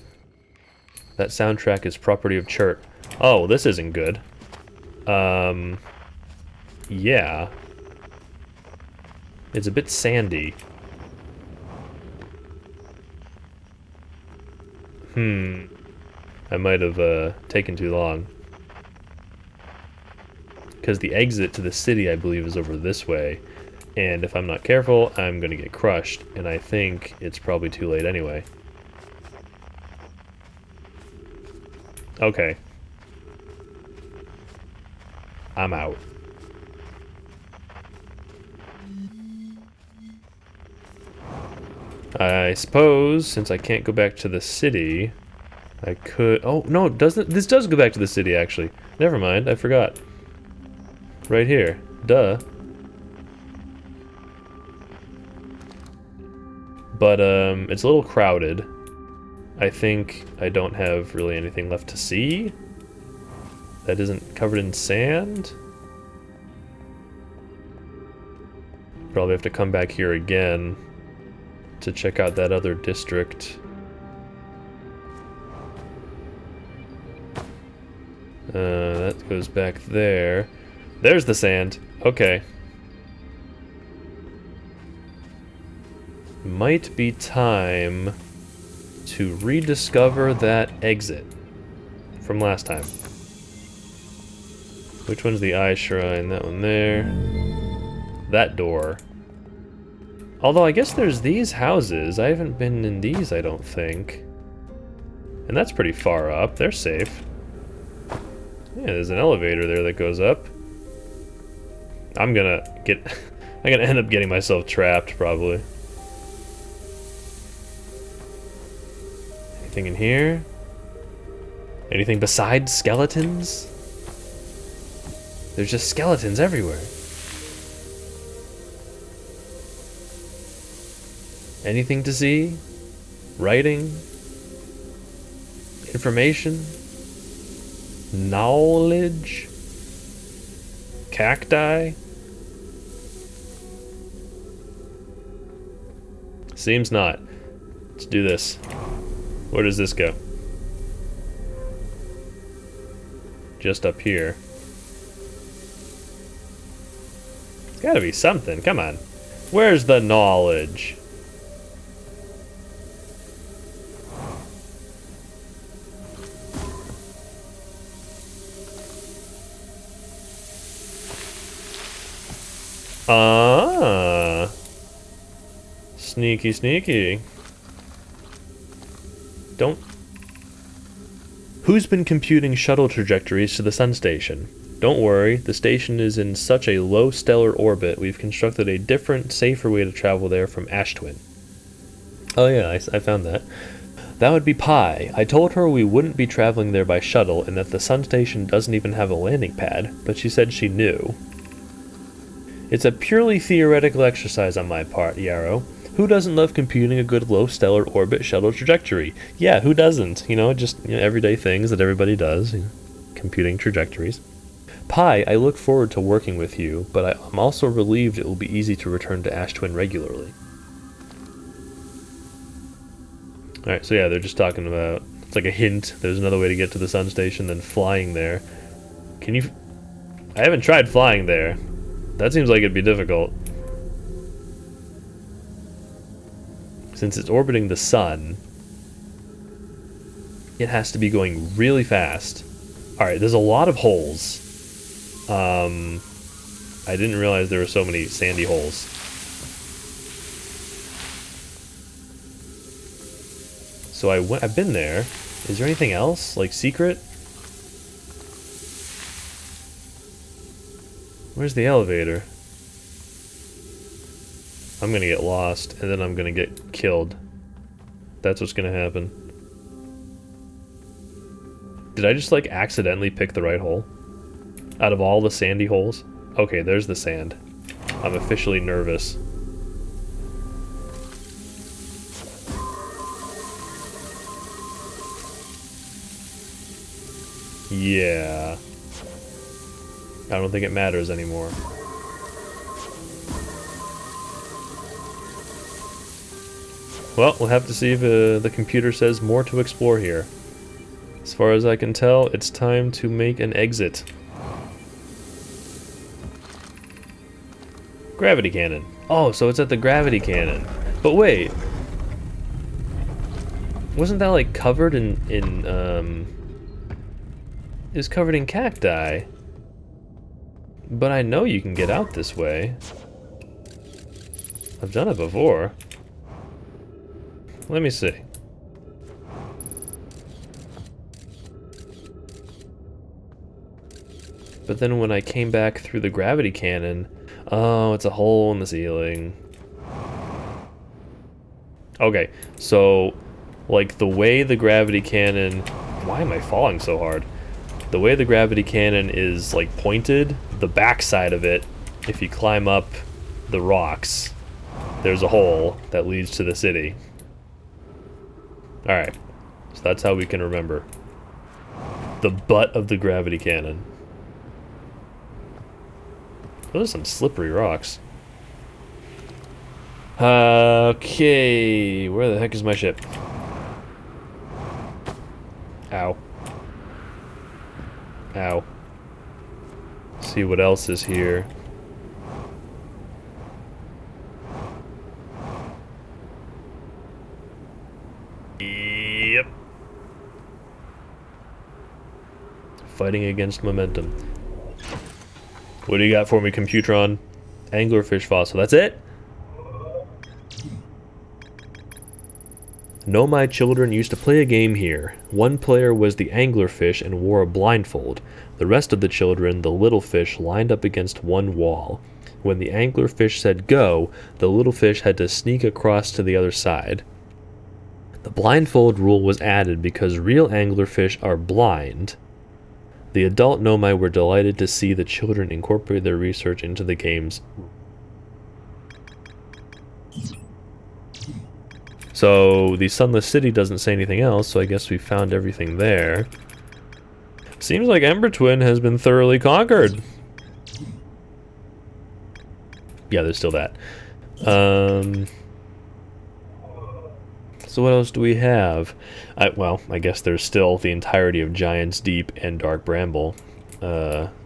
That soundtrack is property of Chert. Oh, this isn't good. Yeah. It's a bit sandy. I might have taken too long. Because the exit to the city, I believe, is over this way. And if I'm not careful, I'm gonna get crushed. And I think it's probably too late anyway. Okay. I'm out. I suppose, since I can't go back to the city, I could... Oh, no, it doesn't... This does go back to the city, actually. Never mind, I forgot. Right here. Duh. But, it's a little crowded. I think I don't have really anything left to see. That isn't covered in sand. Probably have to come back here again to check out that other district. That goes back there. There's the sand. Okay. Might be time to rediscover that exit from last time. Which one's the eye shrine? That one there. That door. Although I guess there's these houses. I haven't been in these, I don't think. And that's pretty far up. They're safe. Yeah, there's an elevator there that goes up. I'm gonna end up getting myself trapped, probably. Anything in here? Anything besides skeletons? There's just skeletons everywhere. Anything to see? Writing? Information? Knowledge? Cacti? Seems not. Let's do this. Where does this go? Just up here. It's gotta be something, come on. Where's the knowledge? Ah, sneaky, sneaky. Don't. Who's been computing shuttle trajectories to the sun station? Don't worry, the station is in such a low stellar orbit, we've constructed a different, safer way to travel there from Ashtwin. Oh yeah, I found that. That would be Pi. I told her we wouldn't be traveling there by shuttle and that the sun station doesn't even have a landing pad, but she said she knew. It's a purely theoretical exercise on my part, Yarrow. Who doesn't love computing a good low stellar orbit shuttle trajectory? Yeah, who doesn't? You know, just everyday things that everybody does. Computing trajectories. Pi, I look forward to working with you, but I'm also relieved it will be easy to return to Ashtwin regularly. Alright, so yeah, they're just talking about... It's like a hint. There's another way to get to the sun station than flying there. Can you... I haven't tried flying there. That seems like it'd be difficult. Since it's orbiting the sun, it has to be going really fast. Alright, there's a lot of holes. I didn't realize there were so many sandy holes. So I've been there. Is there anything else? Like, secret? Where's the elevator? I'm gonna get lost, and then I'm gonna get killed. That's what's gonna happen. Did I just, like, accidentally pick the right hole? Out of all the sandy holes? Okay, there's the sand. I'm officially nervous. Yeah. I don't think it matters anymore. Well, we'll have to see if the computer says more to explore here. As far as I can tell, it's time to make an exit. Gravity cannon. Oh, so it's at the gravity cannon. But wait. Wasn't that, like, covered in it was covered in cacti. But I know you can get out this way. I've done it before. Let me see. But then when I came back through the gravity cannon, oh, it's a hole in the ceiling. Okay, so, like, the way the gravity cannon... Why am I falling so hard? The way the gravity cannon is, like, pointed, the backside of it, if you climb up the rocks, there's a hole that leads to the city. Alright, so that's how we can remember. The butt of the gravity cannon. Those are some slippery rocks. Okay, where the heck is my ship? Ow. Ow. See what else is here. Yep. Fighting against momentum. What do you got for me, Computron? Anglerfish fossil. That's it? No, my children used to play a game here. One player was the anglerfish and wore a blindfold. The rest of the children, the little fish, lined up against one wall. When the anglerfish said go, the little fish had to sneak across to the other side. The blindfold rule was added because real anglerfish are blind. The adult Nomai were delighted to see the children incorporate their research into the games. So, the Sunless City doesn't say anything else, so I guess we found everything there. Seems like Ember Twin has been thoroughly conquered. Yeah, there's still that. So what else do we have? Well, I guess there's still the entirety of Giant's Deep and Dark Bramble.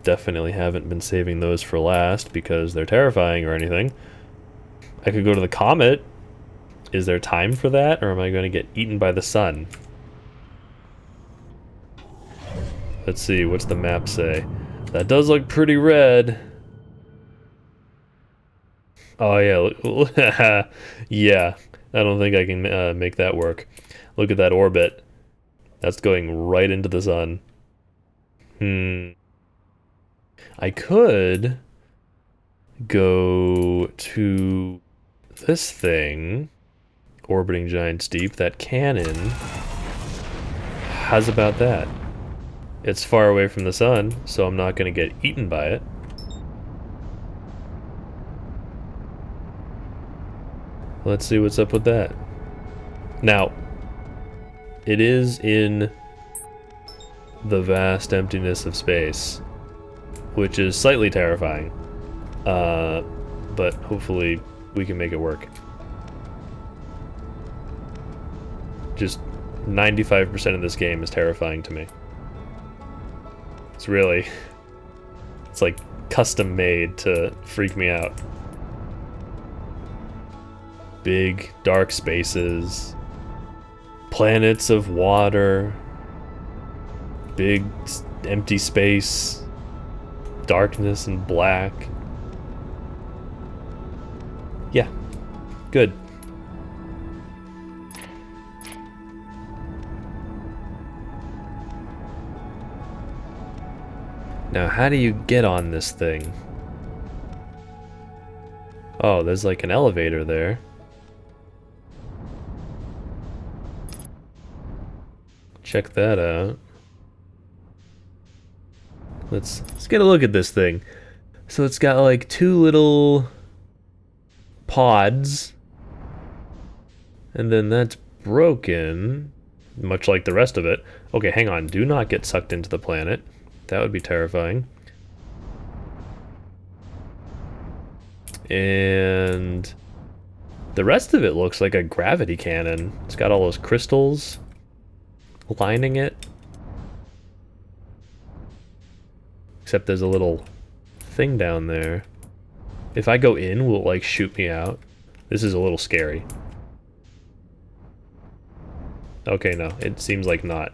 Definitely haven't been saving those for last because they're terrifying or anything. I could go to the Comet. Is there time for that, or am I going to get eaten by the sun? Let's see, what's the map say? That does look pretty red. Oh yeah, yeah. I don't think I can make that work. Look at that orbit. That's going right into the sun. I could go to this thing, orbiting Giant's Deep, that cannon. How's about that? It's far away from the sun, so I'm not going to get eaten by it. Let's see what's up with that. Now, it is in the vast emptiness of space, which is slightly terrifying. But hopefully we can make it work. Just 95% of this game is terrifying to me. It's really... It's like custom made to freak me out. Big, dark spaces. Planets of water. Big, empty space. Darkness and black. Yeah. Good. Now, how do you get on this thing? Oh, there's like an elevator there. Check that out. Let's get a look at this thing. So it's got like two little pods, and then that's broken, much like the rest of it. Okay, hang on. Do not get sucked into the planet. That would be terrifying. And the rest of it looks like a gravity cannon. It's got all those crystals lining it. Except there's a little thing down there. If I go in, will it like shoot me out? This is a little scary. Okay, no, it seems like not.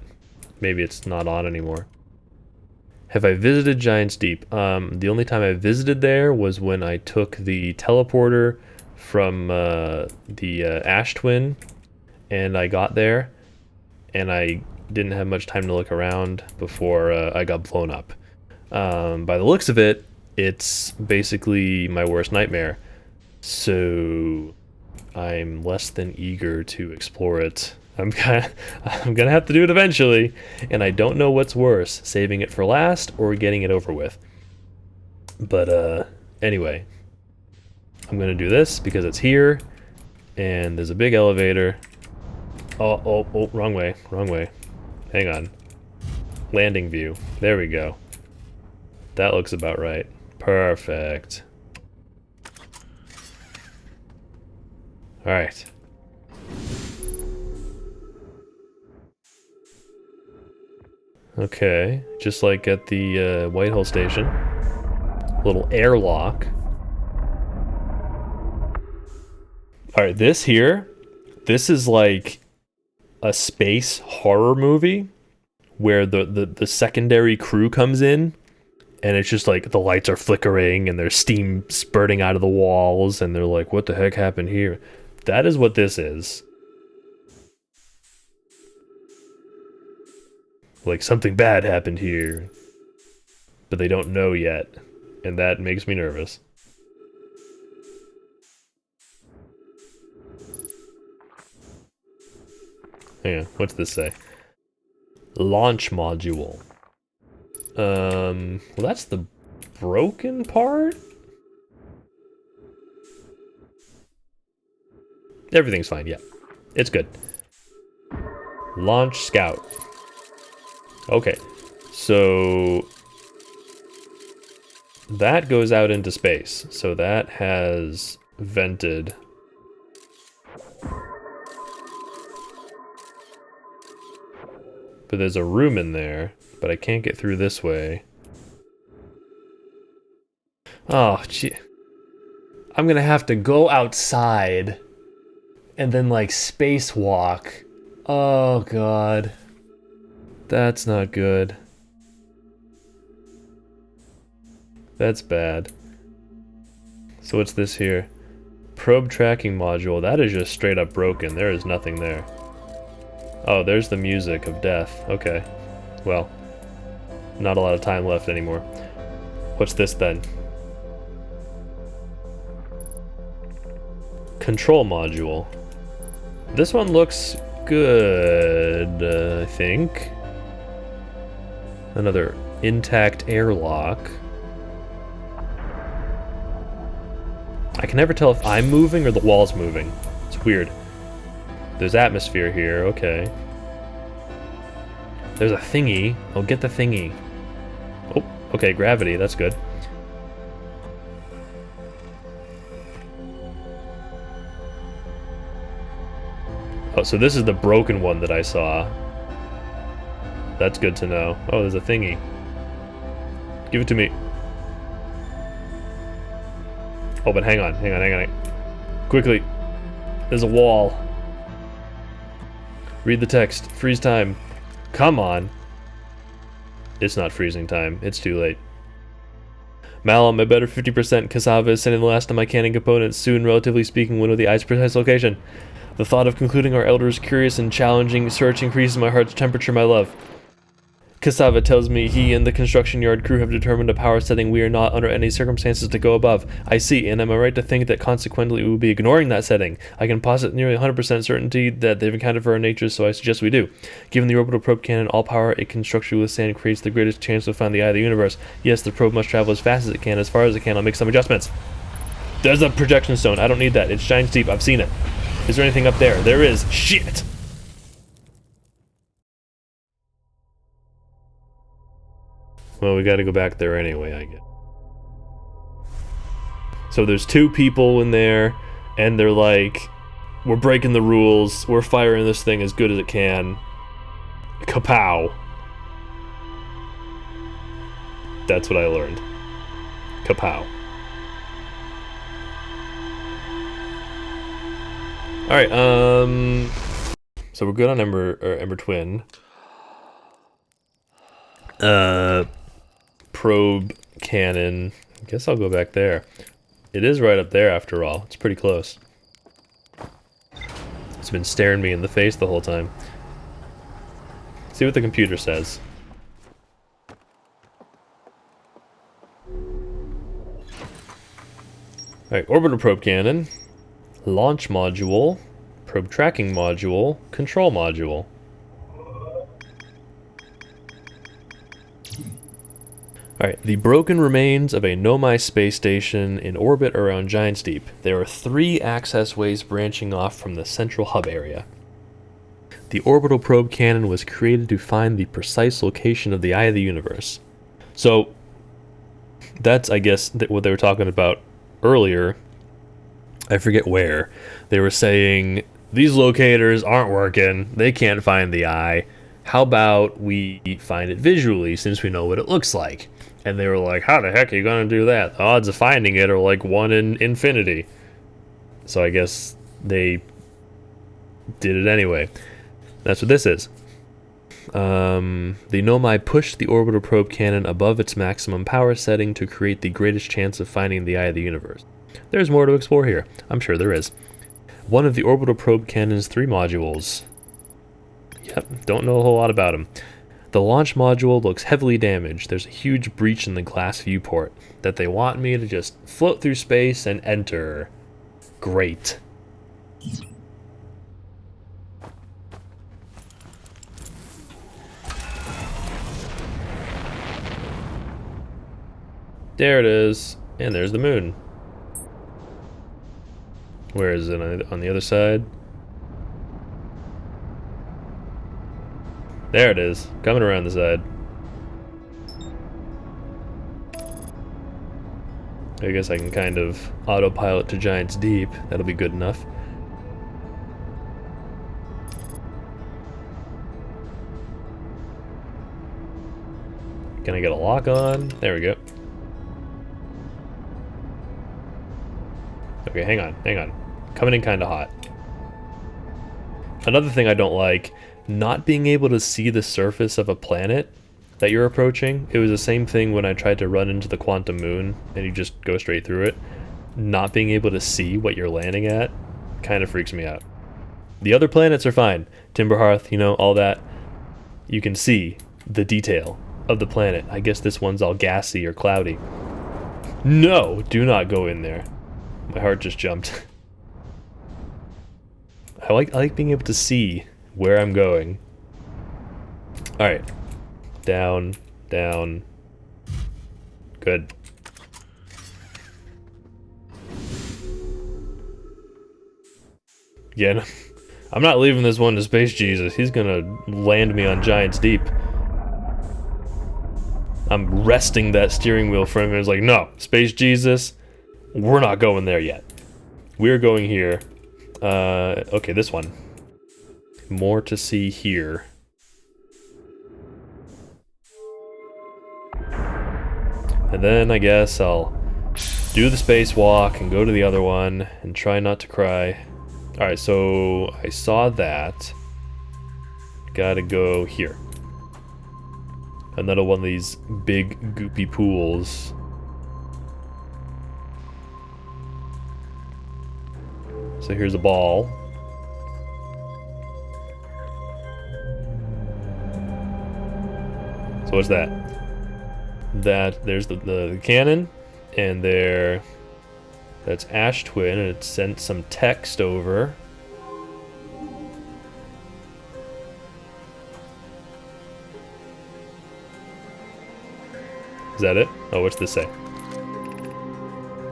Maybe it's not on anymore. Have I visited Giant's Deep? The only time I visited there was when I took the teleporter from the Ash Twin, and I got there, and I didn't have much time to look around before I got blown up. By the looks of it, it's basically my worst nightmare, so I'm less than eager to explore it. I'm gonna have to do it eventually, and I don't know what's worse, saving it for last or getting it over with. But anyway, I'm gonna do this because it's here, and there's a big elevator. Oh, wrong way. Hang on. Landing view. There we go. That looks about right. Perfect. Alright. Okay, just like at the Whitehall station. Little airlock. Alright, this is like a space horror movie where the secondary crew comes in, and it's just like the lights are flickering and there's steam spurting out of the walls, and they're like, what the heck happened here? That is what this is. Like, something bad happened here, but they don't know yet, and that makes me nervous. Hang on, what's this say? Launch module. Well, that's the broken part? Everything's fine, yeah. It's good. Launch Scout. Okay, so that goes out into space. So that has vented. But there's a room in there, but I can't get through this way. Oh, gee. I'm gonna have to go outside and then like spacewalk. Oh god. That's not good. That's bad. So what's this here? Probe tracking module. That is just straight up broken. There is nothing there. Oh, there's the music of death. Okay. Well, not a lot of time left anymore. What's this then? Control module. This one looks good, I think. Another intact airlock. I can never tell if I'm moving or the wall's moving. It's weird. There's atmosphere here, okay. There's a thingy. I'll get the thingy. Oh, okay, gravity, that's good. Oh, so this is the broken one that I saw. That's good to know. Oh, there's a thingy. Give it to me. Oh, but hang on. Quickly. There's a wall. Read the text. Freeze time. Come on. It's not freezing time. It's too late. Malum, my better 50% cassava is sending the last of my canning components. Soon, relatively speaking, when with the ice precise location. The thought of concluding our elder's curious and challenging search increases my heart's temperature, my love. Kasava tells me he and the construction yard crew have determined a power setting we are not under any circumstances to go above. I see, and am I right to think that consequently we will be ignoring that setting? I can posit nearly 100% certainty that they've accounted for our nature, so I suggest we do. Given the orbital probe cannon, all power it can structurally withstand creates the greatest chance to find the eye of the universe. Yes, the probe must travel as fast as it can, as far as it can. I'll make some adjustments. There's a projection stone. I don't need that. It shines deep. I've seen it. Is there anything up there? There is. Shit! Well, we gotta go back there anyway, I guess. So there's 2 people in there, and they're like, we're breaking the rules, we're firing this thing as good as it can. Kapow. That's what I learned. Kapow. Alright, so we're good on Ember Twin. Probe cannon. I guess I'll go back there. It is right up there after all. It's pretty close. It's been staring me in the face the whole time. See what the computer says. Alright, orbital probe cannon. Launch module. Probe tracking module. Control module. Alright, the broken remains of a Nomai space station in orbit around Giant's Deep. There are 3 access ways branching off from the central hub area. The orbital probe cannon was created to find the precise location of the eye of the universe. So, that's, I guess, what they were talking about earlier. I forget where. They were saying, these locators aren't working, they can't find the eye. How about we find it visually, since we know what it looks like? And they were like, how the heck are you going to do that? The odds of finding it are like 1 in infinity. So I guess they did it anyway. That's what this is. The Nomai pushed the orbital probe cannon above its maximum power setting to create the greatest chance of finding the eye of the universe. There's more to explore here. I'm sure there is. One of the orbital probe cannon's 3 modules. Yep, don't know a whole lot about them. The launch module looks heavily damaged. There's a huge breach in the glass viewport that they want me to just float through space and enter. Great. There it is. And there's the moon. Where is it? On the other side? There it is, coming around the side. I guess I can kind of autopilot to Giant's Deep. That'll be good enough. Can I get a lock on? There we go. Okay, hang on. Coming in kind of hot. Another thing I don't like, not being able to see the surface of a planet that you're approaching. It was the same thing when I tried to run into the quantum moon and you just go straight through it. Not being able to see what you're landing at kind of freaks me out. The other planets are fine. Timberhearth, you know, all that. You can see the detail of the planet. I guess this one's all gassy or cloudy. No, do not go in there. My heart just jumped. I like being able to see where I'm going. Alright. Down, down. Good. Yeah, I'm not leaving this one to Space Jesus. He's gonna land me on Giant's Deep. I'm resting that steering wheel for him and it's like, no, Space Jesus, we're not going there yet. We're going here. Okay, this one. More to see here. And then I guess I'll do the spacewalk and go to the other one and try not to cry. Alright, so I saw that. Gotta go here. Another one of these big goopy pools. So here's a ball. So what's that? There's the cannon, and that's Ash Twin, and it sent some text over. Is that it? Oh, what's this say?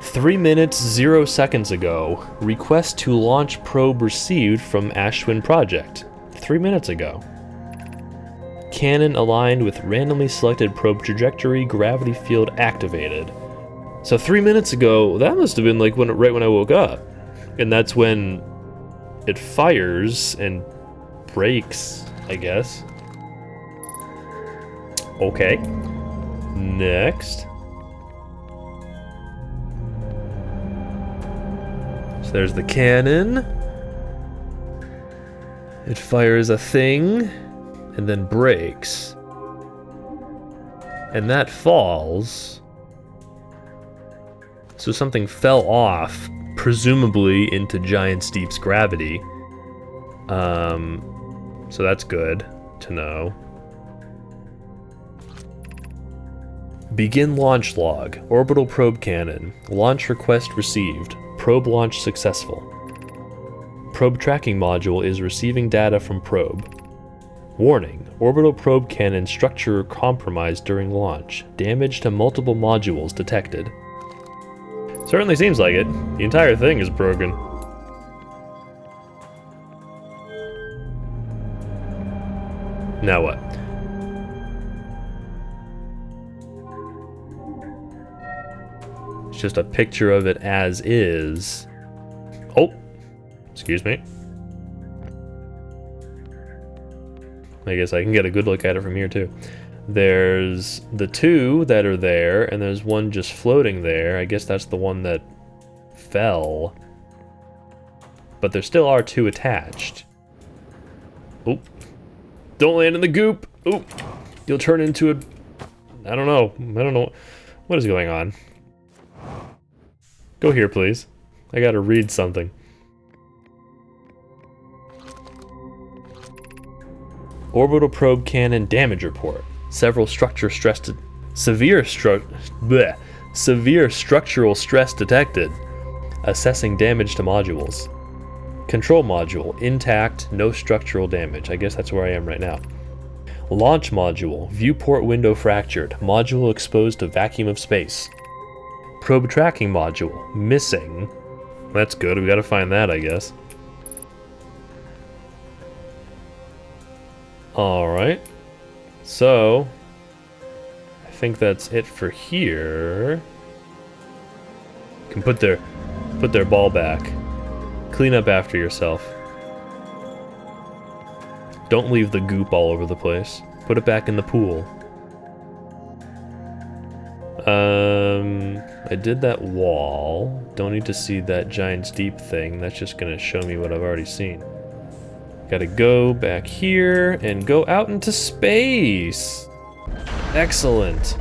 3 minutes, 0 seconds ago, request to launch probe received from Ash Twin Project. 3 minutes ago. Cannon aligned with randomly selected probe trajectory, gravity field activated. So 3 minutes ago, that must have been like right when I woke up. And that's when it fires and breaks, I guess. Okay. Next. So there's the cannon. It fires a thing and then breaks. And that falls. So something fell off, presumably into Giant Steep's gravity. So that's good to know. Begin launch log. Orbital probe cannon. Launch request received. Probe launch successful. Probe tracking module is receiving data from probe. Warning. Orbital probe cannon structure compromised during launch. Damage to multiple modules detected. Certainly seems like it. The entire thing is broken. Now what? It's just a picture of it as is. Oh, excuse me. I guess I can get a good look at it from here too. There's the two that are there, and there's one just floating there. I guess that's the one that fell. But there still are two attached. Oh, don't land in the goop. Oh, you'll turn into a... I don't know. What is going on? Go here, please. I gotta read something. Orbital probe cannon damage report. Several severe structural stress detected. Assessing damage to modules. Control module intact, no structural damage. I guess that's where I am right now. Launch module viewport window fractured. Module exposed to vacuum of space. Probe tracking module missing. That's good. We gotta find that, I guess. Alright. So I think that's it for here. Can put their ball back. Clean up after yourself. Don't leave the goop all over the place. Put it back in the pool. I did that wall. Don't need to see that Giant Steep thing. That's just gonna show me what I've already seen. Gotta go back here and go out into space. Excellent.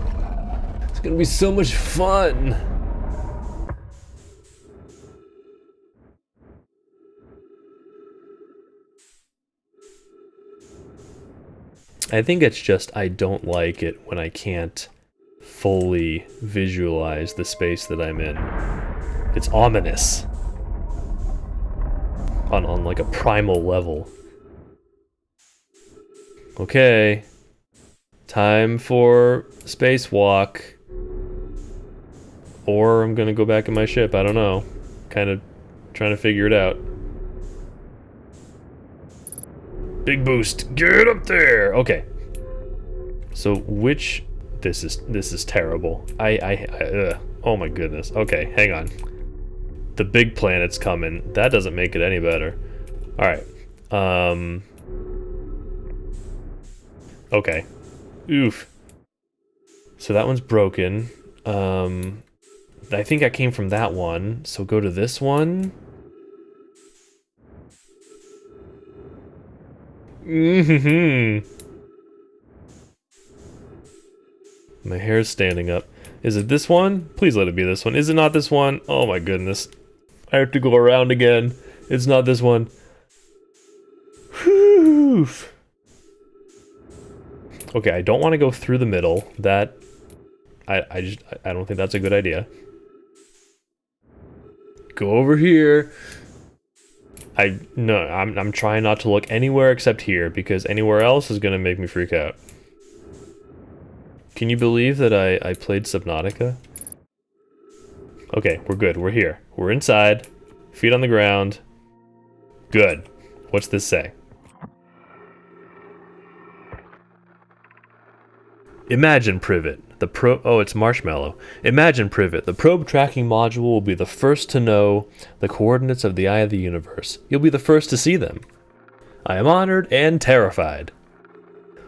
It's gonna be so much fun. I think it's just I don't like it when I can't fully visualize the space that I'm in. It's ominous. On like a primal level. Okay. Time for spacewalk. Or I'm gonna go back in my ship, I don't know. Kind of trying to figure it out. Big boost, get up there! Okay. So which... This is terrible. Oh my goodness. Okay, hang on. The big planet's coming. That doesn't make it any better. Alright. Okay. Oof. So that one's broken. I think I came from that one. So go to this one. My hair's standing up. Is it this one? Please let it be this one. Is it not this one? Oh my goodness. I have to go around again. It's not this one. Whew. Okay, I don't want to go through the middle. That... I don't think that's a good idea. Go over here. I'm trying not to look anywhere except here, because anywhere else is gonna make me freak out. Can you believe that I played Subnautica? Okay, we're good. We're here. We're inside. Feet on the ground. Good. What's this say? Imagine Privet. Oh, it's Marshmallow. Imagine Privet. The probe tracking module will be the first to know the coordinates of the eye of the universe. You'll be the first to see them. I am honored and terrified.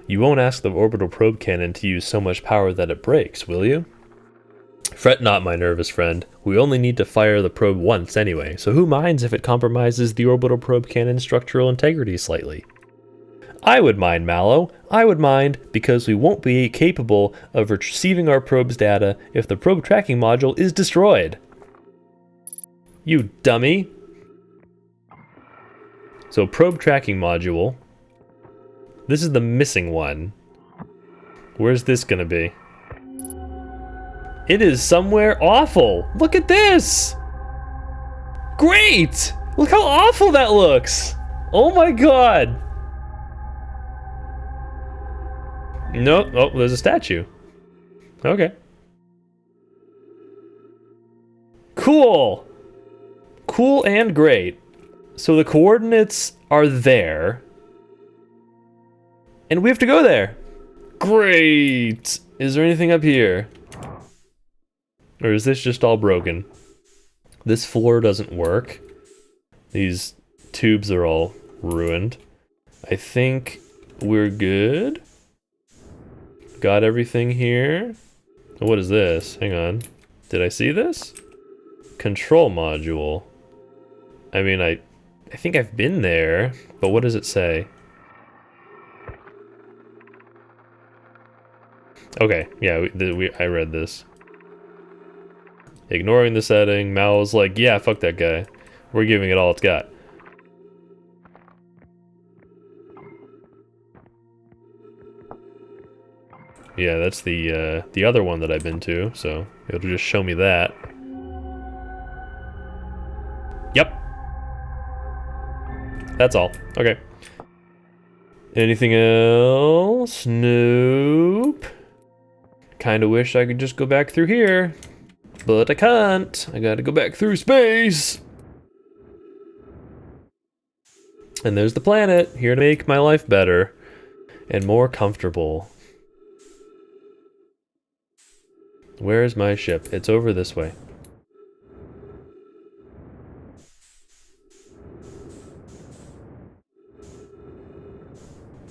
You won't ask the orbital probe cannon to use so much power that it breaks, will you? Fret not, my nervous friend. We only need to fire the probe once anyway, so who minds if it compromises the orbital probe cannon's structural integrity slightly? I would mind, Mallow. I would mind, because we won't be capable of receiving our probe's data if the probe tracking module is destroyed. You dummy. So probe tracking module. This is the missing one. Where's this gonna be? It is somewhere awful. Look at this. Great. Look how awful that looks. Oh my god. No, oh, there's a statue. Okay. Cool. Cool and great. So the coordinates are there. And we have to go there. Great. Is there anything up here? Or is this just all broken? This floor doesn't work. These tubes are all ruined. I think we're good. Got everything here. What is this? Hang on. Did I see this? Control module. I mean, I think I've been there, but what does it say? Okay, yeah, I read this. Ignoring the setting, Mal was like, yeah, fuck that guy. We're giving it all it's got. Yeah, that's the other one that I've been to, so it'll just show me that. Yep. That's all. Okay. Anything else? Nope. Kinda wish I could just go back through here. But I can't. I gotta go back through space. And there's the planet, here to make my life better and more comfortable. Where is my ship? It's over this way.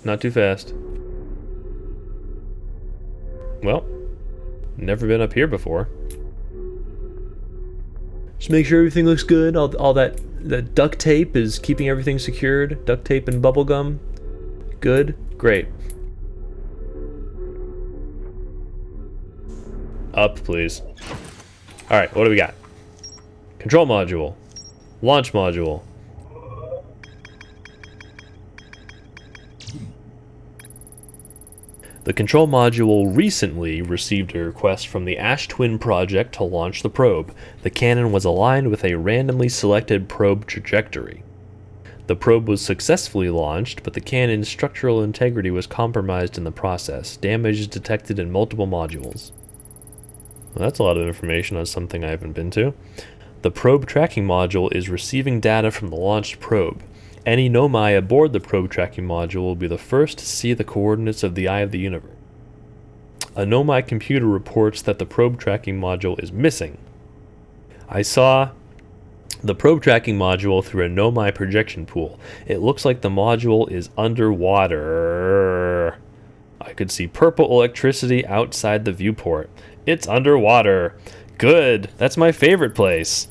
Not too fast. Well, never been up here before. Just make sure everything looks good. All that duct tape is keeping everything secured. Duct tape and bubble gum. Good. Great. Up, please. Alright, what do we got? Control module. Launch module. The control module recently received a request from the Ash Twin project to launch the probe. The cannon was aligned with a randomly selected probe trajectory. The probe was successfully launched, but the cannon's structural integrity was compromised in the process. Damage is detected in multiple modules. Well, that's a lot of information on something I haven't been to. The probe tracking module is receiving data from the launched probe. Any Nomai aboard the probe tracking module will be the first to see the coordinates of the eye of the universe. A Nomai computer reports that the probe tracking module is missing. I saw the probe tracking module through a Nomai projection pool. It looks like the module is underwater. I could see purple electricity outside the viewport. It's underwater. Good, that's my favorite place.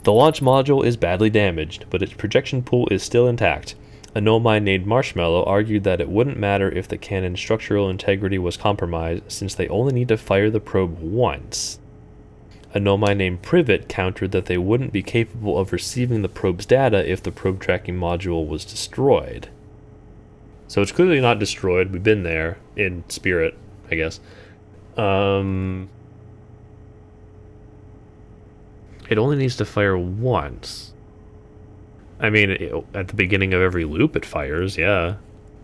The launch module is badly damaged, but its projection pool is still intact. A Nomai named Marshmallow argued that it wouldn't matter if the cannon's structural integrity was compromised, since they only need to fire the probe once. A Nomai named Privet countered that they wouldn't be capable of receiving the probe's data if the probe tracking module was destroyed. So it's clearly not destroyed. We've been there in spirit, I guess. It only needs to fire once. I mean, at the beginning of every loop it fires, yeah.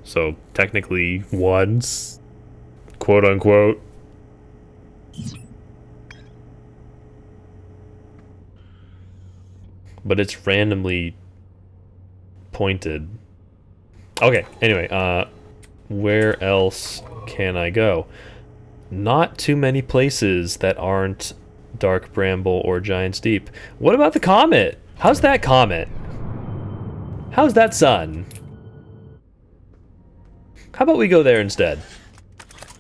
So technically once, quote unquote. But it's randomly pointed. Okay, anyway, where else can I go? Not too many places that aren't Dark Bramble or Giant's Deep. What about the comet? How's that comet? How's that sun? How about we go there instead?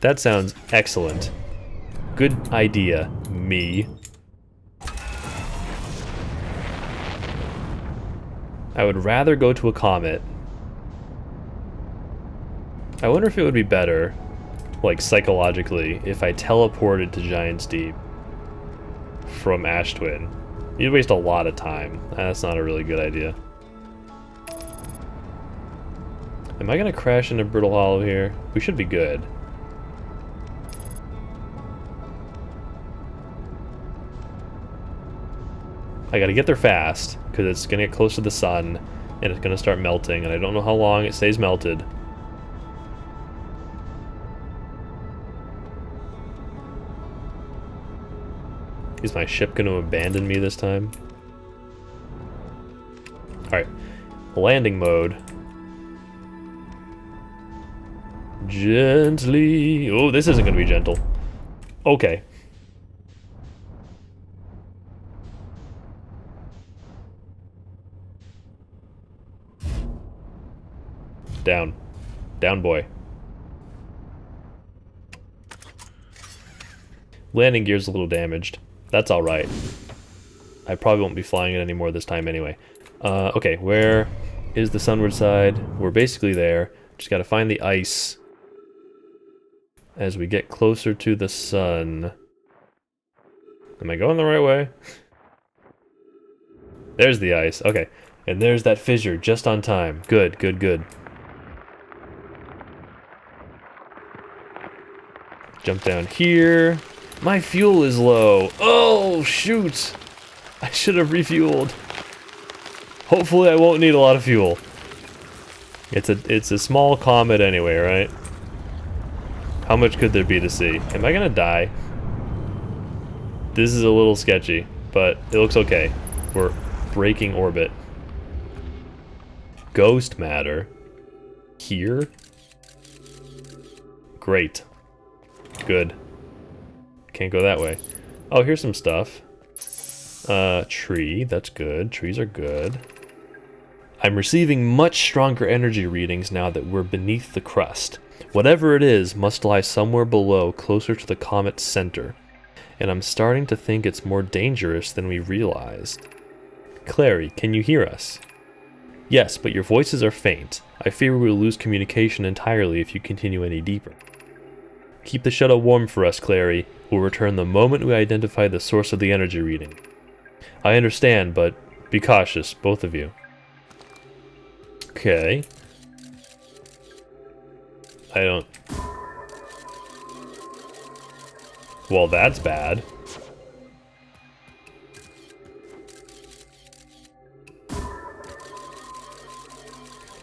That sounds excellent. Good idea, me. I would rather go to a comet. I wonder if it would be better, like psychologically, if I teleported to Giant's Deep from Ash Twin. You'd waste a lot of time. That's not a really good idea. Am I gonna crash into Brittle Hollow here? We should be good. I gotta get there fast, because it's gonna get close to the sun, and it's gonna start melting, and I don't know how long it stays melted. Is my ship gonna abandon me this time? Alright, landing mode. Gently. Oh, this isn't gonna be gentle. Okay. Down. Down, boy. Landing gear's a little damaged. That's alright. I probably won't be flying it anymore this time anyway. Okay, where is the sunward side? We're basically there. Just gotta find the ice as we get closer to the sun. Am I going the right way? There's the ice. Okay. And there's that fissure just on time. Good, good, good. Jump down here. My fuel is low. Oh, shoot. I should have refueled. Hopefully I won't need a lot of fuel. It's a small comet anyway, right? How much could there be to see? Am I gonna die? This is a little sketchy, but it looks okay. We're breaking orbit. Ghost matter. Here? Great. Good. Can't go that way. Oh, here's some stuff. Tree. That's good. Trees are good. I'm receiving much stronger energy readings now that we're beneath the crust. Whatever it is must lie somewhere below, closer to the comet's center. And I'm starting to think it's more dangerous than we realized. Clary, can you hear us? Yes, but your voices are faint. I fear we will lose communication entirely if you continue any deeper. Keep the shuttle warm for us, Clary. We'll return the moment we identify the source of the energy reading. I understand, but be cautious, both of you. Okay. I don't... Well, that's bad.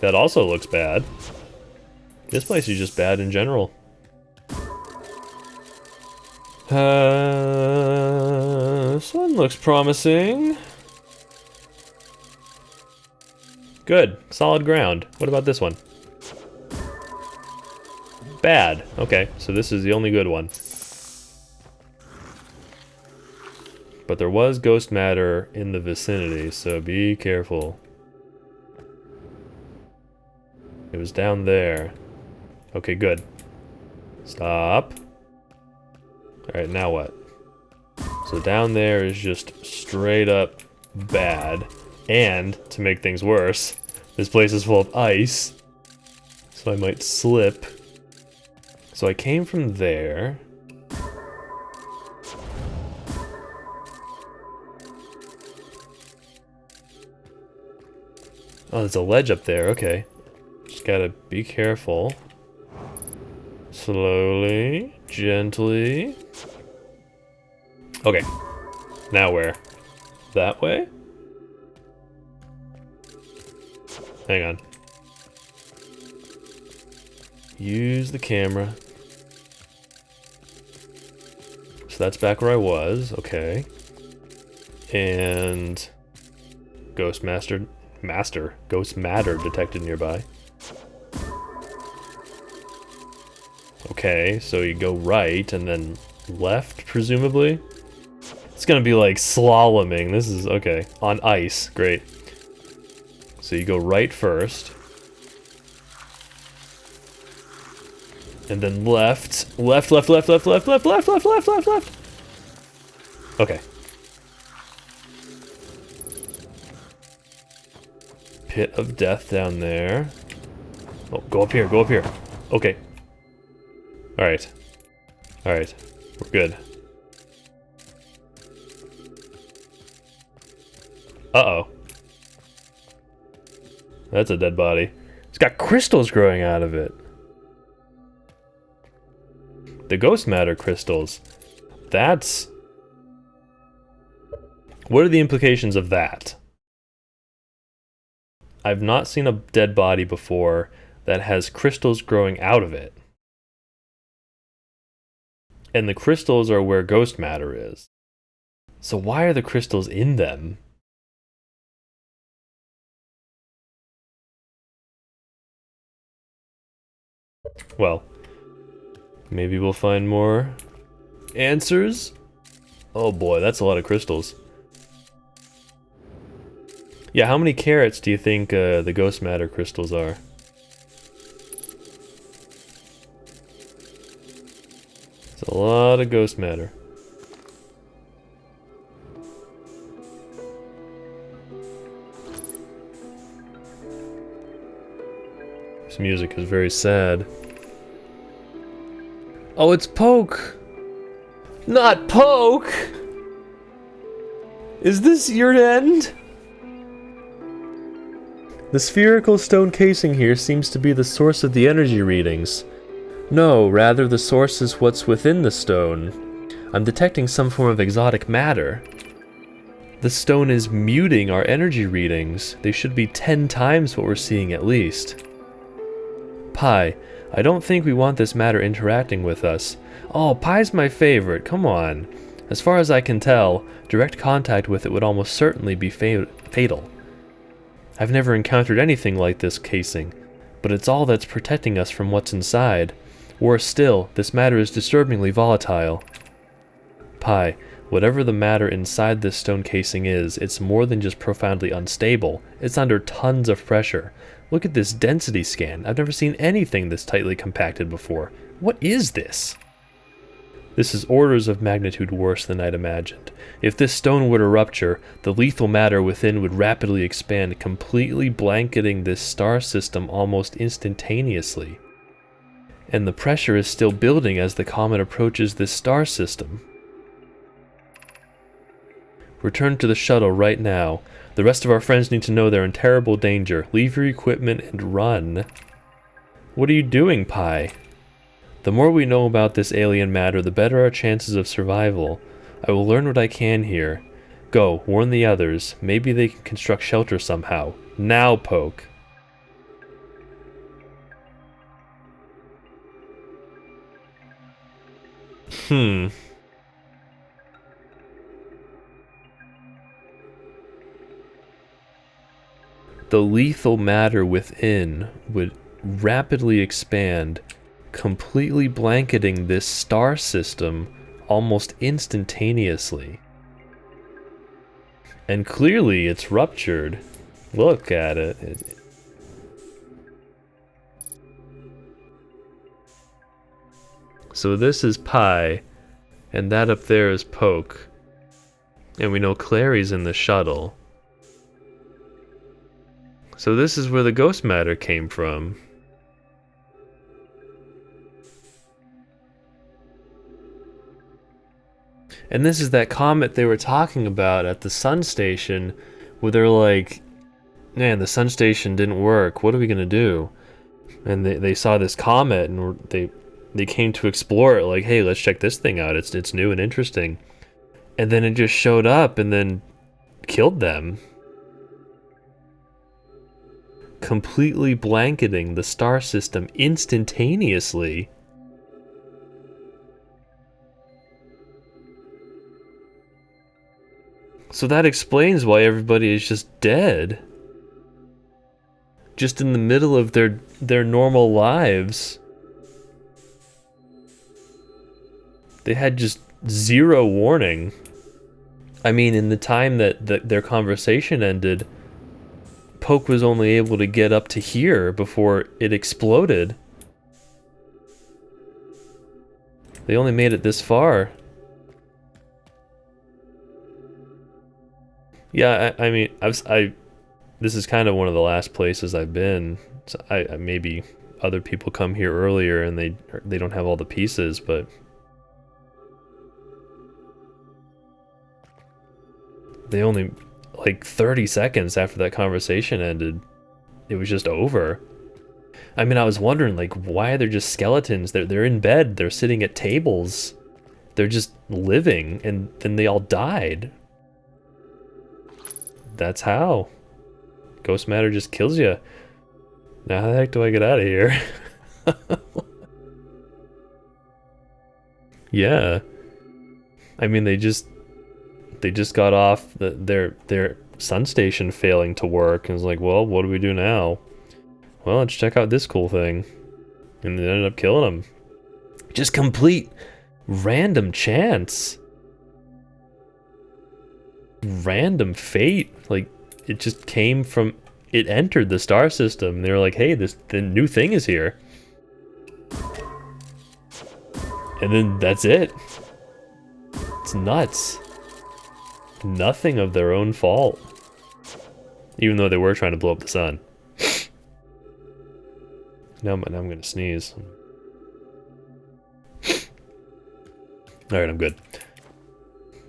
That also looks bad. This place is just bad in general. This one looks promising. Good. Solid ground. What about this one? Bad. Okay, so this is the only good one. But there was ghost matter in the vicinity, so be careful. It was down there. Okay, good. Stop. Alright, now what? So down there is just straight up bad. And, to make things worse, this place is full of ice. So I might slip. So I came from there. Oh, there's a ledge up there, okay. Just Gotta be careful. Slowly, gently. Okay. Now where? That way? Hang on. Use the camera. So that's back where I was, okay. And Ghost Matter detected nearby. Okay, so you go right and then left, presumably. It's gonna be like slaloming. This is okay. On ice, great. So you go right first. And then left. Left. Okay. Pit of death down there. Oh, go up here, Okay. Alright. Alright. We're good. Uh-oh. That's a dead body. It's got crystals growing out of it. The ghost matter crystals. That's... What are the implications of that? I've not seen a dead body before that has crystals growing out of it. And the crystals are where ghost matter is. So why are the crystals in them? Well, maybe we'll find more answers? Oh boy, that's a lot of crystals. Yeah, how many carats do you think the ghost matter crystals are? It's a lot of ghost matter. This music is very sad. Oh, it's Poke! Not Poke! Is this your end? The spherical stone casing here seems to be the source of the energy readings. No, rather the source is what's within the stone. I'm detecting some form of exotic matter. The stone is muting our energy readings. They should be 10 times what we're seeing at least. Pi, I don't think we want this matter interacting with us. Oh, Pi's my favorite, come on. As far as I can tell, direct contact with it would almost certainly be fatal. I've never encountered anything like this casing, but it's all that's protecting us from what's inside. Worse still, this matter is disturbingly volatile. Pi, whatever the matter inside this stone casing is, it's more than just profoundly unstable. It's under tons of pressure. Look at this density scan. I've never seen anything this tightly compacted before. What is this? This is orders of magnitude worse than I'd imagined. If this stone were to rupture, the lethal matter within would rapidly expand, completely blanketing this star system almost instantaneously. And the pressure is still building as the comet approaches this star system. Return to the shuttle right now. The rest of our friends need to know they're in terrible danger. Leave your equipment and run. What are you doing, Pi? The more we know about this alien matter, the better our chances of survival. I will learn what I can here. Go, warn the others. Maybe they can construct shelter somehow. Now, Poke. The lethal matter within would rapidly expand, completely blanketing this star system almost instantaneously. And clearly it's ruptured. Look at it. So this is Pi, and that up there is Poke. And we know Clary's in the shuttle. So this is where the ghost matter came from. And this is that comet they were talking about at the sun station, where they're like, man, the sun station didn't work, what are we gonna do? And they saw this comet, and they came to explore it, like, hey, let's check this thing out, it's new and interesting. And then it just showed up and then killed them, completely blanketing the star system instantaneously. So that explains why everybody is just dead. Just in the middle of their normal lives. They had just zero warning. I mean, in the time that their conversation ended, Poke was only able to get up to here before it exploded. They only made it this far. Yeah, I mean, this is kind of one of the last places I've been. So maybe other people come here earlier and they don't have all the pieces, but they only, like 30 seconds after that conversation ended, it was just over. I mean, I was wondering, like, why are there just skeletons? They're in bed, they're sitting at tables, they're just living, and then they all died. That's how. Ghost matter just kills you. Now how the heck do I get out of here? Yeah. I mean, they just got off their sun station failing to work, and was like, well, what do we do now? Well, let's check out this cool thing. And they ended up killing them. Just complete random chance. Random fate. Like, it just came from, it entered the star system. They were like, hey, the new thing is here. And then that's it. It's nuts. Nothing of their own fault. Even though they were trying to blow up the sun. Now I'm gonna sneeze. Alright, I'm good.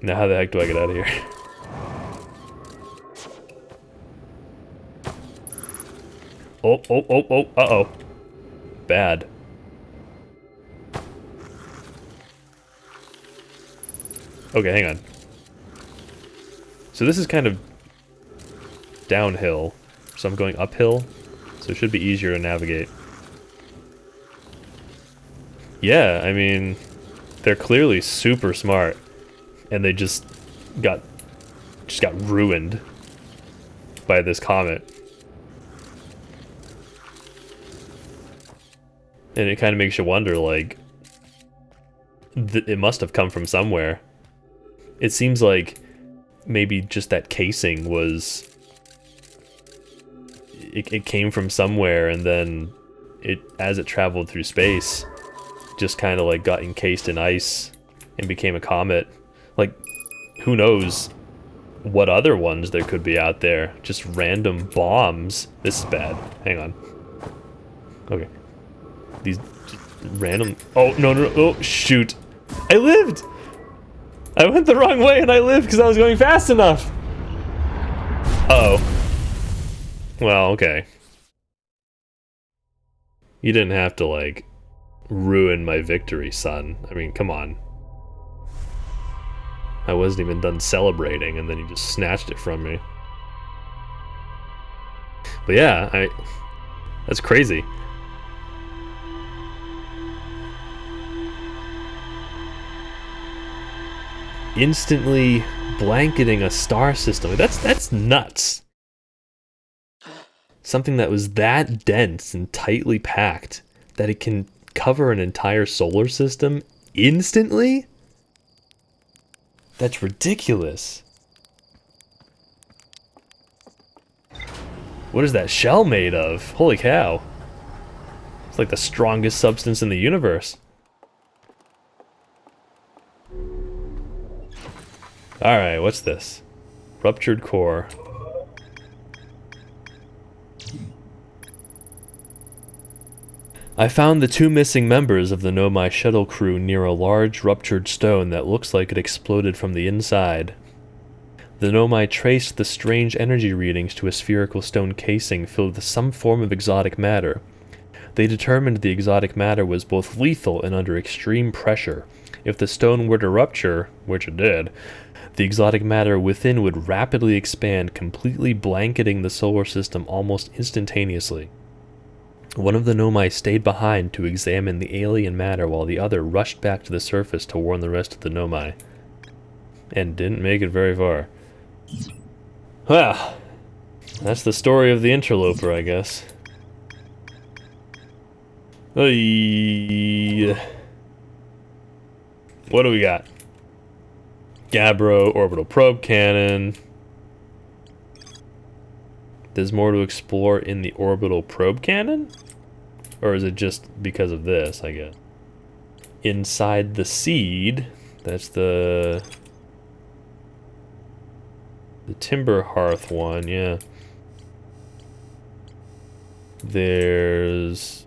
Now how the heck do I get out of here? Oh, uh-oh. Bad. Okay, hang on. So this is kind of downhill, so I'm going uphill, so it should be easier to navigate. Yeah, I mean, they're clearly super smart, and they just got ruined by this comet. And it kind of makes you wonder, like, it must have come from somewhere. It seems like maybe just that casing was... It came from somewhere, and then as it traveled through space, just kind of like got encased in ice and became a comet. Like, who knows what other ones there could be out there. Just random bombs. This is bad. Hang on. Okay. These just random... Oh, no, oh, shoot. I lived! I went the wrong way and I lived because I was going fast enough! Uh-oh. Well, okay. You didn't have to, like, ruin my victory, son. I mean, come on. I wasn't even done celebrating and then you just snatched it from me. But yeah, that's crazy. Instantly blanketing a star system. That's nuts. Something that was that dense and tightly packed that it can cover an entire solar system instantly? That's ridiculous. What is that shell made of? Holy cow. It's like the strongest substance in the universe. Alright, what's this? Ruptured core. I found the 2 missing members of the Nomai shuttle crew near a large ruptured stone that looks like it exploded from the inside. The Nomai traced the strange energy readings to a spherical stone casing filled with some form of exotic matter. They determined the exotic matter was both lethal and under extreme pressure. If the stone were to rupture, which it did, the exotic matter within would rapidly expand, completely blanketing the solar system almost instantaneously. One of the Nomai stayed behind to examine the alien matter while the other rushed back to the surface to warn the rest of the Nomai. And didn't make it very far. Well, that's the story of the interloper, I guess. Hey. What do we got? Gabbro, orbital probe cannon. There's more to explore in the orbital probe cannon? Or is it just because of this, I guess? Inside the seed, that's the timber hearth one, yeah. There's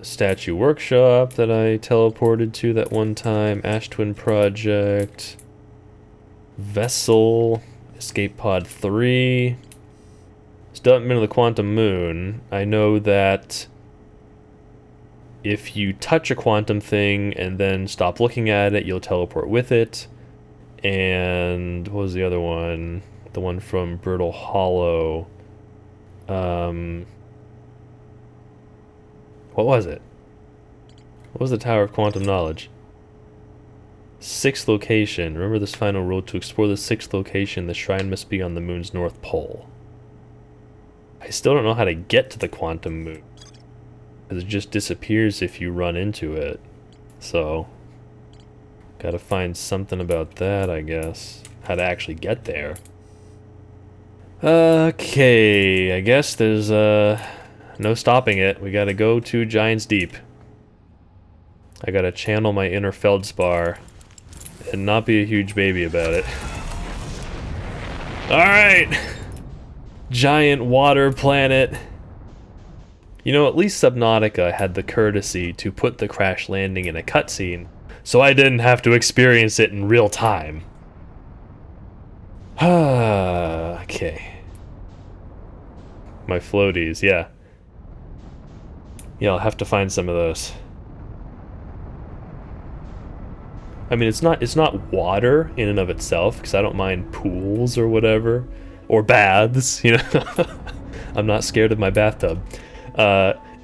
a statue workshop that I teleported to that one time. Ash Twin Project. Vessel. Escape Pod 3. Still haven't been to the Quantum Moon. I know that if you touch a quantum thing and then stop looking at it, you'll teleport with it. And what was the other one? The one from Brittle Hollow. What was it? What was the Tower of Quantum Knowledge? Sixth location. Remember this final rule: to explore the sixth location, the shrine must be on the moon's north pole. I still don't know how to get to the quantum moon, because it just disappears if you run into it. So, gotta find something about that, I guess. How to actually get there. Okay, I guess there's no stopping it. We gotta go to Giant's Deep. I gotta channel my inner Feldspar and not be a huge baby about it. Alright! Giant water planet. You know, at least Subnautica had the courtesy to put the crash landing in a cutscene, so I didn't have to experience it in real time. Okay. My floaties, yeah. Yeah, I'll have to find some of those. I mean, it's not water in and of itself, because I don't mind pools or whatever. Or baths, you know. I'm not scared of my bathtub.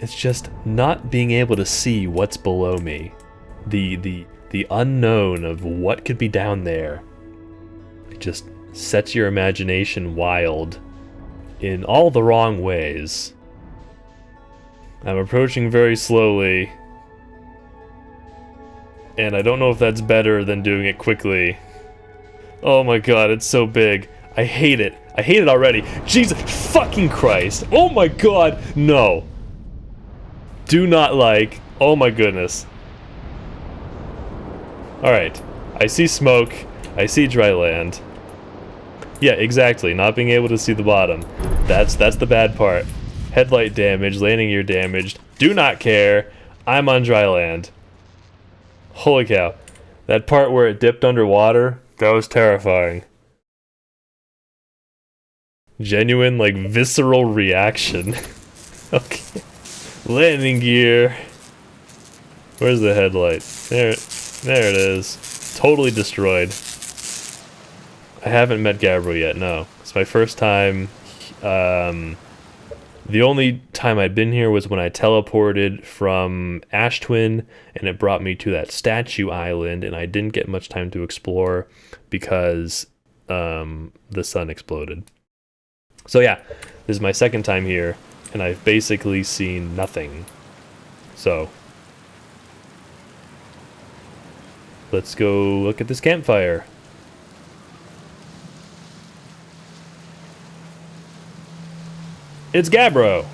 It's just not being able to see what's below me. The unknown of what could be down there. It just sets your imagination wild in all the wrong ways. I'm approaching very slowly, and I don't know if that's better than doing it quickly. Oh my god, it's so big. I hate it. I hate it already. Jesus fucking Christ. Oh my god, no. Do not like. Oh my goodness. Alright. I see smoke. I see dry land. Yeah, exactly. Not being able to see the bottom. That's the bad part. Headlight damage, landing gear damaged. Do not care. I'm on dry land. Holy cow. That part where it dipped underwater, that was terrifying. Genuine, like, visceral reaction. Okay. Landing gear. Where's the headlight? There it is. Totally destroyed. I haven't met Gabriel yet, no. It's my first time. The only time I'd been here was when I teleported from Ash Twin, and it brought me to that statue island, and I didn't get much time to explore because the sun exploded. So yeah, this is my second time here, and I've basically seen nothing. So, let's go look at this campfire. It's Gabbro!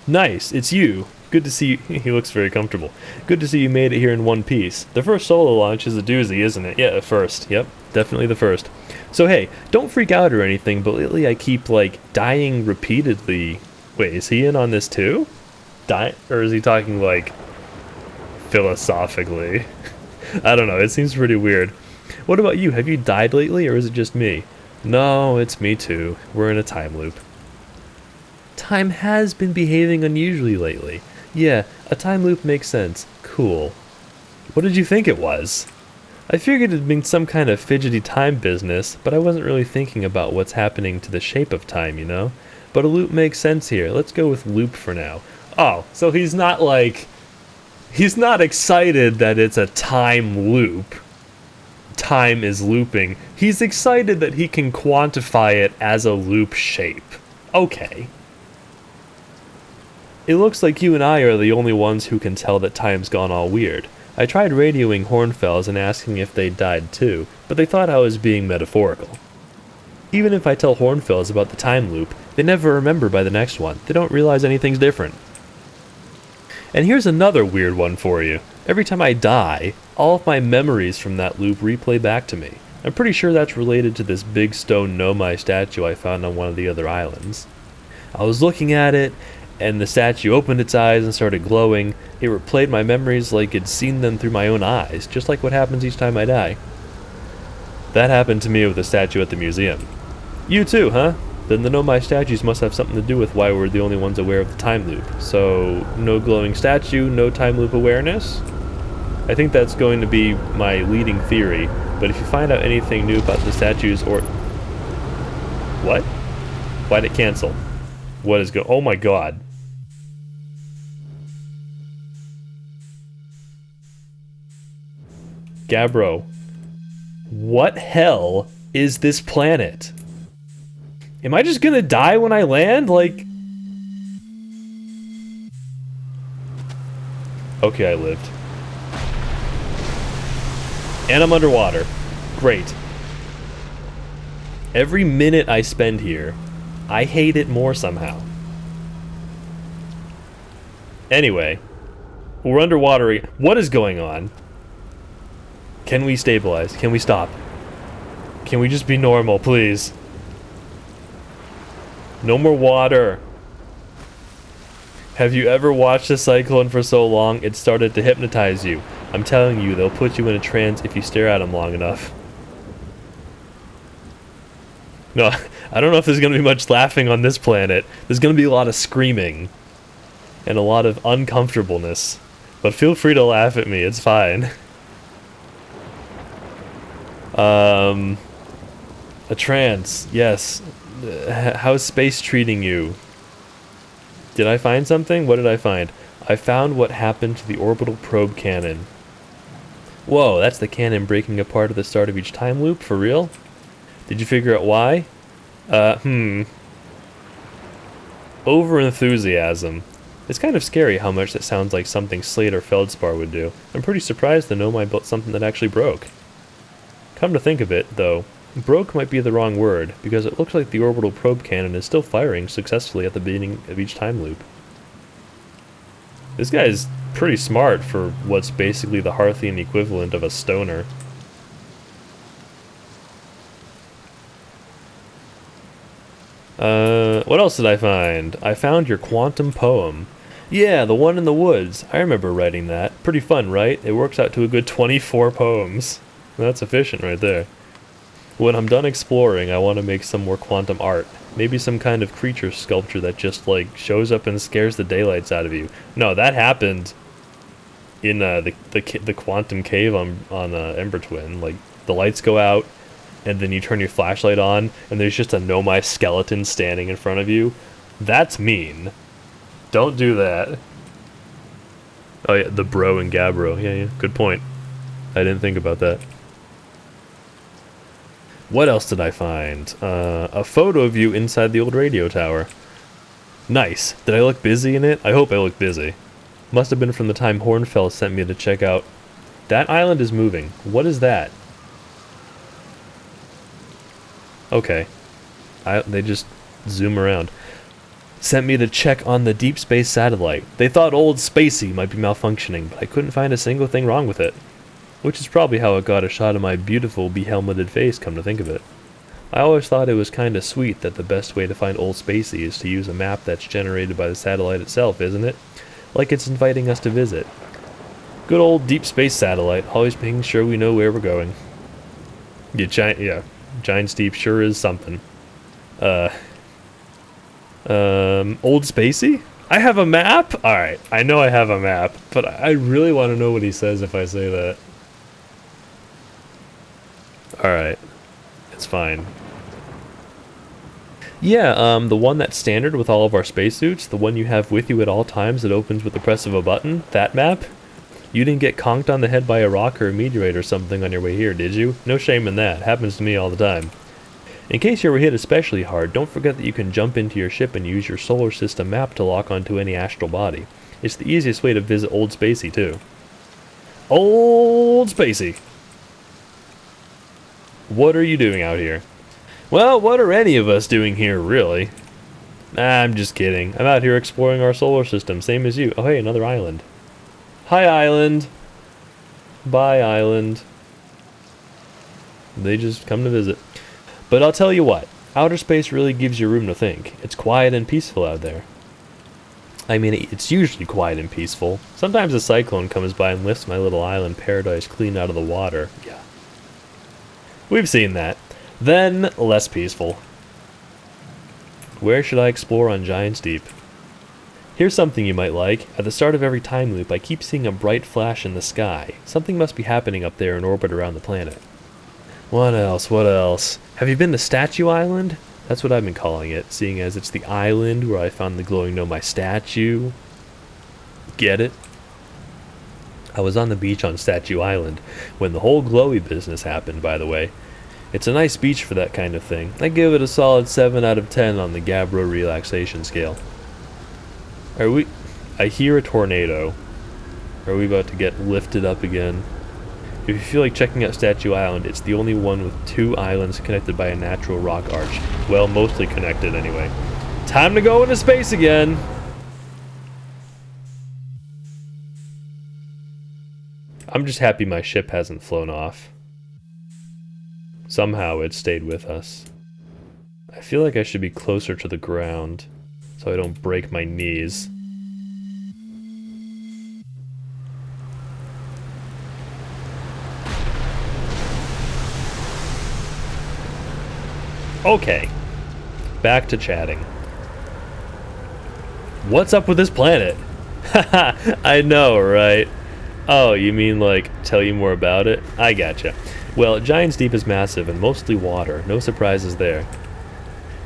Nice, it's you. Good to see you. He looks very comfortable. Good to see you made it here in one piece. The first solo launch is a doozy, isn't it? Yeah, first. Yep, definitely the first. So hey, don't freak out or anything, but lately I keep, like, dying repeatedly. Wait, is he in on this too? Or is he talking, like, philosophically? I don't know, it seems pretty weird. What about you? Have you died lately, or is it just me? No, it's me too. We're in a time loop. Time has been behaving unusually lately. Yeah, a time loop makes sense. Cool. What did you think it was? I figured it'd been some kind of fidgety time business, but I wasn't really thinking about what's happening to the shape of time, you know? But a loop makes sense here. Let's go with loop for now. Oh, so he's not excited that it's a time loop. Time is looping. He's excited that he can quantify it as a loop shape. Okay. It looks like you and I are the only ones who can tell that time's gone all weird. I tried radioing Hornfels and asking if they'd died too, but they thought I was being metaphorical. Even if I tell Hornfels about the time loop, they never remember by the next one. They don't realize anything's different. And here's another weird one for you. Every time I die, all of my memories from that loop replay back to me. I'm pretty sure that's related to this big stone Nomai statue I found on one of the other islands. I was looking at it, and the statue opened its eyes and started glowing. It replayed my memories like it'd seen them through my own eyes, just like what happens each time I die. That happened to me with the statue at the museum. You too, huh? Then the Nomai statues must have something to do with why we're the only ones aware of the time loop. So, no glowing statue, no time loop awareness? I think that's going to be my leading theory, but if you find out anything new about the statues or... What? Why'd it cancel? What is oh my god. Gabbro. What hell is this planet? Am I just gonna die when I land? Like... Okay, I lived. And I'm underwater. Great. Every minute I spend here, I hate it more somehow. Anyway, we're underwater. What is going on? Can we stabilize? Can we stop? Can we just be normal, please? No more water. Have you ever watched a cyclone for so long it started to hypnotize you? I'm telling you, they'll put you in a trance if you stare at them long enough. No, I don't know if there's going to be much laughing on this planet. There's going to be a lot of screaming. And a lot of uncomfortableness. But feel free to laugh at me, it's fine. A trance, yes. How's space treating you? Did I find something? What did I find? I found what happened to the orbital probe cannon. Whoa, that's the cannon breaking apart at the start of each time loop? For real? Did you figure out why? Over-enthusiasm. It's kind of scary how much that sounds like something Slate or Feldspar would do. I'm pretty surprised the Nomai built something that actually broke. Come to think of it, though, broke might be the wrong word, because it looks like the orbital probe cannon is still firing successfully at the beginning of each time loop. This guy's pretty smart for what's basically the Harthian equivalent of a stoner. What else did I find? I found your quantum poem. Yeah, the one in the woods. I remember writing that. Pretty fun, right? It works out to a good 24 poems. That's efficient right there. When I'm done exploring, I want to make some more quantum art. Maybe some kind of creature sculpture that just, like, shows up and scares the daylights out of you. No, that happened in the quantum cave on Ember Twin. Like, the lights go out, and then you turn your flashlight on, and there's just a Nomai skeleton standing in front of you. That's mean. Don't do that. Oh yeah, the bro and Gabbro. Yeah, good point. I didn't think about that. What else did I find? A photo of you inside the old radio tower. Nice. Did I look busy in it? I hope I look busy. Must have been from the time Hornfell sent me to check out. That island is moving. What is that? Okay. They just zoom around. Sent me to check on the deep space satellite. They thought old Spacey might be malfunctioning, but I couldn't find a single thing wrong with it. Which is probably how it got a shot of my beautiful behelmeted face, come to think of it. I always thought it was kinda sweet that the best way to find old Spacey is to use a map that's generated by the satellite itself, isn't it? Like it's inviting us to visit. Good old deep space satellite, always making sure we know where we're going. Giant Steve sure is something. Old Spacey? I have a map? Alright, I know I have a map, but I really want to know what he says if I say that. Alright, it's fine. Yeah, the one that's standard with all of our spacesuits, the one you have with you at all times that opens with the press of a button, that map? You didn't get conked on the head by a rock or a meteorite or something on your way here, did you? No shame in that. Happens to me all the time. In case you were hit especially hard, don't forget that you can jump into your ship and use your solar system map to lock onto any astral body. It's the easiest way to visit Old Spacey, too. Old Spacey! What are you doing out here? Well, what are any of us doing here, really? Nah, I'm just kidding. I'm out here exploring our solar system, same as you. Oh, hey, another island. Hi, island. Bye, island. They just come to visit. But I'll tell you what, outer space really gives you room to think. It's quiet and peaceful out there. I mean, it's usually quiet and peaceful. Sometimes a cyclone comes by and lifts my little island paradise clean out of the water. Yeah. We've seen that. Then, less peaceful. Where should I explore on Giant's Deep? Here's something you might like. At the start of every time loop, I keep seeing a bright flash in the sky. Something must be happening up there in orbit around the planet. What else? What else? Have you been to Statue Island? That's what I've been calling it, seeing as it's the island where I found the glowing Nomai statue. Get it? I was on the beach on Statue Island when the whole glowy business happened, by the way. It's a nice beach for that kind of thing. I give it a solid 7 out of 10 on the Gabbro relaxation scale. Are we... I hear a tornado. Are we about to get lifted up again? If you feel like checking out Statue Island, it's the only one with 2 islands connected by a natural rock arch. Well, mostly connected anyway. Time to go into space again! I'm just happy my ship hasn't flown off. Somehow it stayed with us. I feel like I should be closer to the ground so I don't break my knees. Okay, back to chatting. What's up with this planet? Haha, I know, right? Oh, you mean like tell you more about it? I gotcha. Well, Giant's Deep is massive and mostly water, no surprises there.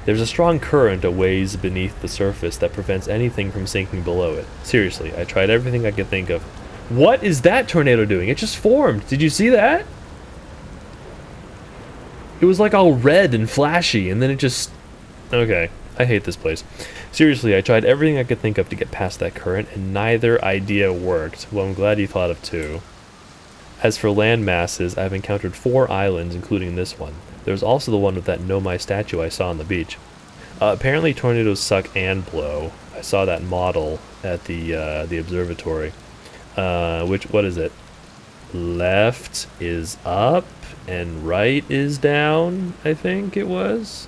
There's a strong current a ways beneath the surface that prevents anything from sinking below it. Seriously, I tried everything I could think of. What is that tornado doing? It just formed. Did you see that? It was like all red and flashy, and then it just... Okay, I hate this place. Seriously, I tried everything I could think of to get past that current, and neither idea worked. Well, I'm glad you thought of 2. As for land masses, I've encountered 4 islands, including this one. There's also the one with that Nomai statue I saw on the beach. Apparently tornadoes suck and blow. I saw that model at the observatory. What is it? Left is up, and right is down, I think it was.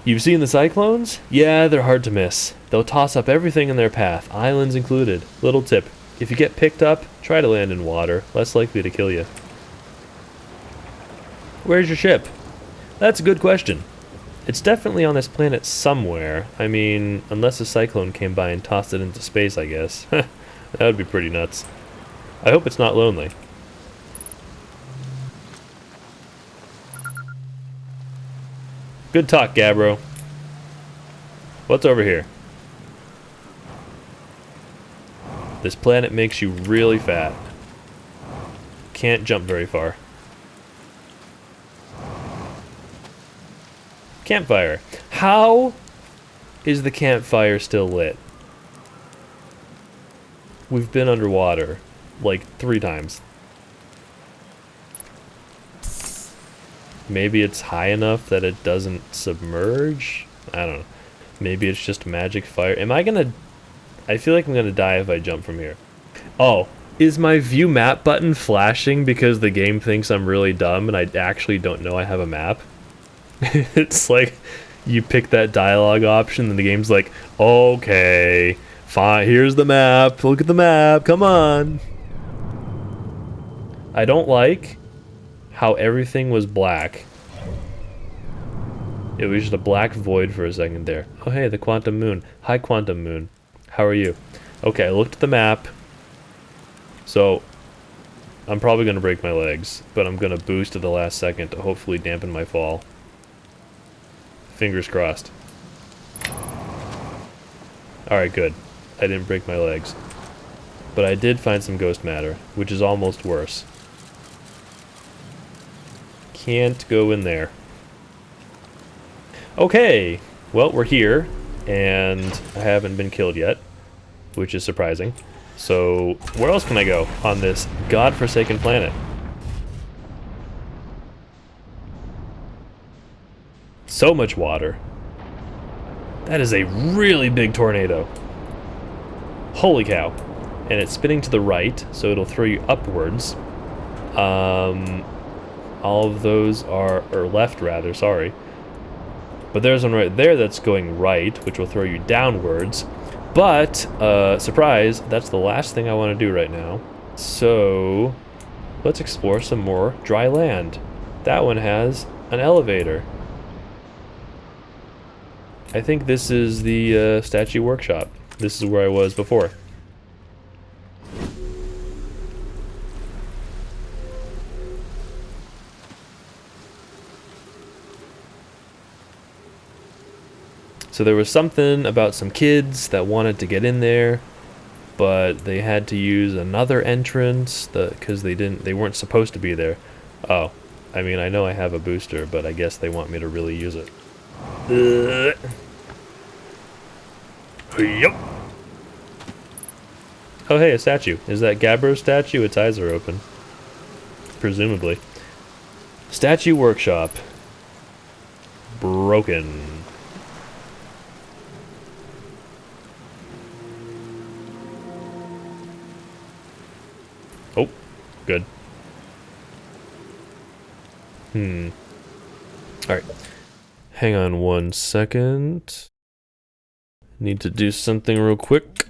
You've seen the cyclones? Yeah, they're hard to miss. They'll toss up everything in their path, islands included. Little tip, if you get picked up, try to land in water, less likely to kill you. Where's your ship? That's a good question. It's definitely on this planet somewhere. I mean, unless a cyclone came by and tossed it into space, I guess. That would be pretty nuts. I hope it's not lonely. Good talk, Gabbro. What's over here? This planet makes you really fat. Can't jump very far. Campfire. How is the campfire still lit? We've been underwater like 3 times. Maybe it's high enough that it doesn't submerge? I don't know. Maybe it's just magic fire. Am I gonna... I feel like I'm gonna die if I jump from here. Oh, is my view map button flashing because the game thinks I'm really dumb and I actually don't know I have a map? It's like you pick that dialogue option and the game's like, okay, fine, here's the map, look at the map, come on. I don't like how everything was black. It was just a black void for a second there. Oh hey, the Quantum Moon. Hi Quantum Moon. How are you? Okay, I looked at the map. So, I'm probably going to break my legs, but I'm going to boost at the last second to hopefully dampen my fall. Fingers crossed. Alright, good. I didn't break my legs. But I did find some ghost matter, which is almost worse. Can't go in there. Okay, well, we're here, and I haven't been killed yet, which is surprising. So, where else can I go on this godforsaken planet? So much water. That is a really big tornado. Holy cow. And it's spinning to the right, so it'll throw you upwards. All of those are, or left rather, sorry. But there's one right there that's going right, which will throw you downwards. But, surprise, that's the last thing I want to do right now. So, let's explore some more dry land. That one has an elevator. I think this is the statue workshop. This is where I was before. So there was something about some kids that wanted to get in there, but they had to use another entrance because they weren't supposed to be there. Oh, I mean, I know I have a booster, but I guess they want me to really use it. Yep. Oh hey, a statue. Is that Gabbro's statue? Its eyes are open. Presumably. Statue workshop. Broken. Oh, good. Alright. Hang on 1 second. Need to do something real quick.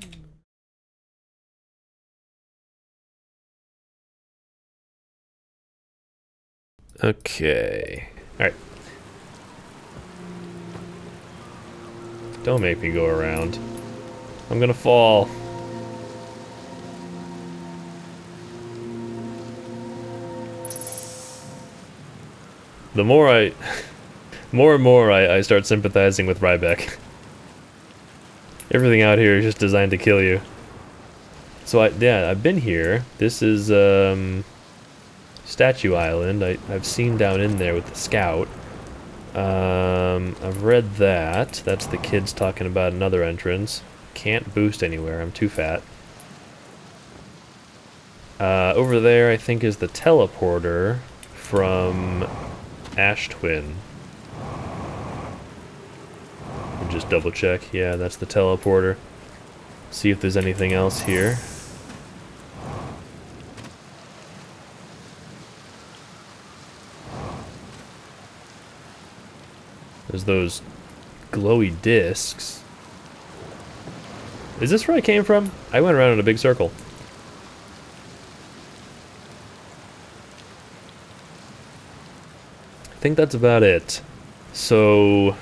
Okay. Alright. Don't make me go around. I'm gonna fall. The more and more I start sympathizing with Ryback. Everything out here is just designed to kill you. So yeah, I've been here. This is Statue Island. I've seen down in there with the scout. I've read that. That's the kids talking about another entrance. Can't boost anywhere. I'm too fat. Over there, I think, is the teleporter from Ash Twin. We'll just double check. Yeah, that's the teleporter. See if there's anything else here. There's those glowy discs. Is this where I came from? I went around in a big circle. I think that's about it. So,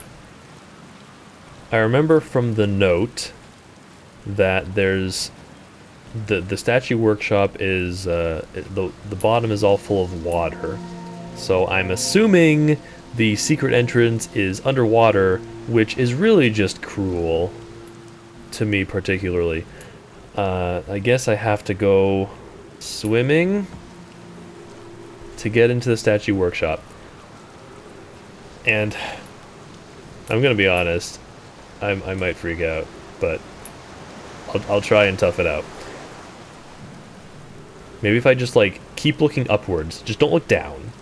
I remember from the note that there's the statue workshop is the bottom is all full of water. So I'm assuming the secret entrance is underwater, which is really just cruel to me particularly. I guess I have to go swimming to get into the statue workshop. And I'm gonna be honest, I might freak out, but I'll try and tough it out. Maybe if I just like keep looking upwards, just don't look down.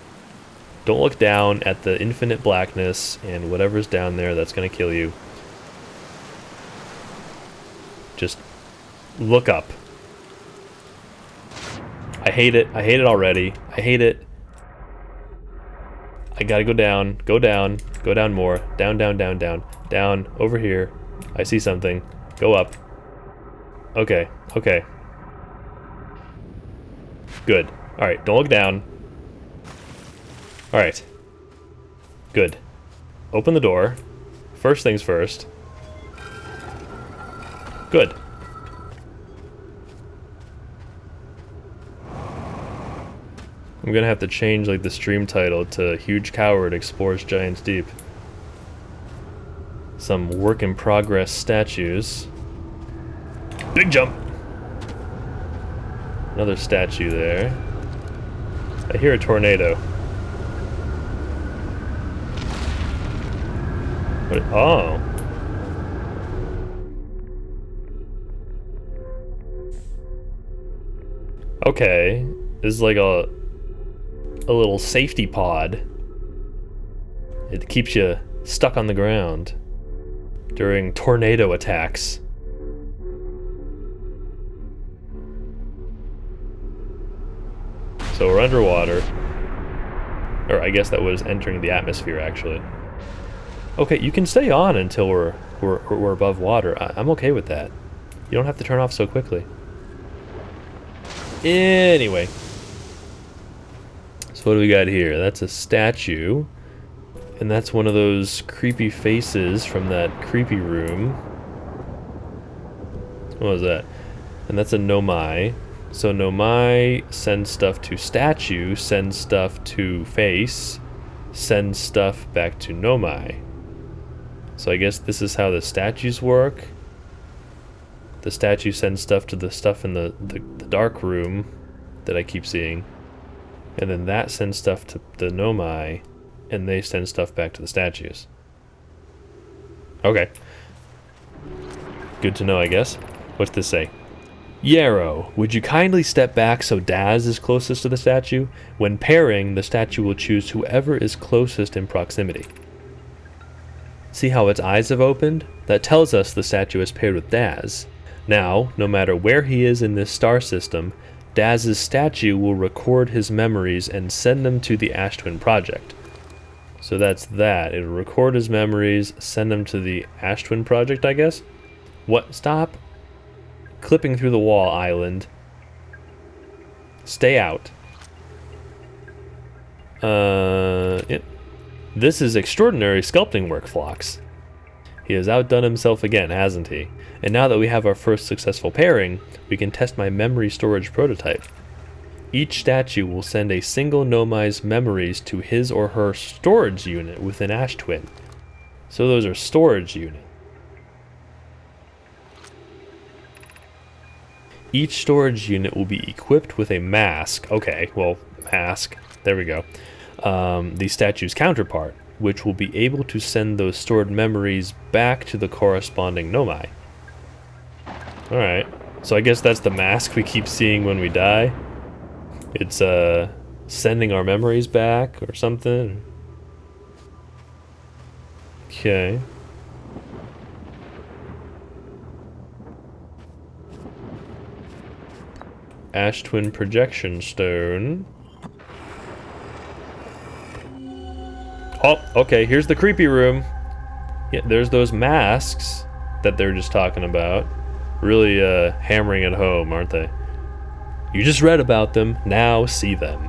Don't look down at the infinite blackness and whatever's down there that's gonna kill you. Just look up. I hate it. I hate it already. I hate it. I gotta go down, go down, go down more. Down, down, down, down. Down, over here. I see something. Go up. Okay, okay. Good. Alright, don't look down. Alright. Good. open the door. First things first. Good. I'm gonna have to change like the stream title to Huge Coward Explores Giants Deep. Some work in progress statues. Big jump! Another statue there. I hear a tornado. What? Oh. Okay. This is like a little safety pod. It keeps you stuck on the ground during tornado attacks. So we're underwater. Or I guess that was entering the atmosphere, actually. Okay, you can stay on until we're above water. I'm okay with that. You don't have to turn off so quickly. Anyway. So what do we got here? That's a statue. And that's one of those creepy faces from that creepy room. What was that? And that's a Nomai. So Nomai sends stuff to statue, sends stuff to face, sends stuff back to Nomai. So I guess this is how the statues work. The statue sends stuff to the stuff in the dark room that I keep seeing. And then that sends stuff to the Nomai, and they send stuff back to the statues. Okay. Good to know, I guess. What's this say? Yarrow, would you kindly step back so Daz is closest to the statue? When pairing, the statue will choose whoever is closest in proximity. See how its eyes have opened? That tells us the statue is paired with Daz. Now, no matter where he is in this star system, Daz's statue will record his memories and send them to the Ash Twin Project. So that's that. It'll record his memories, send them to the Ash Twin Project, I guess? What? Stop clipping through the wall, Island. Stay out. Yep. This is extraordinary sculpting work, Phlox. He has outdone himself again, hasn't he? And now that we have our first successful pairing, we can test my memory storage prototype. Each statue will send a single Nomai's memories to his or her storage unit within Ash Twin. So those are storage units. Each storage unit will be equipped with a mask. Okay, well, mask. There we go. The statue's counterpart, which will be able to send those stored memories back to the corresponding Nomai. Alright, so I guess that's the mask we keep seeing when we die. It's sending our memories back or something. Okay. Ash Twin Projection Stone. Oh, okay, here's the creepy room. Yeah, there's those masks that they're just talking about. Really hammering it home, aren't they? You just read about them, now see them.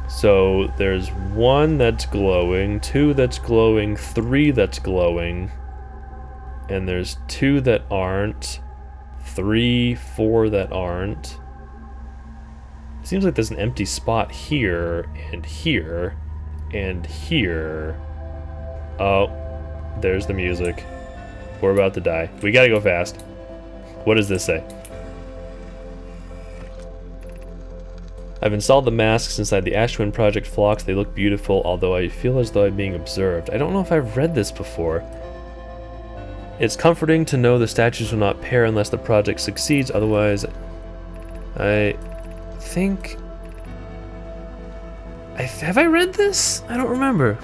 So there's one that's glowing, two that's glowing, three that's glowing, and there's two that aren't, 3, 4 that aren't. It seems like there's an empty spot here, and here, and here. Oh, there's the music. We're about to die. We gotta go fast. What does this say? I've installed the masks inside the Ash Twin Project Phlox. They look beautiful, although I feel as though I'm being observed. I don't know if I've read this before. It's comforting to know the statues will not pair unless the project succeeds, otherwise... I think... have I read this? I don't remember.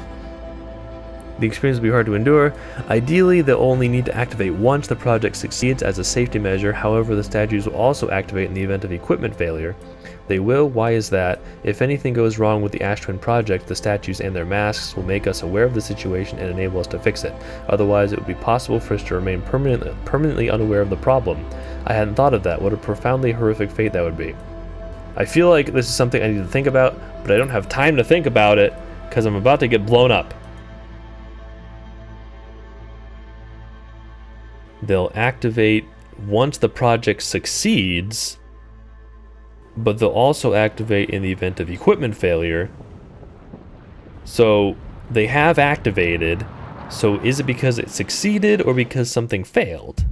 The experience will be hard to endure. Ideally, they'll only need to activate once the project succeeds as a safety measure. However, the statues will also activate in the event of equipment failure. They will. Why is that? If anything goes wrong with the Ash Twin Project, the statues and their masks will make us aware of the situation and enable us to fix it. Otherwise, it would be possible for us to remain permanently unaware of the problem. I hadn't thought of that. What a profoundly horrific fate that would be. I feel like this is something I need to think about, but I don't have time to think about it because I'm about to get blown up. they'll activate once the project succeeds, but they'll also activate in the event of equipment failure. So they have activated, so is it because it succeeded or because something failed?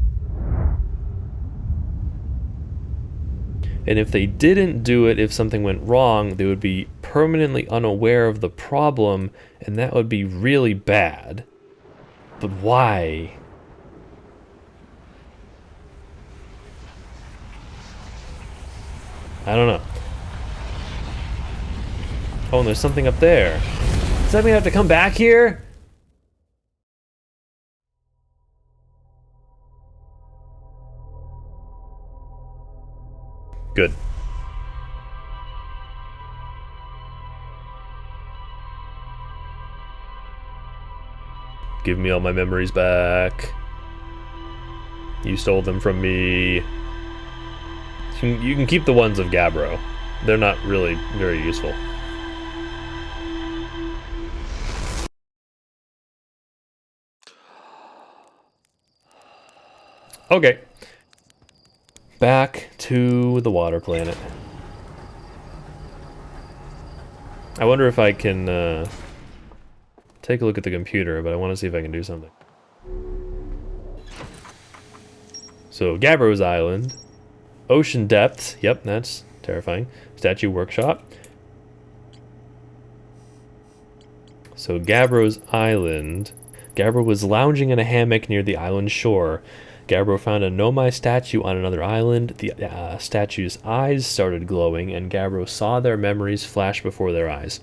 And if they didn't do it, if something went wrong, they would be permanently unaware of the problem, and that would be really bad. But why? I don't know. Oh, and there's something up there. Does that mean I have to come back here? Good. Give me all my memories back. You stole them from me. You can keep the ones of Gabbro. They're not really very useful. Okay. Back to the water planet. I wonder if I can take a look at the computer, but I want to see if I can do something. So, Gabbro's Island. Ocean depths. Yep, that's terrifying. Statue workshop. So, Gabbro's Island. Gabbro was lounging in a hammock near the island shore. Gabbro found a Nomai statue on another island. The statue's eyes started glowing, and Gabbro saw their memories flash before their eyes.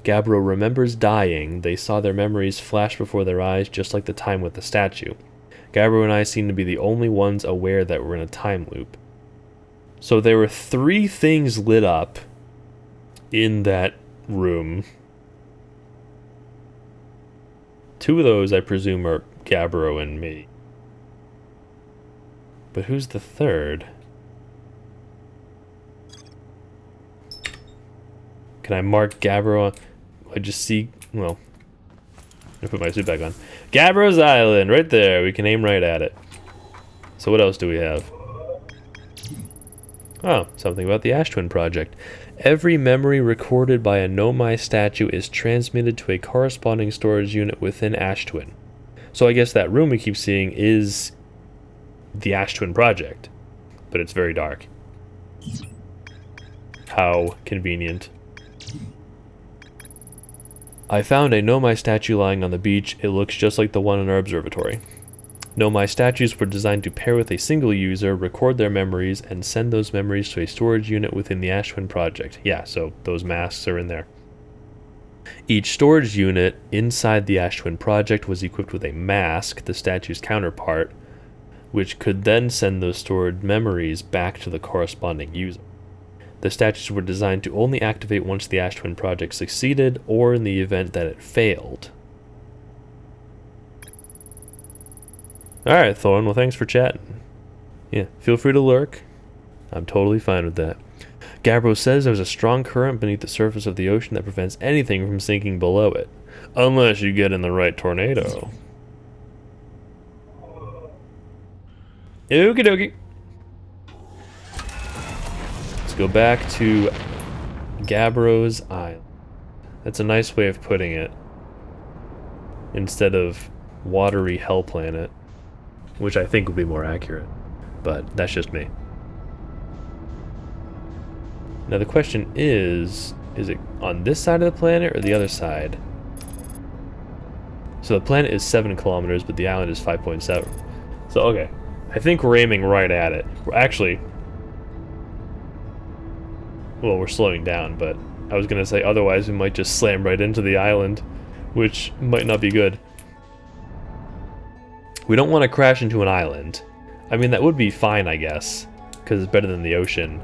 Gabbro remembers dying. They saw their memories flash before their eyes, just like the time with the statue. Gabbro and I seem to be the only ones aware that we're in a time loop. So there were 3 things lit up in that room. 2 of those, I presume, are Gabbro and me. But who's the third? Can I mark Gabbro? I just see, well, I put my suit back on. Gabbro's Island, right there. We can aim right at it. So what else do we have? Oh, something about the Ash Twin Project. Every memory recorded by a Nomai statue is transmitted to a corresponding storage unit within Ash Twin. So I guess that room we keep seeing is the Ash Twin Project, but it's very dark. How convenient. I found a Nomai statue lying on the beach. It looks just like the one in our observatory. Nomai statues were designed to pair with a single user, record their memories, and send those memories to a storage unit within the Ash Twin Project. Yeah, so those masks are in there. Each storage unit inside the Ash Twin Project was equipped with a mask, the statue's counterpart, which could then send those stored memories back to the corresponding user. The statues were designed to only activate once the Ash Twin Project succeeded, or in the event that it failed. Alright, Thorn, well thanks for chatting. Yeah, feel free to lurk. I'm totally fine with that. Gabbro says there's a strong current beneath the surface of the ocean that prevents anything from sinking below it. Unless you get in the right tornado. Okie dokie. Let's go back to Gabbro's Island. That's a nice way of putting it. Instead of watery hell planet. Which I think would be more accurate. But that's just me. Now the question is it on this side of the planet or the other side? So the planet is 7 kilometers, but the island is 5.7. So okay, I think we're aiming right at it. We're actually, well, we're slowing down, but I was gonna say otherwise we might just slam right into the island, which might not be good. We don't want to crash into an island. I mean, that would be fine, I guess, because it's better than the ocean.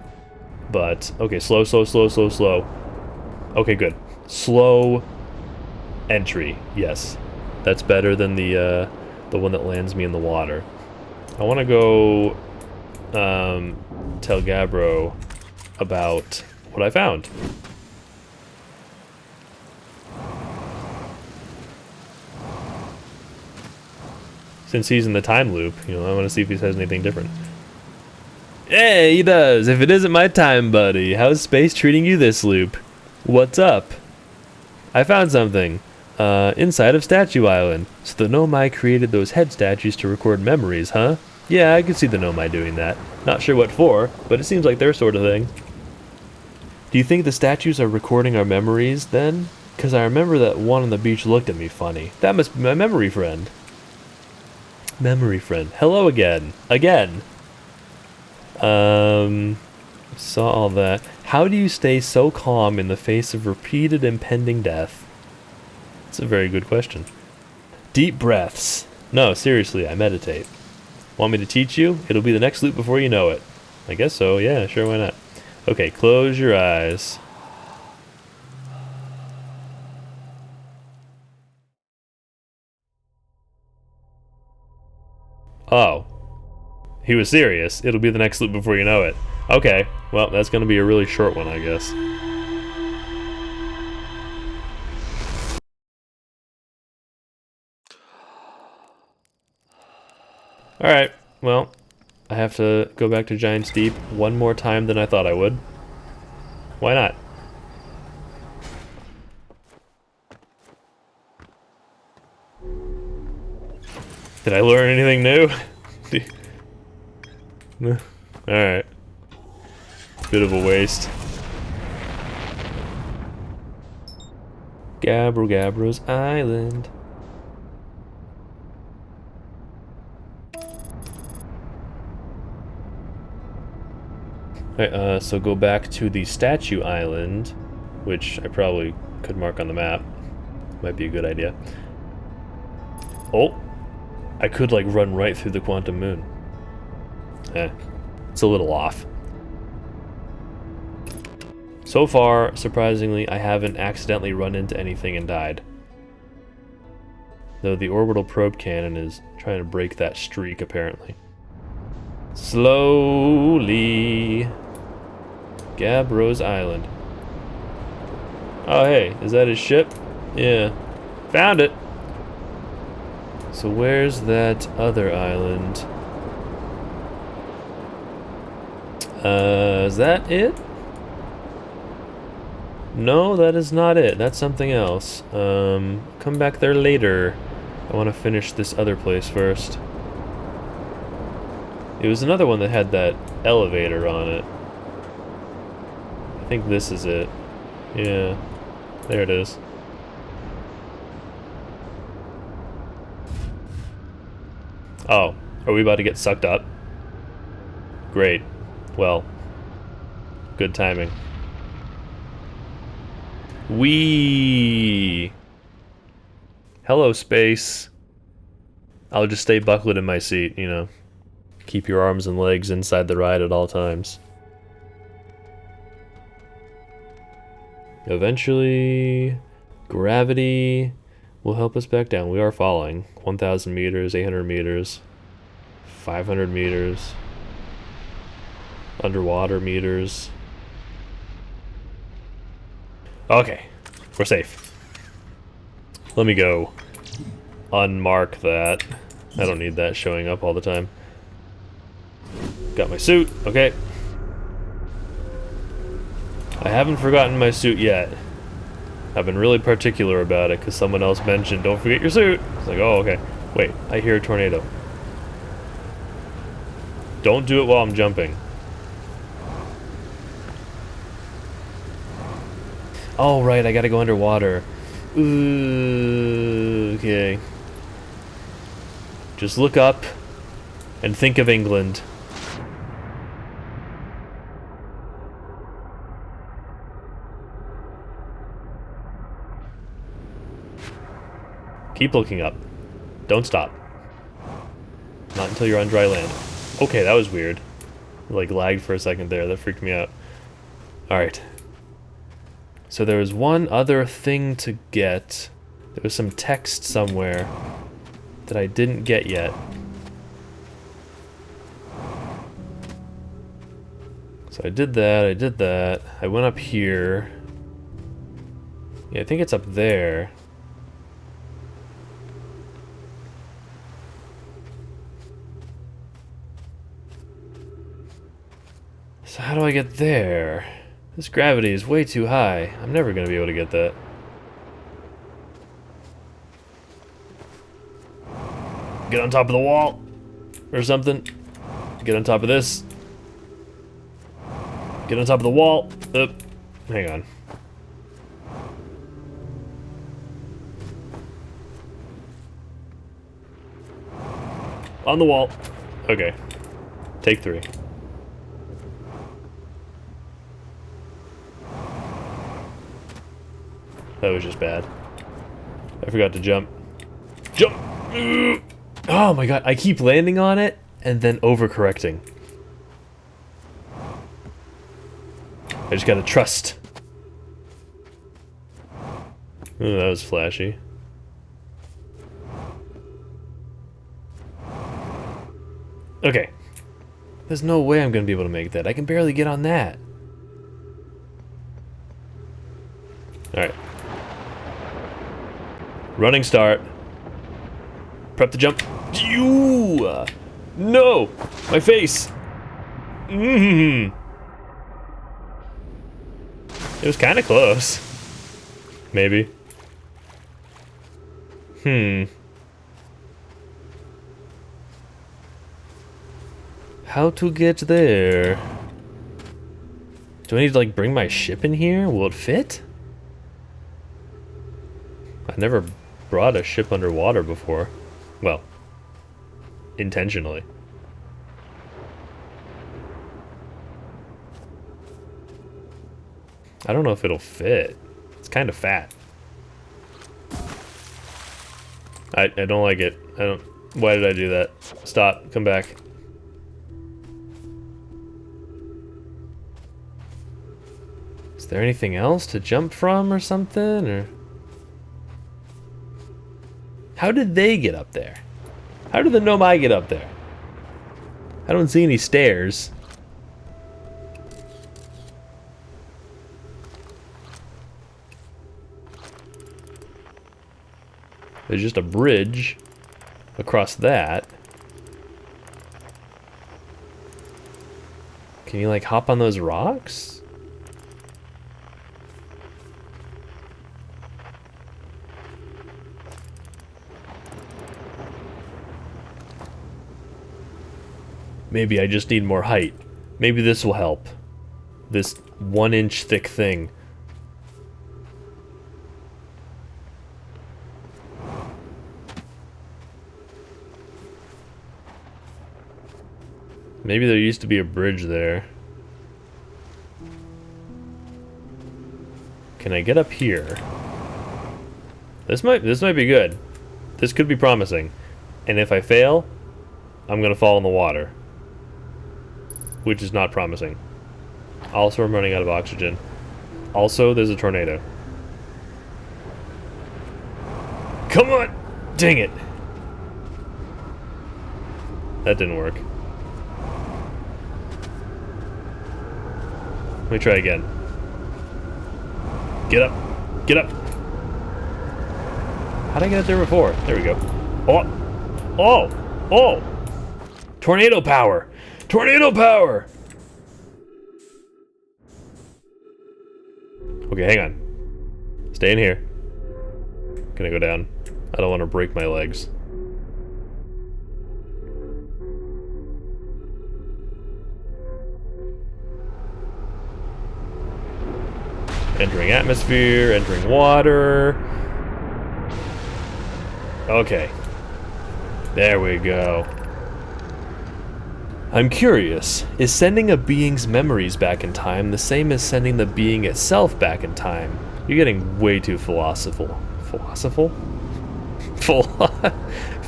But, okay, slow, slow, slow, slow, slow. Okay, good. Slow entry, yes. That's better than the one that lands me in the water. I want to go tell Gabbro about what I found. Since he's in the time loop, you know, I want to see if he says anything different. Hey, he does. If it isn't my time buddy, how's space treating you this loop? What's up? I found something. Inside of Statue Island. So the Nomai created those head statues to record memories, huh? Yeah, I could see the Nomai doing that. Not sure what for, but it seems like their sort of thing. Do you think the statues are recording our memories, then? Because I remember that one on the beach looked at me funny. That must be my memory friend. Memory friend. Hello again. Again. Saw all that. How do you stay so calm in the face of repeated impending death? That's a very good question. Deep breaths. No, seriously, I meditate. Want me to teach you? It'll be the next loop before you know it. I guess so, yeah, sure, why not? Okay, close your eyes. Oh. He was serious. It'll be the next loop before you know it. Okay, well, that's gonna be a really short one, I guess. Alright, well, I have to go back to Giant's Deep one more time than I thought I would. Why not? Did I learn anything new? Alright. Bit of a waste. Gabro's Island. Alright, so go back to the Statue Island, which I probably could mark on the map. Might be a good idea. Oh! I could, like, run right through the Quantum Moon. It's a little off. So far, surprisingly, I haven't accidentally run into anything and died. Though the orbital probe cannon is trying to break that streak, apparently. Slowly. Gabro's Island. Oh, hey, is that his ship? Yeah. Found it! So where's that other island? Is that it? No, that is not it. That's something else. Come back there later. I want to finish this other place first. It was another one that had that elevator on it. I think this is it. Yeah. There it is. Oh, are we about to get sucked up? Great. Well, good timing. Whee! Hello, space. I'll just stay buckled in my seat, you know. Keep your arms and legs inside the ride at all times. Eventually, gravity will help us back down. We are falling. 1,000 meters, 800 meters, 500 meters, underwater meters. Okay, we're safe. Let me go unmark that. I don't need that showing up all the time. Got my suit, okay. I haven't forgotten my suit yet. I've been really particular about it because someone else mentioned, don't forget your suit. It's like, oh, okay. Wait, I hear a tornado. Don't do it while I'm jumping. Oh, right, I gotta go underwater. Ooh, okay. Just look up and think of England. Keep looking up. Don't stop. Not until you're on dry land. Okay, that was weird. Like, lagged for a second there. That freaked me out. Alright. So there was one other thing to get. There was some text somewhere that I didn't get yet. So I did that. I went up here. Yeah, I think it's up there. How do I get there? This gravity is way too high. I'm never gonna be able to get that. Get on top of the wall or something. Get on top of this. Get on top of the wall. Hang on. On the wall. Okay. Take 3. That was just bad. I forgot to jump. Jump! Oh my god, I keep landing on it and then overcorrecting. I just gotta trust. Ooh, that was flashy. Okay. There's no way I'm gonna be able to make that. I can barely get on that. Alright. Running start. Prep the jump. You! No! My face! It was kind of close. Maybe. How to get there? Do I need to like bring my ship in here? Will it fit? I never brought a ship underwater before. Well, intentionally. I don't know if it'll fit. It's kind of fat. I don't like it. I don't. Why did I do that? Stop. Come back. Is there anything else to jump from or something? Or how did they get up there? How did the Nomai get up there? I don't see any stairs. There's just a bridge across that. Can you like hop on those rocks? Maybe I just need more height. Maybe this will help. This 1-inch thick thing. Maybe there used to be a bridge there. Can I get up here? This might be good. This could be promising. And if I fail, I'm gonna fall in the water. Which is not promising. Also, I'm running out of oxygen. Also, there's a tornado. Come on! Dang it! That didn't work. Let me try again. Get up! Get up! How'd I get up there before? There we go. Oh! Oh! Oh! Tornado power! Tornado power! Okay, hang on. Stay in here. Gonna go down. I don't want to break my legs. Entering atmosphere, entering water. Okay. There we go. I'm curious, is sending a being's memories back in time the same as sending the being itself back in time? You're getting way too philosophical. Philosophical?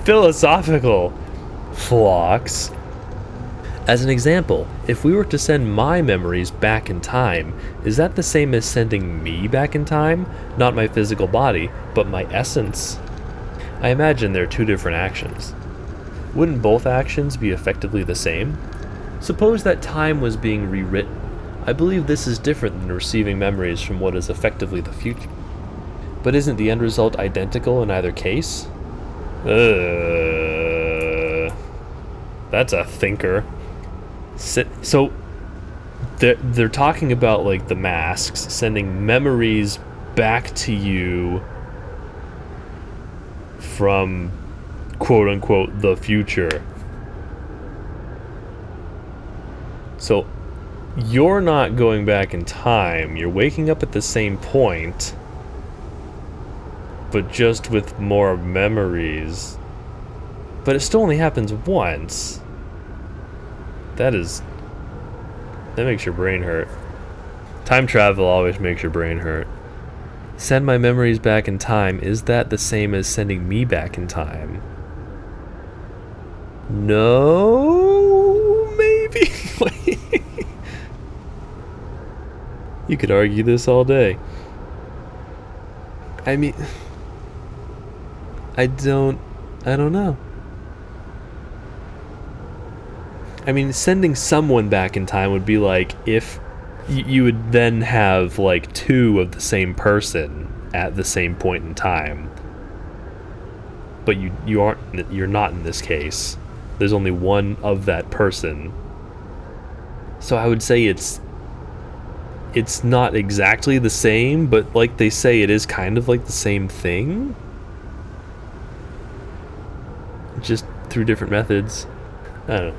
Philosophical. Phlox. As an example, if we were to send my memories back in time, is that the same as sending me back in time? Not my physical body, but my essence? I imagine they're two different actions. Wouldn't both actions be effectively the same? Suppose that time was being rewritten. I believe this is different than receiving memories from what is effectively the future. But isn't the end result identical in either case? That's a thinker. So, they're talking about like the masks sending memories back to you from quote unquote the future. So you're not going back in time, you're waking up at the same point, but just with more memories. But it still only happens once. That makes your brain hurt. Time travel always makes your brain hurt. Send my memories back in time, is that the same as sending me back in time? No, maybe? You could argue this all day. I mean, I don't know. I mean, sending someone back in time would be like if you would then have like two of the same person at the same point in time. But you're not in this case. There's only one of that person. So I would say it's not exactly the same, but like they say, it is kind of like the same thing. Just through different methods. I don't know.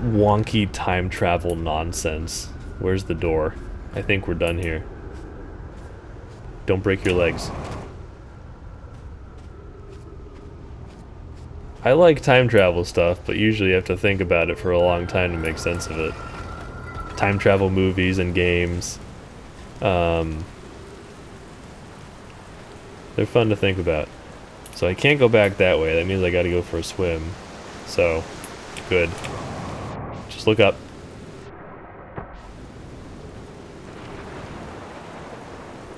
Wonky time travel nonsense. Where's the door? I think we're done here. Don't break your legs. I like time travel stuff, but usually you have to think about it for a long time to make sense of it. Time travel movies and games. They're fun to think about. So I can't go back that way. That means I gotta go for a swim. So, good. Just look up.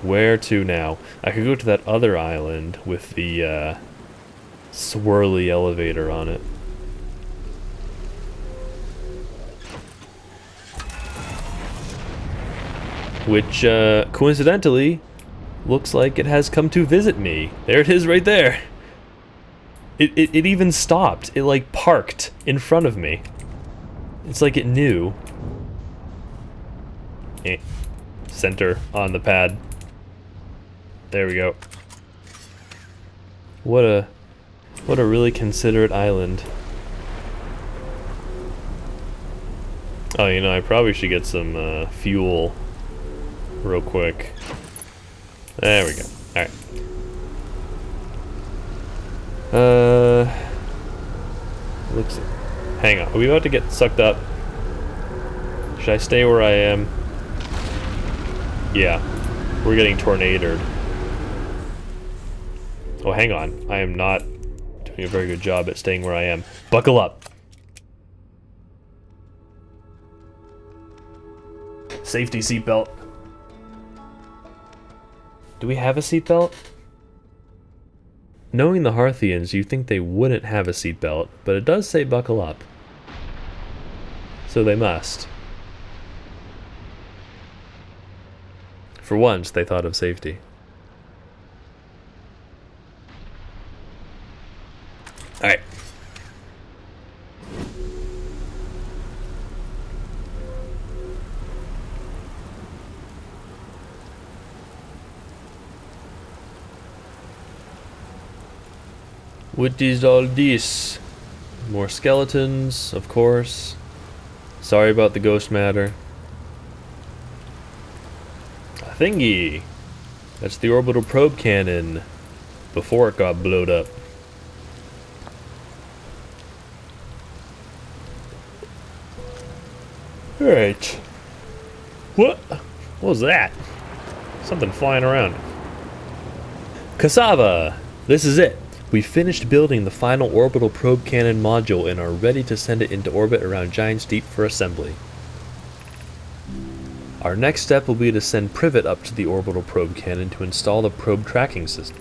Where to now? I could go to that other island with the swirly elevator on it. Which, coincidentally, looks like it has come to visit me. There it is right there. It even stopped. It, like, parked in front of me. It's like it knew. Center on the pad. There we go. What a really considerate island. Oh, you know, I probably should get some fuel real quick. There we go. Alright. Looks... Hang on. Are we about to get sucked up? Should I stay where I am? Yeah. We're getting tornadoed. Oh, hang on. I am not doing a very good job at staying where I am. Buckle up. Safety seatbelt. Do we have a seatbelt? Knowing the Hearthians, you think they wouldn't have a seatbelt, but it does say buckle up. So they must. For once, they thought of safety. Alright. What is all this? More skeletons, of course. Sorry about the ghost matter. A thingy! That's the orbital probe cannon. Before it got blowed up. Alright. What was that? Something flying around. Cassava! This is it. We finished building the final orbital probe cannon module and are ready to send it into orbit around Giant's Deep for assembly. Our next step will be to send Privet up to the orbital probe cannon to install the probe tracking system.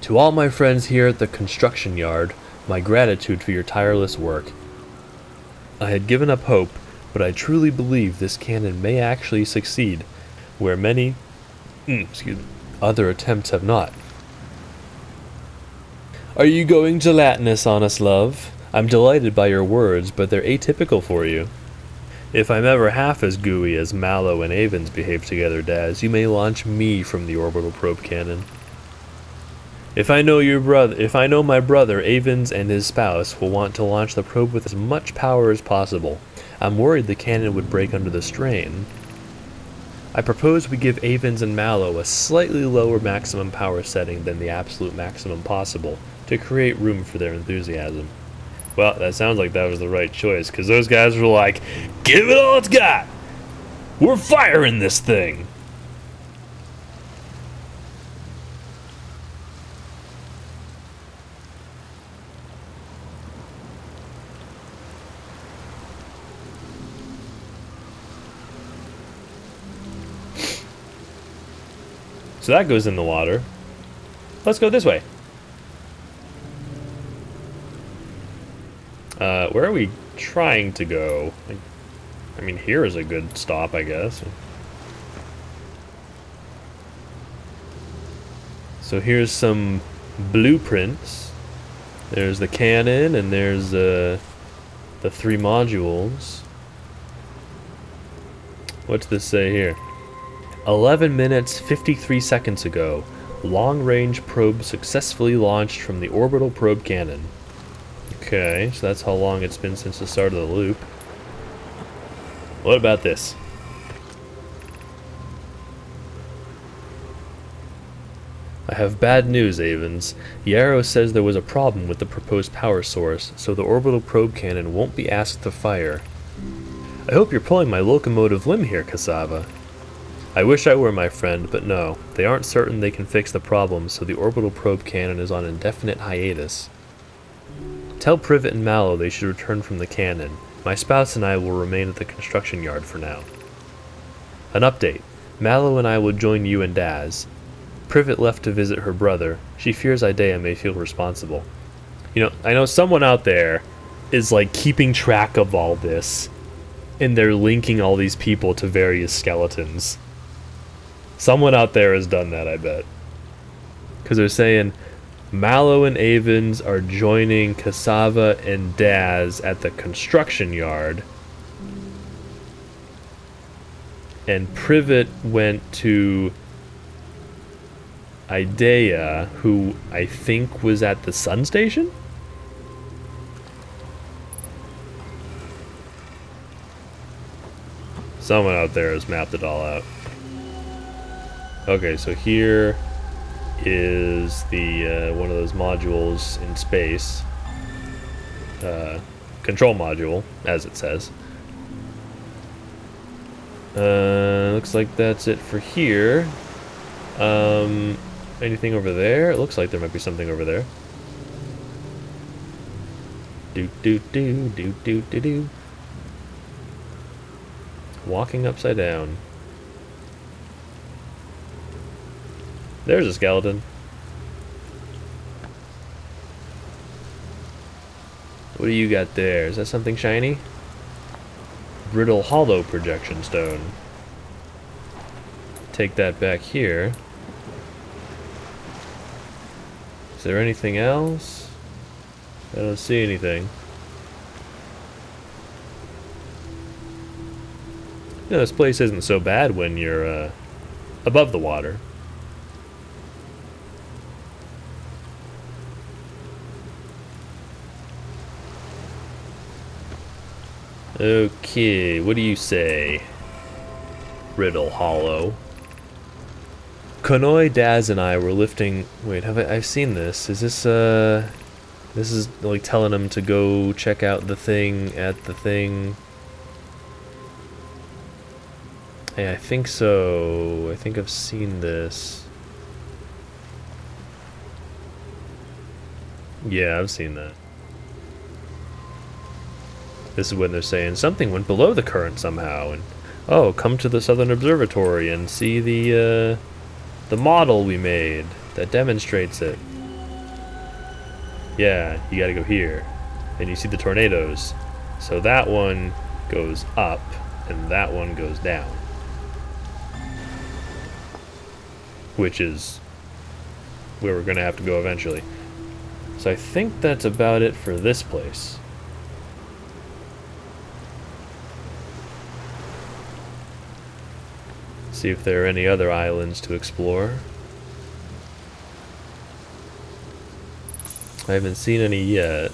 To all my friends here at the construction yard, my gratitude for your tireless work. I had given up hope, but I truly believe this cannon may actually succeed, where many other attempts have not. Are you going gelatinous on us, love? I'm delighted by your words, but they're atypical for you. If I'm ever half as gooey as Mallow and Avens behave together, Daz, you may launch me from the orbital probe cannon. If I know my brother, Avens, and his spouse will want to launch the probe with as much power as possible, I'm worried the cannon would break under the strain. I propose we give Avens and Mallow a slightly lower maximum power setting than the absolute maximum possible, to create room for their enthusiasm. Well, that sounds like that was the right choice, because those guys were like, give it all it's got! We're firing this thing! So that goes in the water. Let's go this way. Where are we trying to go? I mean, here is a good stop, I guess. So here's some blueprints. There's the cannon, and there's the 3 modules. What's this say here? 11 minutes, 53 seconds ago, long-range probe successfully launched from the orbital probe cannon. Okay, so that's how long it's been since the start of the loop. What about this? I have bad news, Avens. Yarrow says there was a problem with the proposed power source, so the orbital probe cannon won't be asked to fire. I hope you're pulling my locomotive limb here, Cassava. I wish I were, my friend, but no. They aren't certain they can fix the problem, so the orbital probe cannon is on indefinite hiatus. Tell Privet and Mallow they should return from the cannon. My spouse and I will remain at the construction yard for now. An update. Mallow and I will join you and Daz. Privet left to visit her brother. She fears Idea may feel responsible. You know, I know someone out there is like keeping track of all this, and they're linking all these people to various skeletons. Someone out there has done that, I bet. Because they're saying Mallow and Avens are joining Cassava and Daz at the construction yard. And Privet went to Idea, who I think was at the sun station? Someone out there has mapped it all out. Okay, so here is the one of those modules in space. Control module, as it says. Looks like that's it for here. Anything over there? It looks like there might be something over there. Do. Walking upside down. There's a skeleton. What do you got there? Is that something shiny? Brittle hollow projection stone. Take that back here. Is there anything else? I don't see anything. You know, this place isn't so bad when you're above the water. Okay, what do you say? Riddle Hollow. Konoe, Daz, and I were lifting... Wait, I've seen this. Is this, This is, like, telling him to go check out the thing at the thing. Hey, I think so. I think I've seen this. Yeah, I've seen that. This is when they're saying something went below the current somehow, and oh, come to the Southern Observatory and see the model we made that demonstrates it. Yeah, you gotta go here, and you see the tornadoes. So that one goes up, and that one goes down, which is where we're gonna have to go eventually. So I think that's about it for this place. See if there are any other islands to explore. I haven't seen any yet.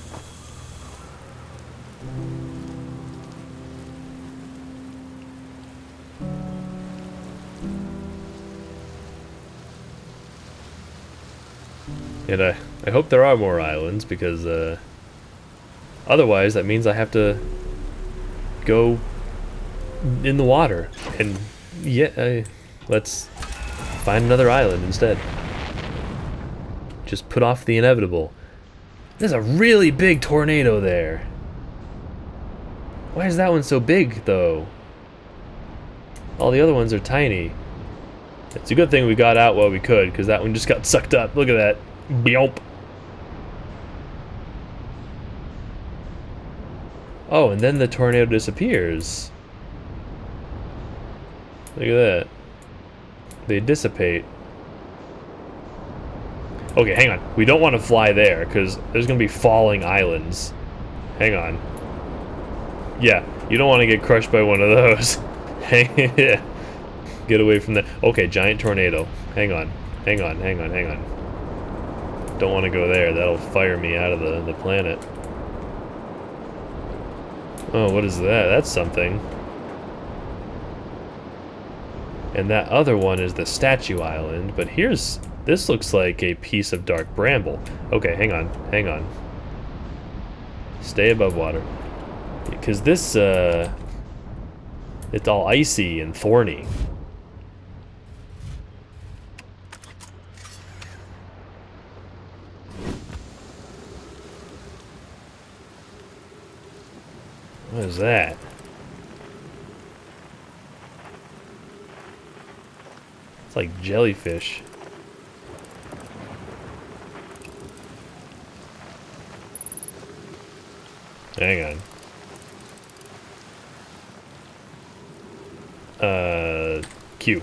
And I hope there are more islands, because otherwise that means I have to go in the water. And yeah, let's find another island instead. Just put off the inevitable. There's a really big tornado there. Why is that one so big, though? All the other ones are tiny. It's a good thing we got out while we could, because that one just got sucked up. Look at that. Byomp. Oh, and then the tornado disappears. Look at that. They dissipate. Okay, hang on. We don't want to fly there, because there's going to be falling islands. Hang on. Yeah, you don't want to get crushed by one of those. Get away from that. Okay, giant tornado. Hang on. Hang on, hang on, hang on. Don't want to go there. That'll fire me out of the planet. Oh, what is that? That's something. And that other one is the Statue Island, but here's... This looks like a piece of dark bramble. Okay, hang on, hang on. Stay above water. Because this, it's all icy and thorny. What is that? It's like jellyfish. Hang on. Q.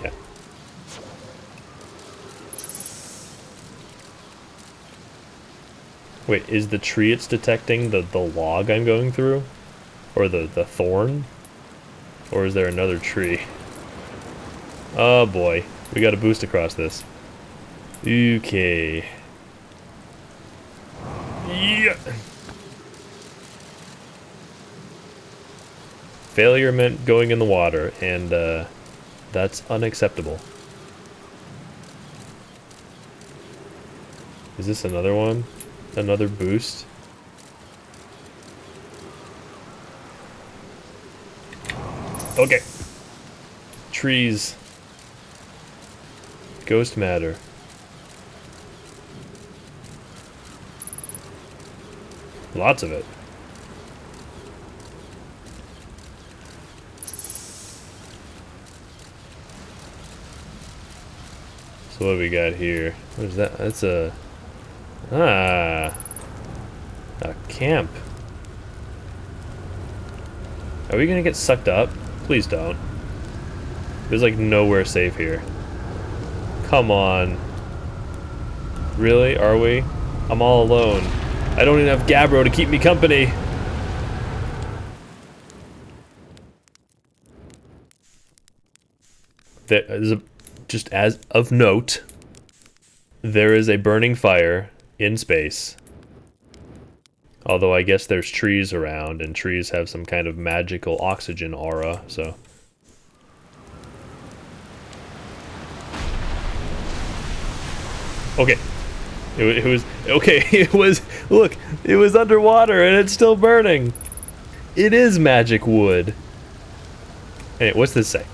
Yeah. Wait, is the tree it's detecting the log I'm going through? Or the thorn? Or is there another tree? Oh boy. We got a boost across this. Okay. Yeah. Failure meant going in the water, and that's unacceptable. Is this another one? Another boost? Okay. Trees. Ghost matter. Lots of it. So what do we got here? What is that? That's a... Ah. A camp. Are we gonna get sucked up? Please don't. There's like nowhere safe here. Come on. Really? Are we? I'm all alone. I don't even have Gabbro to keep me company. There is a... Just as of note, there is a burning fire in space. Although I guess there's trees around, and trees have some kind of magical oxygen aura, so... Okay. It was... Okay, it was... Look, it was underwater, and it's still burning! It is magic wood. Hey, what's this say?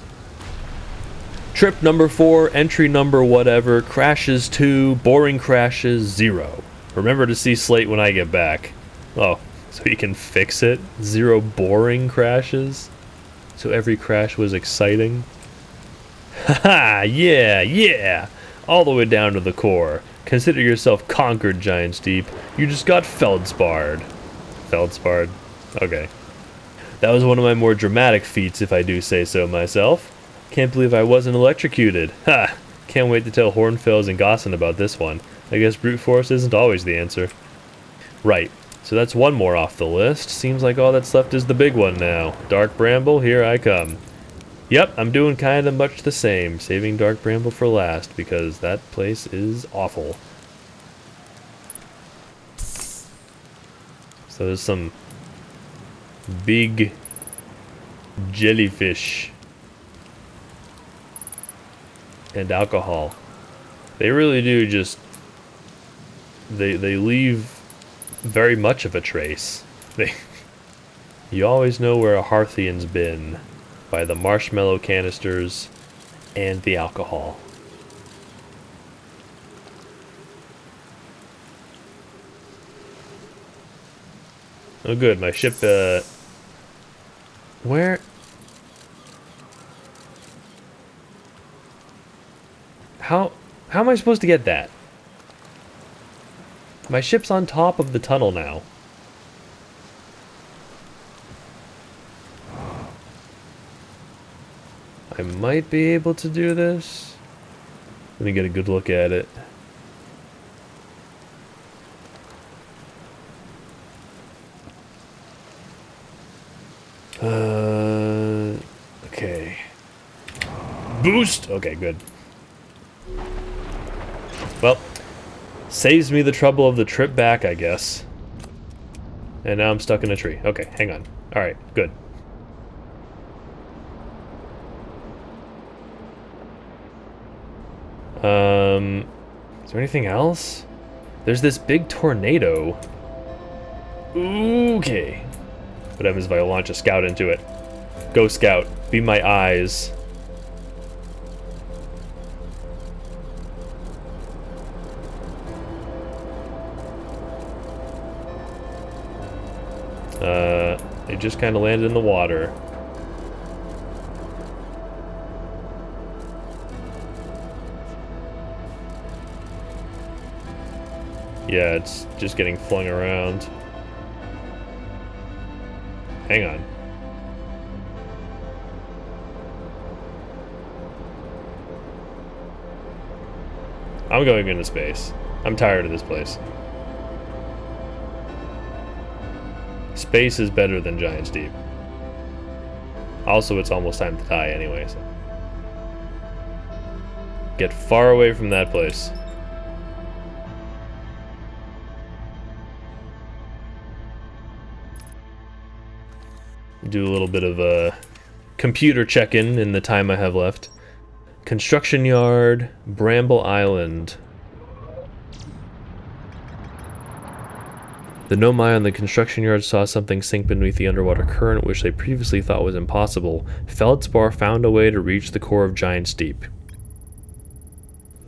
Trip number 4, entry number whatever, crashes 2, boring crashes 0. Remember to see Slate when I get back. Oh, so he can fix it? 0 boring crashes? So every crash was exciting? Haha, yeah, yeah! All the way down to the core. Consider yourself conquered, Giants Deep. You just got feldsparred. Feldsparred? Okay. That was one of my more dramatic feats, if I do say so myself. Can't believe I wasn't electrocuted. Ha! Can't wait to tell Hornfels and Gossin about this one. I guess brute force isn't always the answer. Right. So that's one more off the list. Seems like all that's left is the big one now. Dark Bramble, here I come. Yep, I'm doing kind of much the same, saving Dark Bramble for last because that place is awful. So there's some big jellyfish and alcohol. They really do just they leave very much of a trace. You always know where a Hearthian's been by the marshmallow canisters and the alcohol. Oh good, my ship, where? How am I supposed to get that? My ship's on top of the tunnel now. I might be able to do this. Let me get a good look at it. Okay. Boost! Okay, good. Well, saves me the trouble of the trip back, I guess. And now I'm stuck in a tree. Okay, hang on. Alright, good. Is there anything else? There's this big tornado. Okay. What happens if I launch a scout into it? Go scout, be my eyes. They just kind of landed in the water. Yeah, it's just getting flung around. Hang on. I'm going into space. I'm tired of this place. Space is better than Giant's Deep. Also, it's almost time to die anyway, so. Get far away from that place. Do a little bit of computer check-in in the time I have left. Construction yard, Bramble Island. The Nomai on the construction yard saw something sink beneath the underwater current, which they previously thought was impossible. Feldspar found a way to reach the core of Giant's Deep.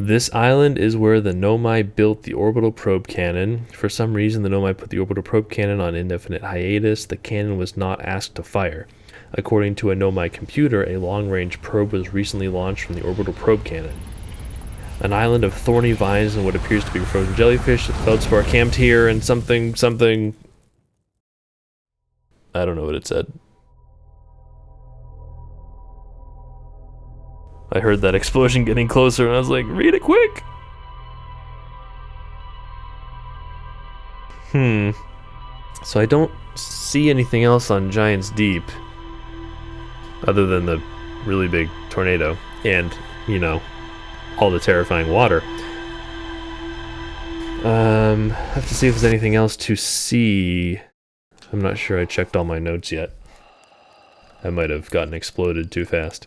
This island is where the Nomai built the orbital probe cannon. For some reason, the Nomai put the orbital probe cannon on indefinite hiatus. The cannon was not asked to fire. According to a Nomai computer, a long-range probe was recently launched from the orbital probe cannon. An island of thorny vines and what appears to be frozen jellyfish. The Feldspar camped here and something. I don't know what it said. I heard that explosion getting closer and I was like, read it quick! So I don't see anything else on Giant's Deep. Other than the really big tornado. And, you know, all the terrifying water. Have to see if there's anything else to see. I'm not sure I checked all my notes yet. I might have gotten exploded too fast.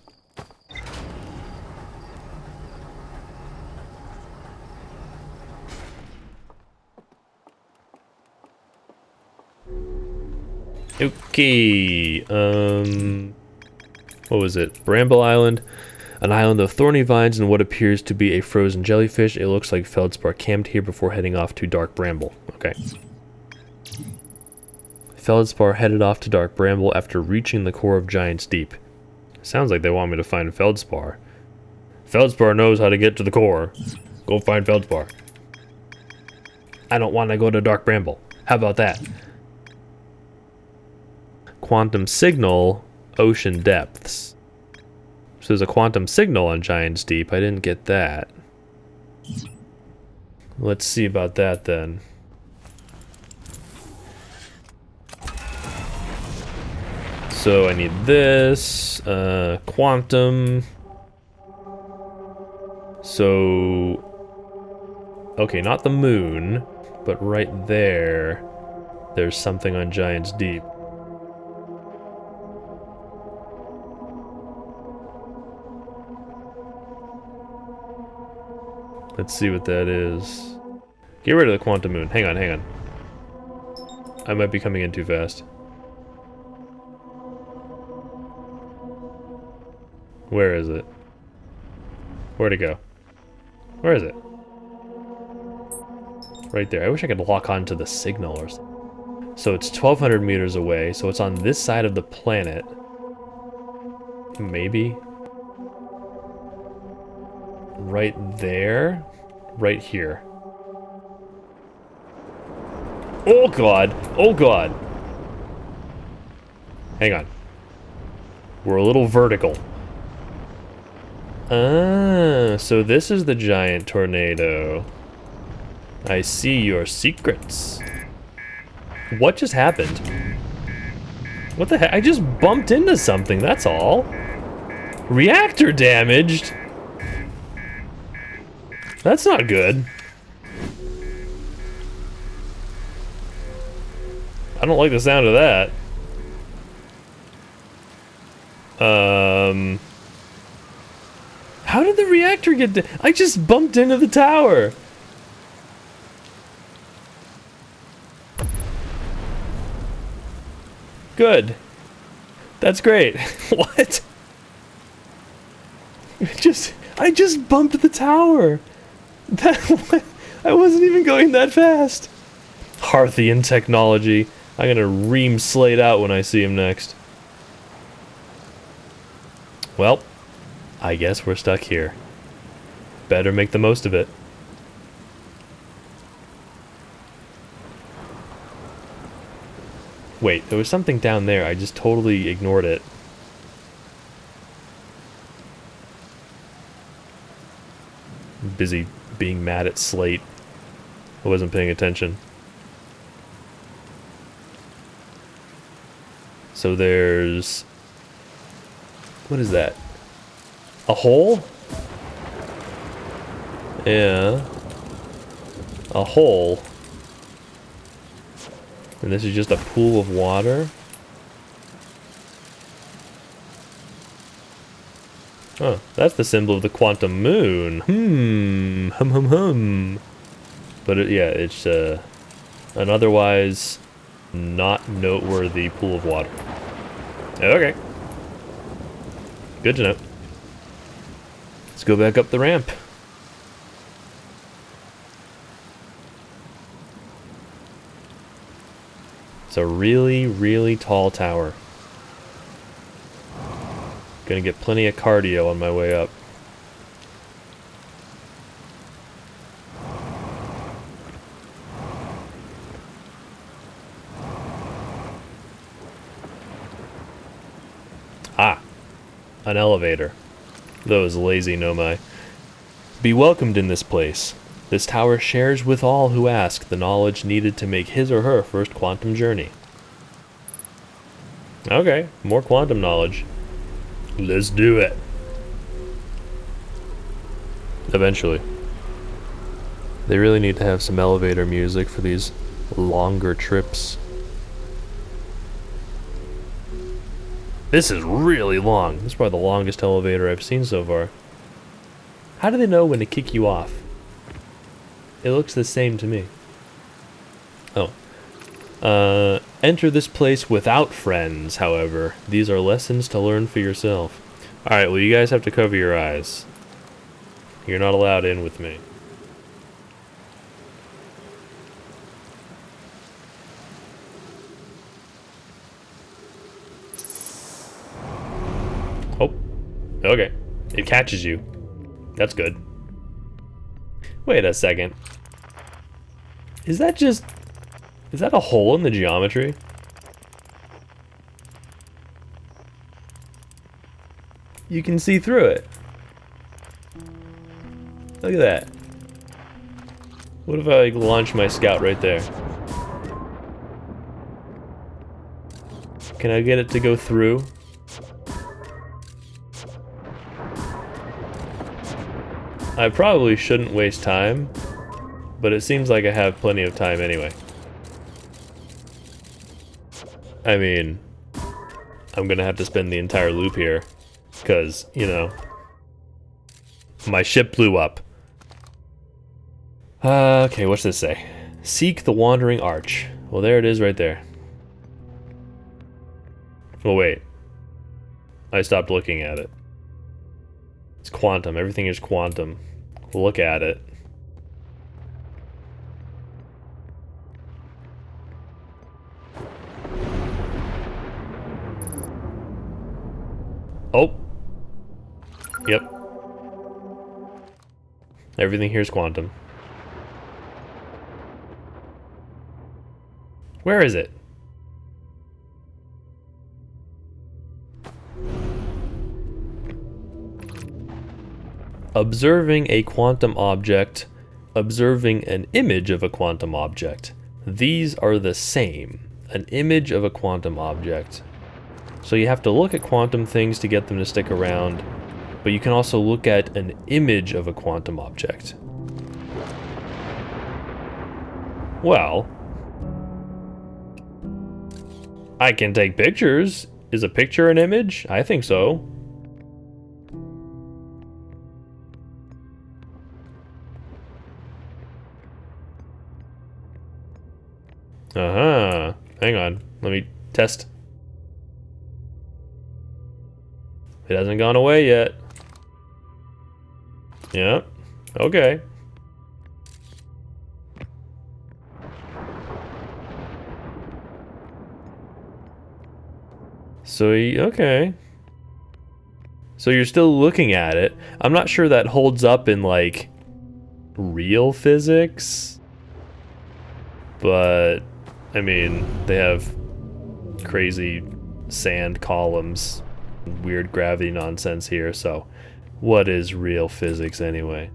Okay, what was it? Bramble Island, an island of thorny vines and what appears to be a frozen jellyfish. It looks like Feldspar camped here before heading off to Dark Bramble. Okay. Feldspar headed off to Dark Bramble after reaching the core of Giant's Deep. Sounds like they want me to find Feldspar. Feldspar knows how to get to the core. Go find Feldspar. I don't want to go to Dark Bramble. How about that? Quantum signal, ocean depths. So there's a quantum signal on Giant's Deep. I didn't get that. Let's see about that then. So I need this, quantum. So, okay, not the moon, but right there, there's something on Giant's Deep. Let's see what that is. Get rid of the quantum moon. Hang on, hang on. I might be coming in too fast. Where is it? Where'd it go? Where is it? Right there. I wish I could lock onto the signal or something. So it's 1,200 meters away, so it's on this side of the planet. Maybe? Right there? Right here. Oh god! Oh god! Hang on. We're a little vertical. Ah, so this is the giant tornado. I see your secrets. What just happened? What the heck? I just bumped into something, that's all. Reactor damaged? That's not good. I don't like the sound of that. How did the reactor get I just bumped into the tower. Good. That's great. What? I just bumped the tower. I wasn't even going that fast. Harthian technology. I'm gonna ream Slate out when I see him next. Well, I guess we're stuck here. Better make the most of it. Wait, there was something down there. I just totally ignored it. Busy being mad at Slate. I wasn't paying attention. So there's... what is that? A hole? Yeah. A hole. And this is just a pool of water? Oh, that's the symbol of the quantum moon. But yeah, it's an otherwise not noteworthy pool of water. Okay. Good to know. Let's go back up the ramp. It's a really, really tall tower. Gonna get plenty of cardio on my way up. Ah, an elevator. Those lazy nomai. Be welcomed in this place. This tower shares with all who ask the knowledge needed to make his or her first quantum journey. Okay, more quantum knowledge. Let's do it. Eventually. They really need to have some elevator music for these longer trips. This is really long. This is probably the longest elevator I've seen so far. How do they know when to kick you off? It looks the same to me. Oh. Enter this place without friends, however. These are lessons to learn for yourself. Alright, well you guys have to cover your eyes. You're not allowed in with me. Oh. Okay. It catches you. That's good. Wait a second. Is that a hole in the geometry? You can see through it. Look at that. What if I launch my scout right there? Can I get it to go through? I probably shouldn't waste time, but it seems like I have plenty of time anyway. I mean, I'm gonna have to spend the entire loop here, because, you know, my ship blew up. Okay, what's this say? Seek the Wandering Arch. Well, there it is right there. Oh, wait. I stopped looking at it. It's quantum. Everything is quantum. Look at it. Oh. Yep. Everything here is quantum. Where is it? Observing a quantum object, observing an image of a quantum object. These are the same. An image of a quantum object. So you have to look at quantum things to get them to stick around, but you can also look at an image of a quantum object. Well, I can take pictures. Is a picture an image? I think so. Uh-huh. Hang on. Let me test. It hasn't gone away yet. Yeah. Okay. So, okay. So you're still looking at it. I'm not sure that holds up in, like, real physics. But, I mean, they have crazy sand columns, weird gravity nonsense here, so what is real physics anyway?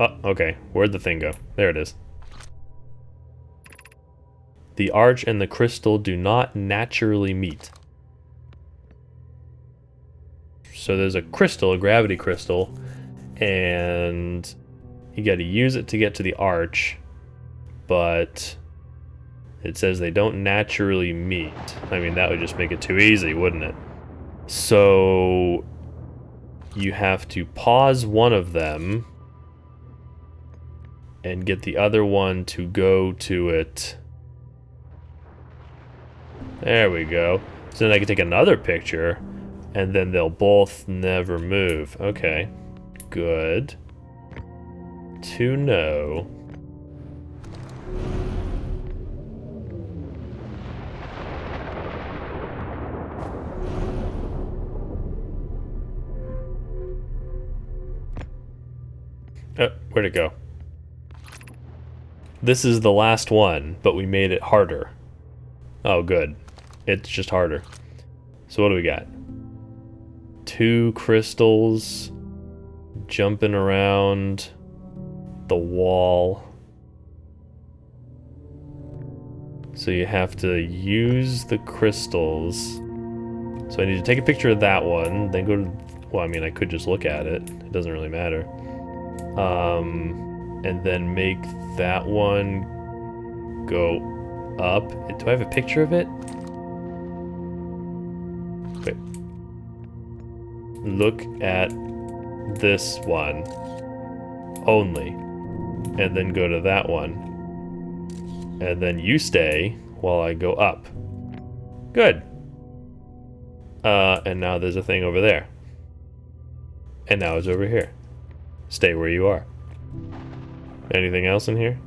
Oh, okay. Where'd the thing go? There it is. The arch and the crystal do not naturally meet. So there's a crystal, a gravity crystal, and you gotta use it to get to the arch, but it says they don't naturally meet. I mean, that would just make it too easy, wouldn't it? So you have to pause one of them and get the other one to go to it. There we go. So then I can take another picture, and then they'll both never move. Okay. Good to know. Oh, where'd it go? This is the last one, but we made it harder. Oh, good. It's just harder. So what do we got? 2 crystals jumping around the wall. So you have to use the crystals. So I need to take a picture of that one, then go to, well, I mean, I could just look at it. It doesn't really matter. And then make that one go up. Do I have a picture of it? Wait. Look at this one only, and then go to that one, and then you stay while I go up. Good. And now there's a thing over there, and now it's over here. Stay where you are. Anything else in here?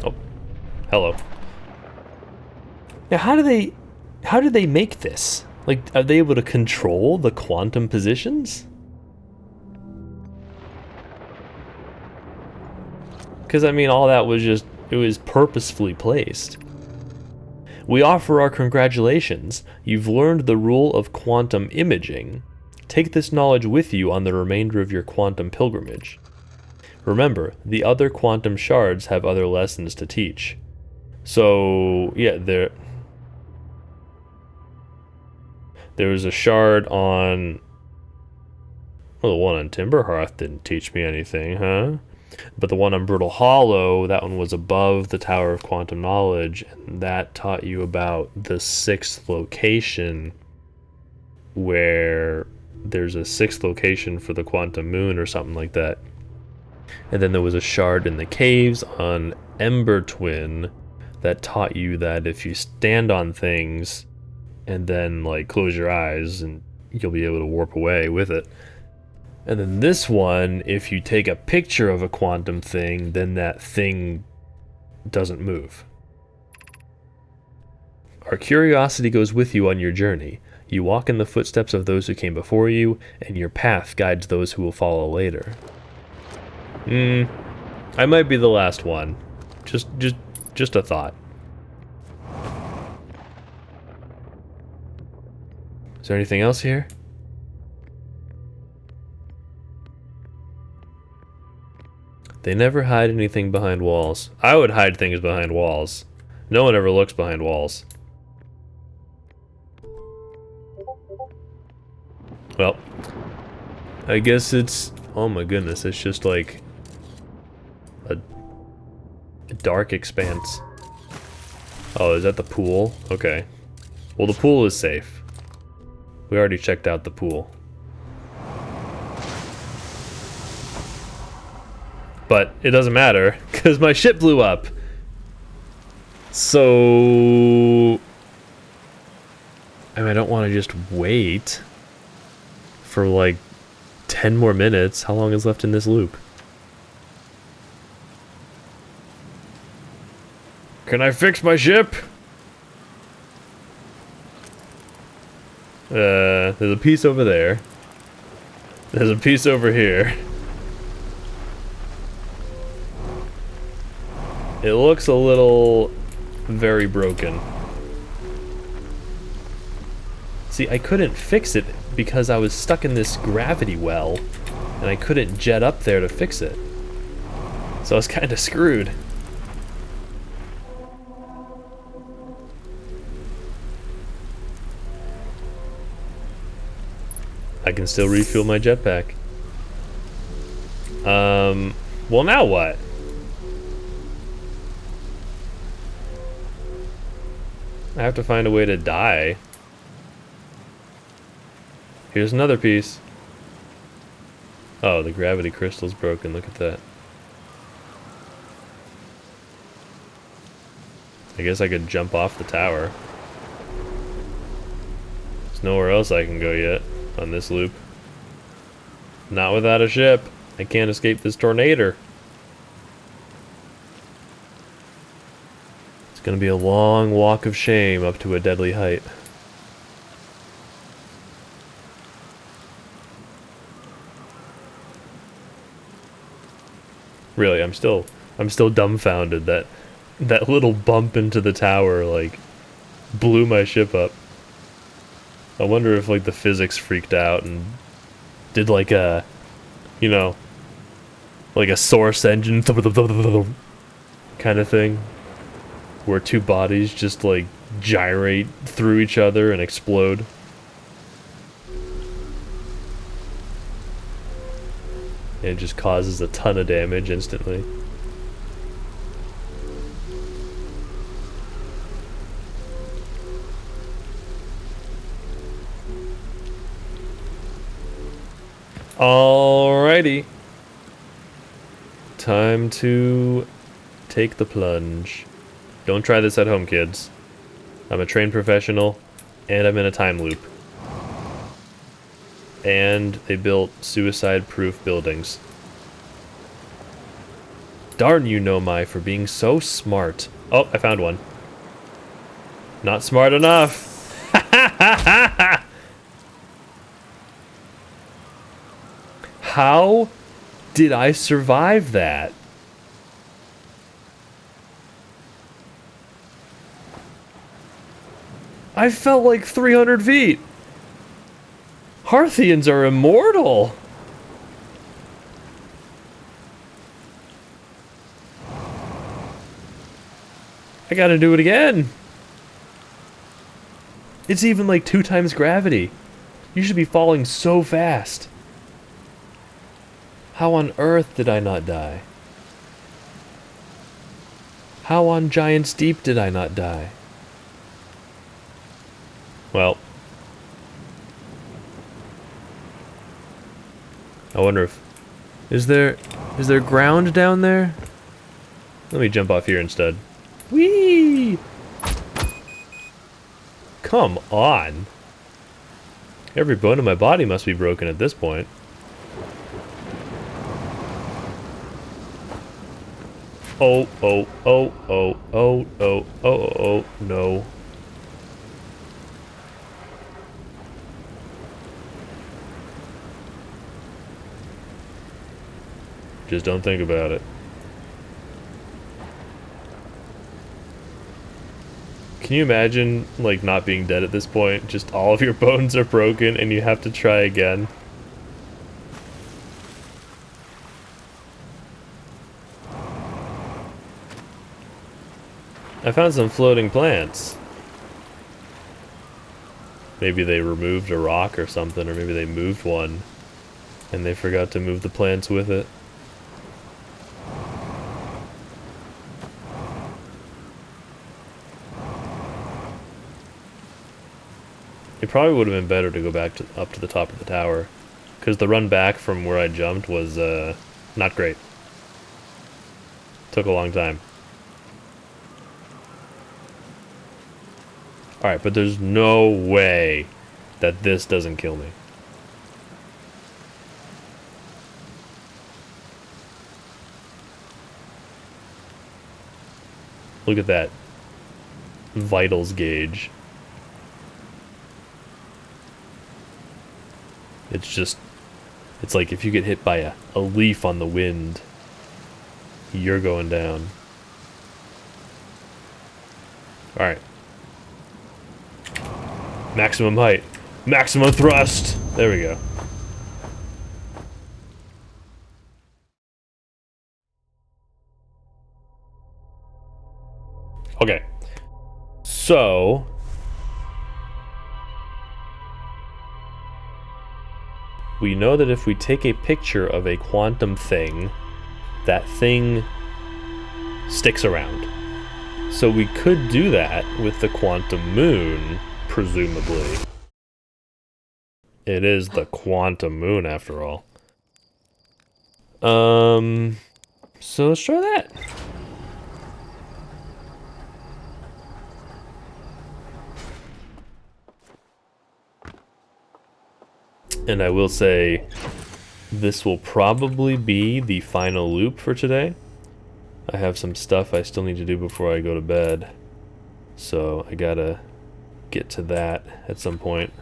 Oh, hello. Now, how do they make this? Like, are they able to control the quantum positions? Because, I mean, all that was just, it was purposefully placed. We offer our congratulations. You've learned the rule of quantum imaging. Take this knowledge with you on the remainder of your quantum pilgrimage. Remember, the other quantum shards have other lessons to teach. So, yeah, there was a shard on... Well, the one on Timberhearth didn't teach me anything, huh? But the one on Brutal Hollow, that one was above the Tower of Quantum Knowledge, and that taught you about the 6th location, where there's a 6th location for the Quantum Moon or something like that. And then there was a shard in the caves on Ember Twin that taught you that if you stand on things and then like close your eyes, and you'll be able to warp away with it. And then this one, if you take a picture of a quantum thing, then that thing doesn't move. Our curiosity goes with you on your journey. You walk in the footsteps of those who came before you, and your path guides those who will follow later. I might be the last one. Just a thought. Is there anything else here? They never hide anything behind walls. I would hide things behind walls. No one ever looks behind walls. Well, I guess it's... Oh my goodness, it's just like... a dark expanse. Oh, is that the pool? Okay. Well, the pool is safe. We already checked out the pool. But it doesn't matter, because my ship blew up. So... I mean, I don't want to just wait for like 10 more minutes. How long is left in this loop? Can I fix my ship? There's a piece over there. There's a piece over here. It looks a little very broken. See, I couldn't fix it because I was stuck in this gravity well, and I couldn't jet up there to fix it. So I was kind of screwed. I can still refuel my jetpack. Well, now what? I have to find a way to die. Here's another piece. Oh, the gravity crystal's broken. Look at that. I guess I could jump off the tower. There's nowhere else I can go yet on this loop. Not without a ship. I can't escape this tornado. It's gonna be a long walk of shame up to a deadly height. Really, I'm still dumbfounded that that little bump into the tower like blew my ship up. I wonder if like the physics freaked out and did like a, you know, like a source engine kind of thing, where two bodies just like gyrate through each other and explode. And it just causes a ton of damage instantly. Alrighty. Time to take the plunge. Don't try this at home, kids. I'm a trained professional, and I'm in a time loop. And they built suicide-proof buildings. Darn you, Nomai, for being so smart. Oh, I found one. Not smart enough. How did I survive that? I felt like 300 feet. Harthians are immortal! I gotta do it again! It's even like 2 times gravity. You should be falling so fast. How on earth did I not die? How on Giant's Deep did I not die? Well, I wonder if... Is there ground down there? Let me jump off here instead. Whee! Come on! Every bone in my body must be broken at this point. Oh, oh, oh, oh, oh, oh, oh, oh, no. Just don't think about it. Can you imagine, like, not being dead at this point? Just all of your bones are broken and you have to try again? I found some floating plants. Maybe they removed a rock or something, or maybe they moved one and they forgot to move the plants with it. It probably would have been better to go back up to the top of the tower, because the run back from where I jumped was not great. Took a long time. Alright, but there's no way that this doesn't kill me. Look at that vitals gauge. It's just, it's like if you get hit by a leaf on the wind, you're going down. Alright. Maximum height. Maximum thrust! There we go. Okay. So... we know that if we take a picture of a quantum thing, that thing sticks around. So we could do that with the quantum moon, presumably. It is the quantum moon after all. So let's try that. And I will say, this will probably be the final loop for today. I have some stuff I still need to do before I go to bed. So I gotta get to that at some point.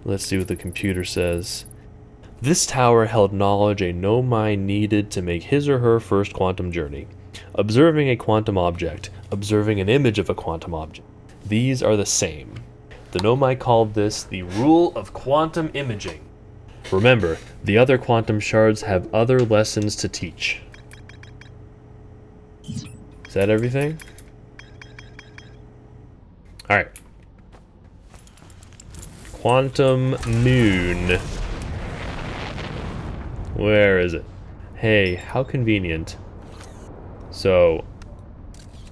Let's see what the computer says. This tower held knowledge a Nomai needed to make his or her first quantum journey. Observing a quantum object, observing an image of a quantum object. These are the same. The Nomai called this the rule of quantum imaging. Remember, the other quantum shards have other lessons to teach. Is that everything? Alright. Quantum moon. Where is it? Hey, how convenient. So,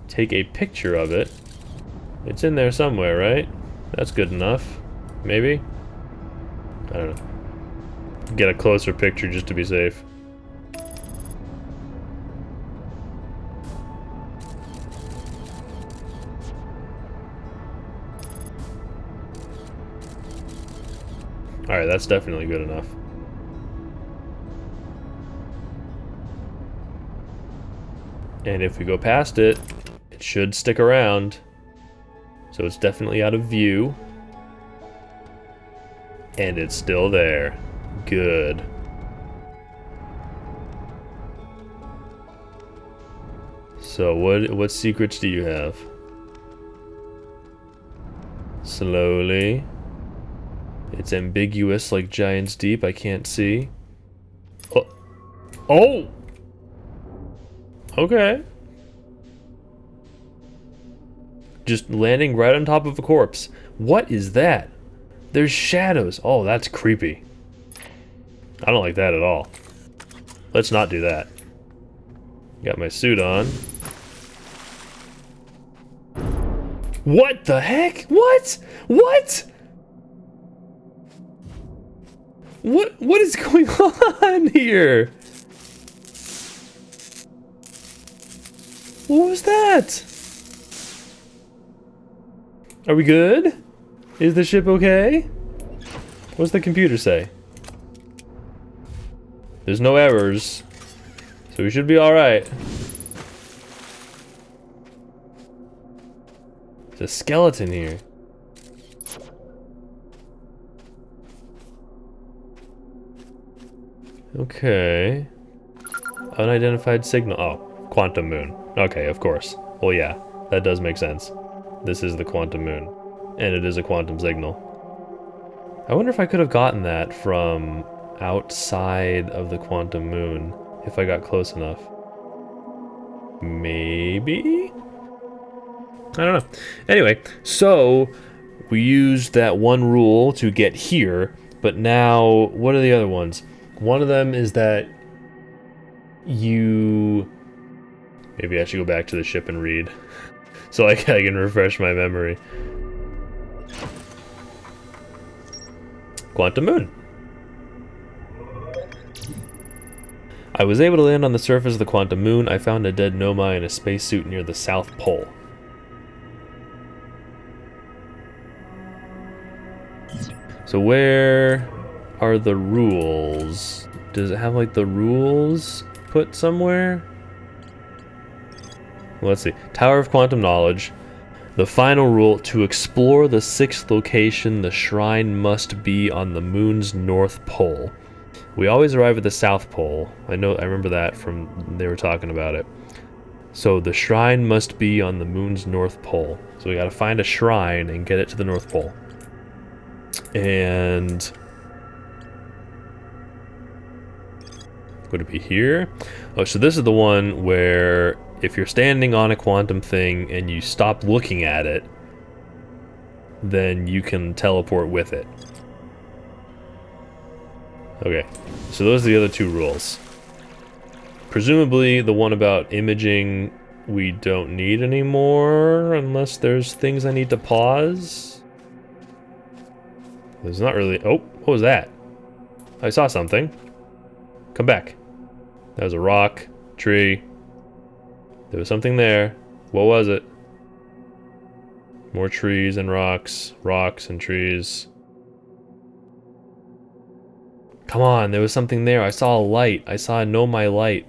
take a picture of it. It's in there somewhere, right? That's good enough. Maybe? I don't know. Get a closer picture just to be safe. Alright, that's definitely good enough. And if we go past it, it should stick around. So it's definitely out of view. And it's still there. Good. So what secrets do you have? Slowly. It's ambiguous like Giant's Deep. I can't see. Oh! Oh! Okay. Just landing right on top of a corpse. What is that? There's shadows. Oh, that's creepy. I don't like that at all. Let's not do that. Got my suit on. What the heck? What? What? What is going on here? What was that? Are we good? Is the ship okay? What's the computer say? There's no errors, so we should be alright. There's a skeleton here. Okay. Unidentified signal. Oh, quantum moon. Okay, of course. Well, yeah, that does make sense. This is the quantum moon, and it is a quantum signal. I wonder if I could have gotten that from outside of the quantum moon if I got close enough. Maybe? I don't know. Anyway, so we used that one rule to get here, but now what are the other ones? One of them is that you... Maybe I should go back to the ship and read so I can refresh my memory. Quantum moon. I was able to land on the surface of the quantum moon. I found a dead Noma in a spacesuit near the South Pole. So where are the rules? Does it have like the rules put somewhere? Well, let's see. Tower of Quantum Knowledge. The final rule: to explore the sixth location, the shrine must be on the moon's north pole. We always arrive at the South Pole. I remember that from they were talking about it. So the shrine must be on the moon's north pole. So we gotta find a shrine and get it to the North Pole. And would it be here? Oh, so this is the one where if you're standing on a quantum thing and you stop looking at it, then you can teleport with it. Okay, so those are the other two rules. Presumably the one about imaging we don't need anymore unless there's things I need to pause. There's not really... Oh, what was that? I saw something. Come back. That was a rock, tree. There was something there. What was it? More trees and rocks. Rocks and trees. Come on, there was something there. I saw a light. I saw a Nomai light.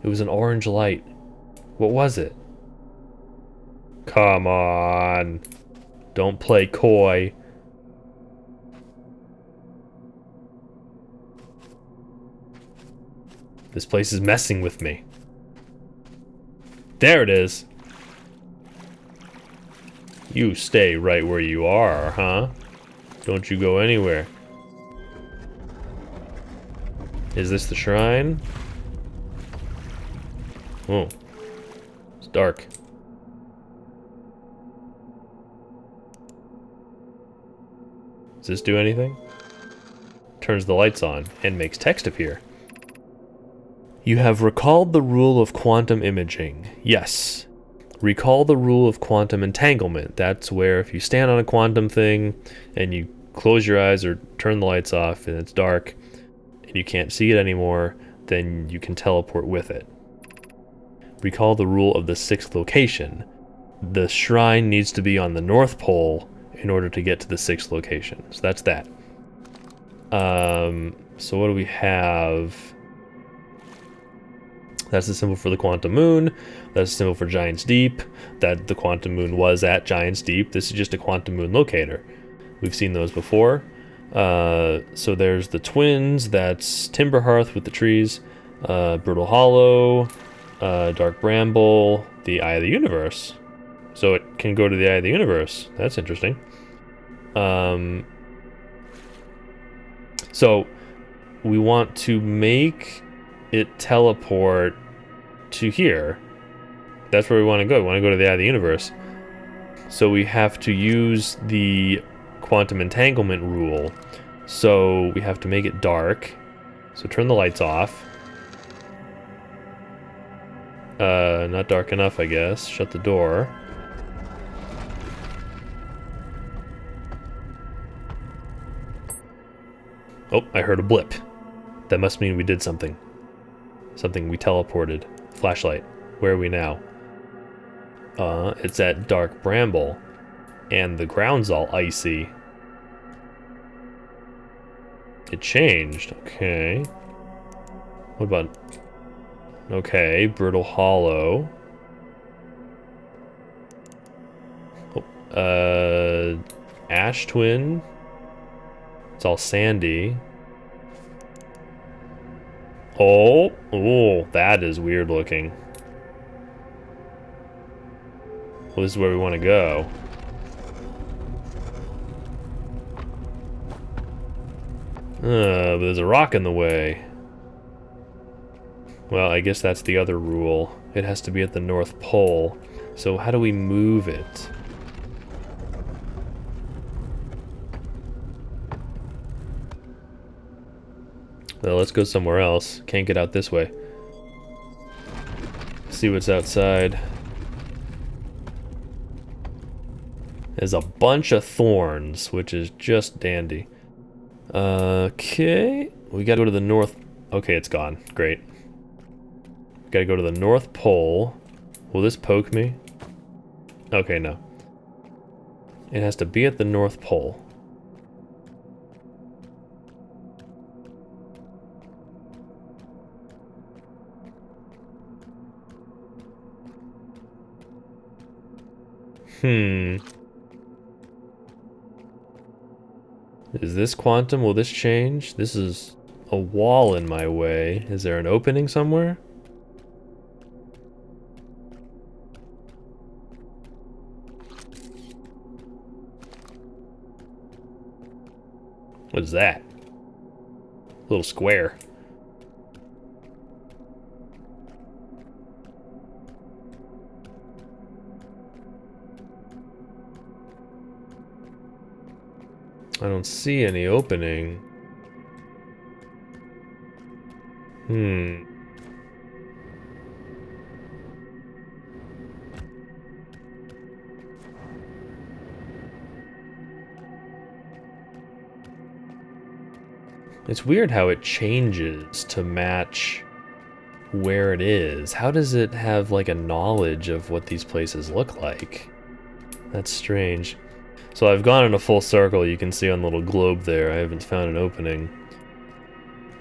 It was an orange light. What was it? Come on. Don't play coy. This place is messing with me. There it is. You stay right where you are, huh? Don't you go anywhere. Is this the shrine? Oh. It's dark. Does this do anything? Turns the lights on and makes text appear. You have recalled the rule of quantum imaging. Yes. Recall the rule of quantum entanglement. That's where if you stand on a quantum thing and you close your eyes or turn the lights off and it's dark and you can't see it anymore, then you can teleport with it. Recall the rule of the sixth location. The shrine needs to be on the North Pole in order to get to the sixth location. So that's that. So what do we have? That's the symbol for the quantum moon. That's the symbol for Giant's Deep. That the quantum moon was at Giant's Deep. This is just a quantum moon locator. We've seen those before. So there's the twins. That's Timber Hearth with the trees. Brutal Hollow. Dark Bramble. The Eye of the Universe. So it can go to the Eye of the Universe. That's interesting. So we want to make it teleport to here. That's where we want to go. We want to go to the eye of the universe. So we have to use the quantum entanglement rule. So we have to make it dark. So turn the lights off. Not dark enough, I guess. Shut the door. Oh, I heard a blip. That must mean we did something. Something we teleported. Flashlight. Where are we now? It's at Dark Bramble. And the ground's all icy. It changed. Okay. What about... Okay, Brittle Hollow. Oh, Ash Twin. It's all sandy. Oh, that is weird looking. Well, this is where we want to go. But there's a rock in the way. Well, I guess that's the other rule. It has to be at the North Pole. So how do we move it? Well, let's go somewhere else. Can't get out this way. See what's outside. There's a bunch of thorns, which is just dandy. Okay. We gotta go to the north. Okay, it's gone. Great. Gotta go to the North Pole. Will this poke me? Okay, no. It has to be at the North Pole. Is this quantum? Will this change? This is a wall in my way. Is there an opening somewhere? What is that? A little square. I don't see any opening. It's weird how it changes to match where it is. How does it have like a knowledge of what these places look like? That's strange. So I've gone in a full circle, you can see on the little globe there. I haven't found an opening.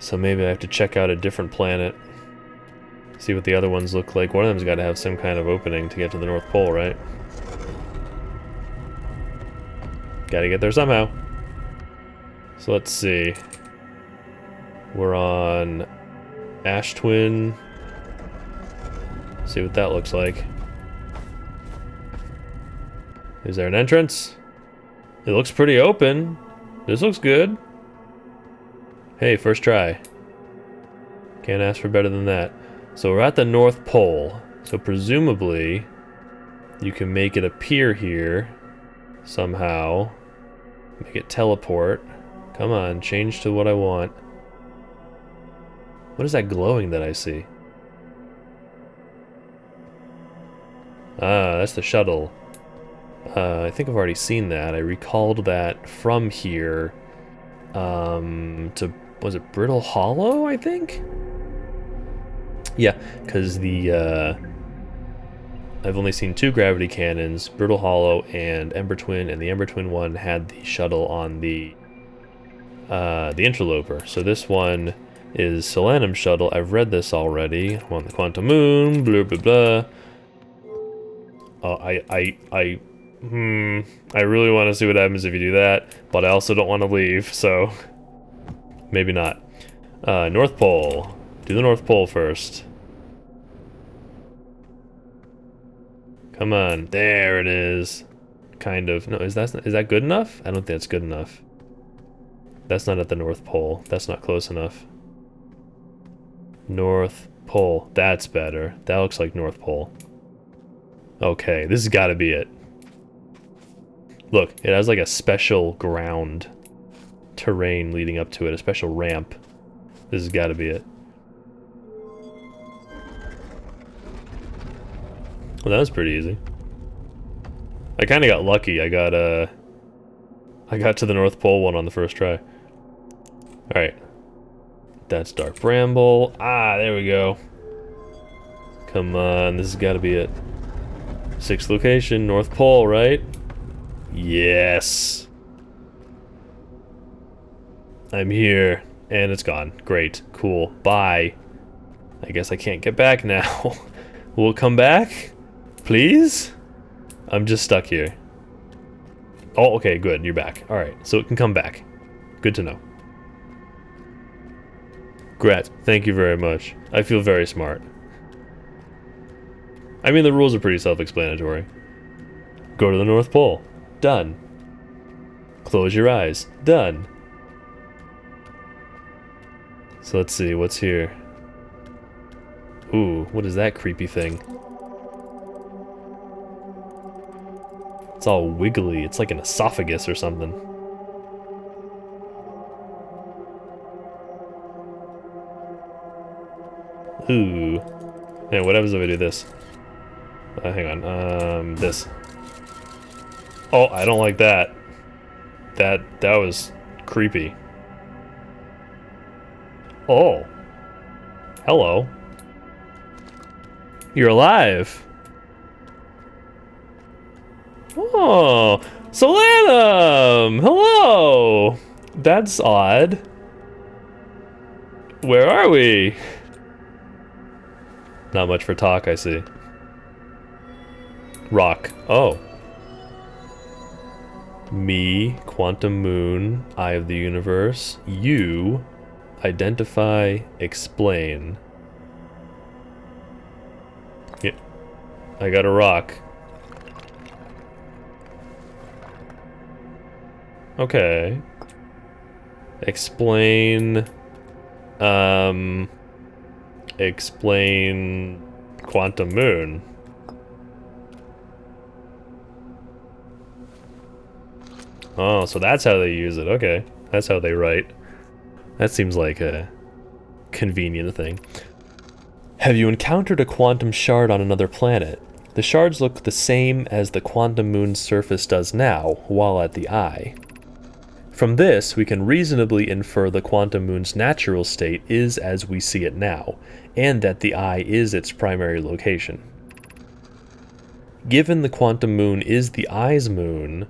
So maybe I have to check out a different planet. See what the other ones look like. One of them's got to have some kind of opening to get to the North Pole, right? Gotta get there somehow. So let's see. We're on Ash Twin. See what that looks like. Is there an entrance? It looks pretty open. This looks good. Hey, first try. Can't ask for better than that. So we're at the North Pole. So presumably, you can make it appear here somehow. Make it teleport. Come on, change to what I want. What is that glowing that I see? Ah, that's the shuttle. I think I've already seen that. I recalled that from here to, was it Brittle Hollow, I think? Yeah, because the, I've only seen 2 gravity cannons, Brittle Hollow and Ember Twin, and the Ember Twin one had the shuttle on the interloper. So this one is Solanum shuttle. I've read this already. I'm on the Quantum Moon, blah, blah, blah. Oh, I really want to see what happens if you do that, but I also don't want to leave, so maybe not. North Pole. Do the North Pole first. Come on, there it is. Kind of. No, is that good enough? I don't think that's good enough. That's not at the North Pole. That's not close enough. North Pole. That's better. That looks like North Pole. Okay, this has got to be it. Look, it has like a special ground terrain leading up to it, a special ramp. This has got to be it. Well, that was pretty easy. I kind of got lucky. I got to the North Pole one on the first try. Alright. That's Dark Bramble. Ah, there we go. Come on, this has got to be it. 6th location, North Pole, right? Yes. I'm here, and it's gone. Great, cool, bye. I guess I can't get back now. Will it come back? Please? I'm just stuck here. Oh, okay, good, you're back. Alright, so it can come back. Good to know. Gret, thank you very much. I feel very smart. I mean, the rules are pretty self-explanatory. Go to the North Pole. Done. Close your eyes. Done. So let's see, what's here? Ooh, what is that creepy thing? It's all wiggly. It's like an esophagus or something. Ooh. Man, what happens if I do this? Hang on. This. Oh, I don't like that. That was creepy. Oh. Hello. You're alive. Oh, Solanum! Hello! That's odd. Where are we? Not much for talk, I see. Rock. Oh. Me, Quantum Moon, Eye of the Universe. You, identify, explain. Yeah, I got a rock. Okay. Explain... Explain... Quantum Moon. Oh, so that's how they use it. Okay. That's how they write. That seems like a convenient thing. Have you encountered a quantum shard on another planet? The shards look the same as the quantum moon's surface does now, while at the eye. From this, we can reasonably infer the quantum moon's natural state is as we see it now, and that the eye is its primary location. Given the quantum moon is the eye's moon,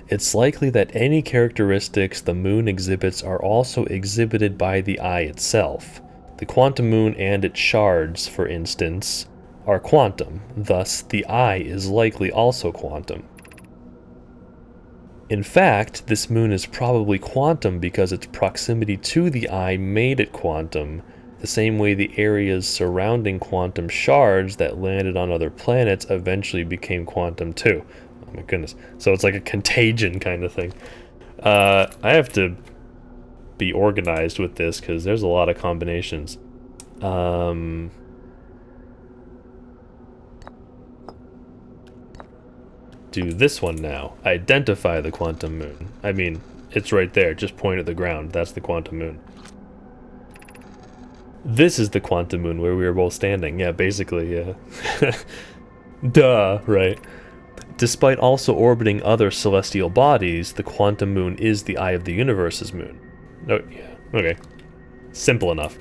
it's likely that any characteristics the moon exhibits are also exhibited by the eye itself. The quantum moon and its shards, for instance, are quantum, thus the eye is likely also quantum. In fact, this moon is probably quantum because its proximity to the eye made it quantum, the same way the areas surrounding quantum shards that landed on other planets eventually became quantum too. Oh my goodness. So it's like a contagion kind of thing. I have to be organized with this because there's a lot of combinations. Do this one now. Identify the quantum moon. I mean, it's right there. Just point at the ground. That's the quantum moon. This is the quantum moon where we were both standing. Yeah, basically, yeah. Duh, right. Despite also orbiting other celestial bodies, the quantum moon is the eye of the universe's moon. Oh, yeah, okay. Simple enough.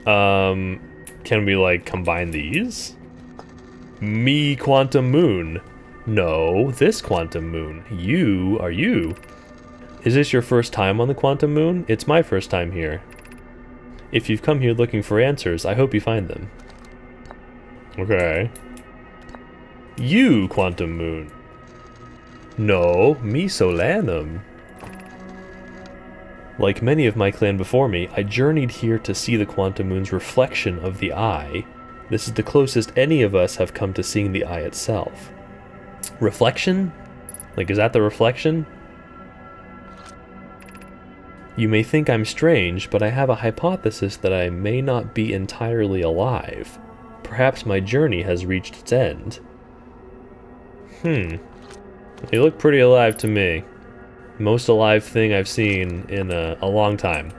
Can we, like, combine these? Me quantum moon. No, this quantum moon. You are you. Is this your first time on the quantum moon? It's my first time here. If you've come here looking for answers, I hope you find them. Okay. You quantum moon. No, me Solanum. Like many of my clan before me, I journeyed here to see the quantum moon's reflection of the eye. This is the closest any of us have come to seeing the eye itself. Reflection? Like, is that the reflection? You may think I'm strange, but I have a hypothesis that I may not be entirely alive. Perhaps my journey has reached its end. You look pretty alive to me. Most alive thing I've seen in a long time.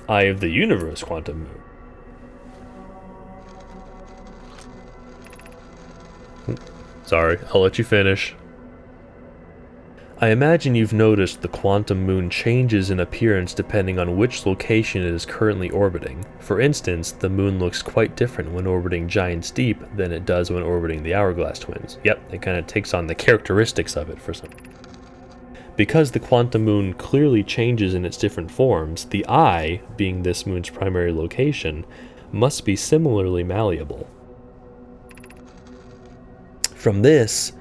Eye of the Universe, Quantum Moon. Sorry, I'll let you finish. I imagine you've noticed the quantum moon changes in appearance depending on which location it is currently orbiting. For instance, the moon looks quite different when orbiting Giants Deep than it does when orbiting the Hourglass Twins. Yep, it kind of takes on the characteristics of it for some. Because the quantum moon clearly changes in its different forms, the eye, being this moon's primary location, must be similarly malleable. From this,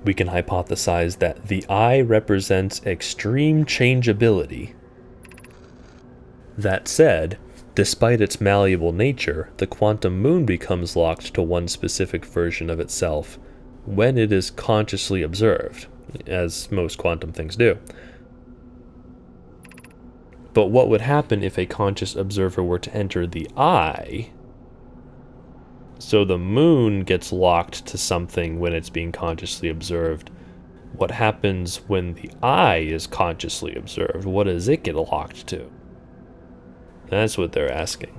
we can hypothesize that the eye represents extreme changeability. That said, despite its malleable nature, the quantum moon becomes locked to one specific version of itself when it is consciously observed, as most quantum things do. But what would happen if a conscious observer were to enter the eye? So the moon gets locked to something when it's being consciously observed. What happens when the eye is consciously observed? What does it get locked to? That's what they're asking.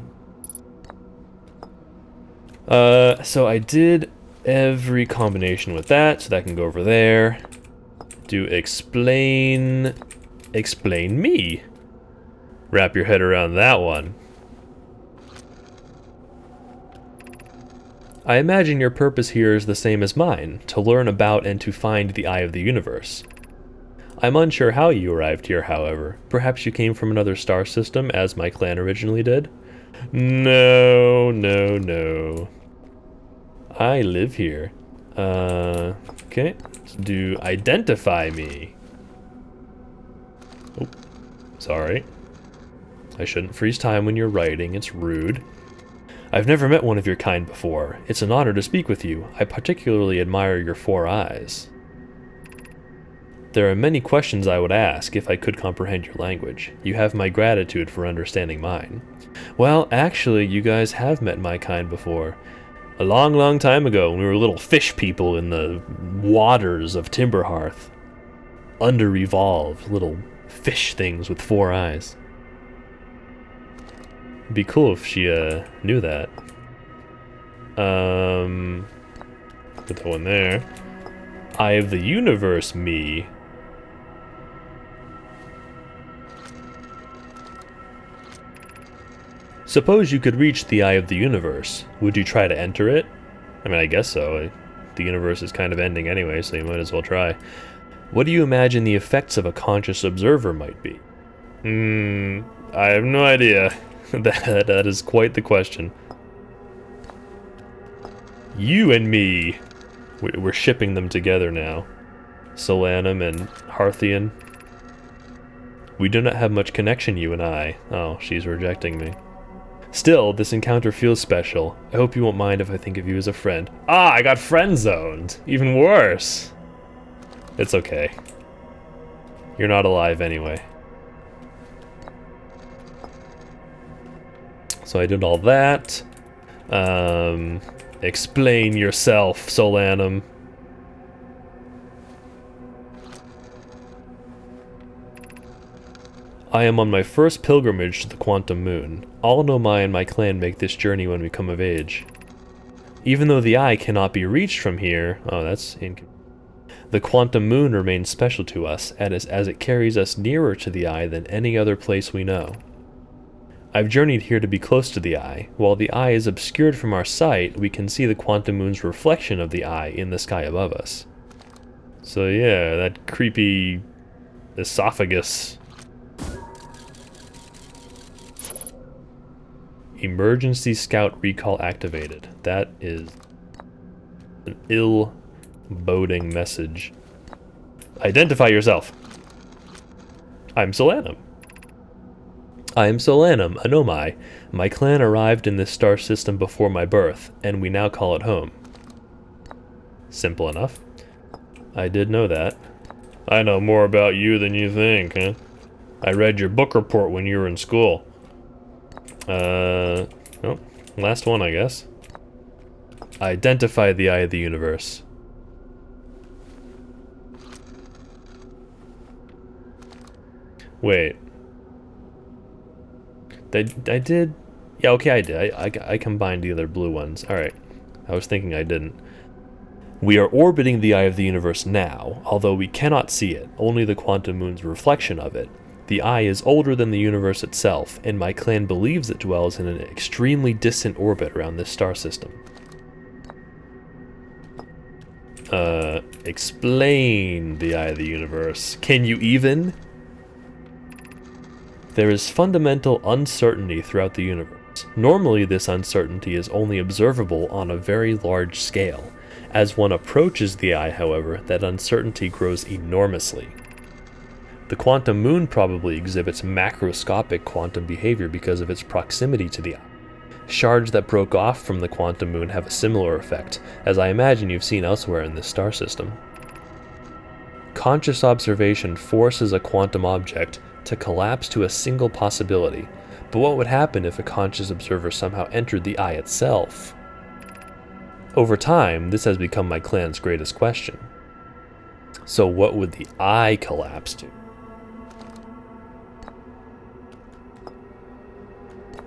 So I did every combination with that, so that can go over there. Do explain me. Wrap your head around that one. I imagine your purpose here is the same as mine, to learn about and to find the Eye of the Universe. I'm unsure how you arrived here, however. Perhaps you came from another star system, as my clan originally did? No. I live here. Okay. Do identify me. Oh, sorry. I shouldn't freeze time when you're writing, it's rude. I've never met one of your kind before. It's an honor to speak with you. I particularly admire your 4 eyes. There are many questions I would ask if I could comprehend your language. You have my gratitude for understanding mine. Well, actually, you guys have met my kind before. A long time ago, when we were little fish people in the waters of Timberhearth. Under-evolved little fish things with 4 eyes. It'd be cool if she knew that. Put that one there. Eye of the Universe, me. Suppose you could reach the Eye of the Universe. Would you try to enter it? I mean, I guess so. The universe is kind of ending anyway, so you might as well try. What do you imagine the effects of a conscious observer might be? I have no idea. That is quite the question. You and me. We're shipping them together now. Solanum and Harthian. We do not have much connection, you and I. Oh, she's rejecting me. Still, this encounter feels special. I hope you won't mind if I think of you as a friend. Ah, I got friend-zoned. Even worse. It's okay. You're not alive anyway. So I did all that. Explain yourself, Solanum. I am on my first pilgrimage to the Quantum Moon. All Nomai and my clan make this journey when we come of age. Even though the eye cannot be reached from here... Oh, that's inconvenient. The Quantum Moon remains special to us, as it carries us nearer to the eye than any other place we know. I've journeyed here to be close to the eye. While the eye is obscured from our sight, we can see the Quantum Moon's reflection of the eye in the sky above us. So yeah, that creepy esophagus. Emergency Scout Recall activated. That is an ill-boding message. Identify yourself. I'm Solanum. I'm Solanum, a Nomai. My clan arrived in this star system before my birth, and we now call it home. Simple enough. I did know that. I know more about you than you think, huh? I read your book report when you were in school. Oh, last one, I guess. Identify the eye of the universe. Wait. I did... Yeah, okay, I did. I combined the other blue ones. Alright. I was thinking I didn't. We are orbiting the eye of the universe now, although we cannot see it, only the quantum moon's reflection of it. The eye is older than the universe itself, and my clan believes it dwells in an extremely distant orbit around this star system. Explain the eye of the universe. Can you even? There is fundamental uncertainty throughout the universe. Normally, this uncertainty is only observable on a very large scale. As one approaches the eye, however, that uncertainty grows enormously. The quantum moon probably exhibits macroscopic quantum behavior because of its proximity to the eye. Shards that broke off from the quantum moon have a similar effect, as I imagine you've seen elsewhere in this star system. Conscious observation forces a quantum object to collapse to a single possibility, but what would happen if a conscious observer somehow entered the eye itself? Over time, this has become my clan's greatest question. So what would the eye collapse to?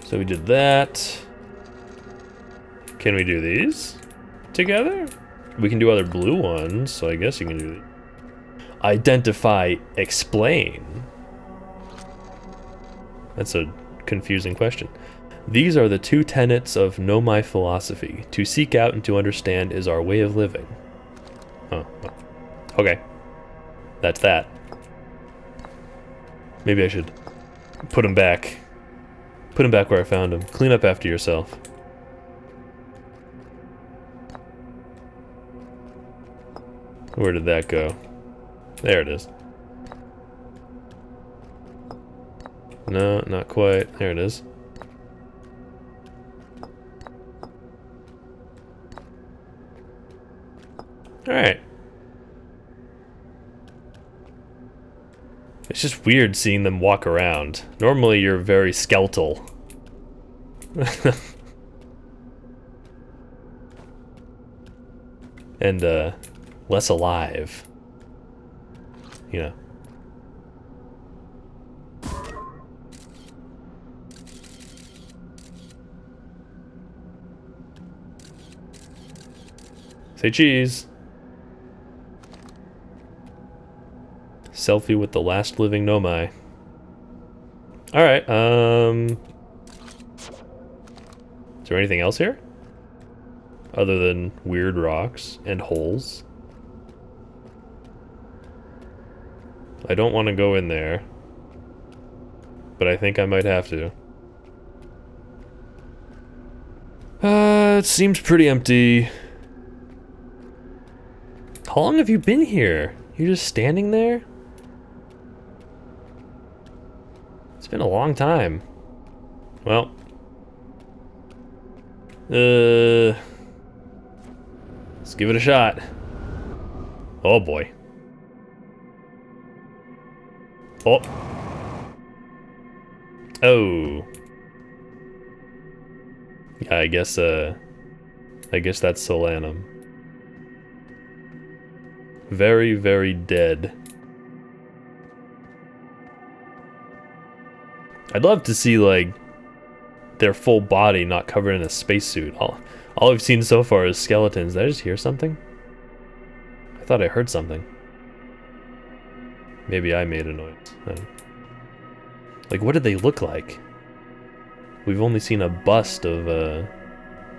So we did that. Can we do these together? We can do other blue ones, so I guess you can do these. Identify, explain. That's a confusing question. These are the two tenets of Nomai philosophy. To seek out and to understand is our way of living. Oh, okay. That's that. Maybe I should put him back. Put him back where I found him. Clean up after yourself. Where did that go? There it is. No, not quite. There it is. Alright. It's just weird seeing them walk around. Normally you're very skeletal. And, less alive. You know. Say cheese. Selfie with the last living Nomai. Alright, is there anything else here? Other than weird rocks and holes? I don't want to go in there. But I think I might have to. It seems pretty empty. How long have you been here? You're just standing there? It's been a long time. Well. Let's give it a shot. Oh boy. Oh. Oh. Yeah, I guess that's Solanum. Very, very dead. I'd love to see, like, their full body not covered in a spacesuit. All I've seen so far is skeletons. Did I just hear something? I thought I heard something. Maybe I made a noise. Like, what did they look like? We've only seen a bust of, the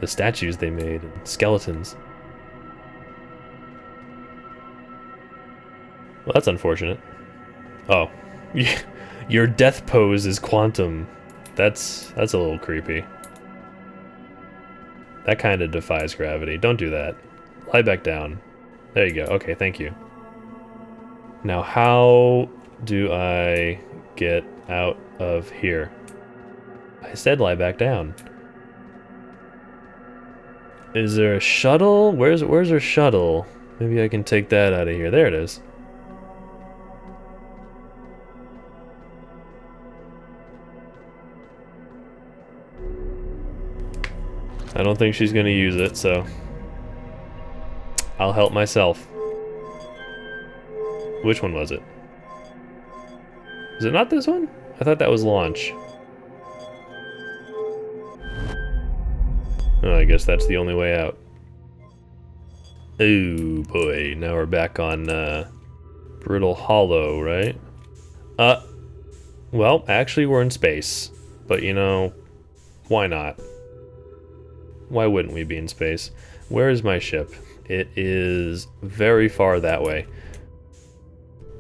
statues they made, and skeletons. Well, that's unfortunate. Oh. Your death pose is quantum. That's a little creepy. That kind of defies gravity. Don't do that. Lie back down. There you go. Okay, thank you. Now, how do I get out of here? I said lie back down. Is there a shuttle? Where's our shuttle? Maybe I can take that out of here. There it is. I don't think she's gonna use it, so I'll help myself. Which one was it? Is it not this one? I thought that was launch. Oh, I guess that's the only way out. Oh boy, now we're back on Brittle Hollow, right? Well, actually we're in space. But you know, why not? Why wouldn't we be in space? Where is my ship? It is very far that way.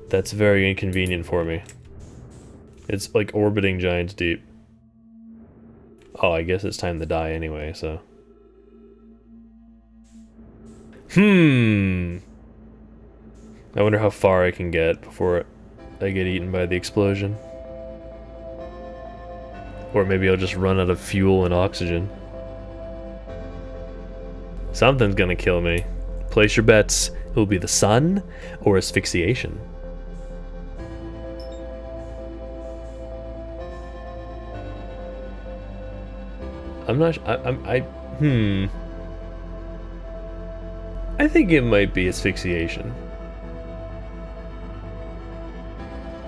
That's very inconvenient for me. It's like orbiting Giants Deep. Oh, I guess it's time to die anyway, so. I wonder how far I can get before I get eaten by the explosion. Or maybe I'll just run out of fuel and oxygen. Something's gonna kill me. Place your bets. It will be the sun or asphyxiation. I'm not. I think it might be asphyxiation.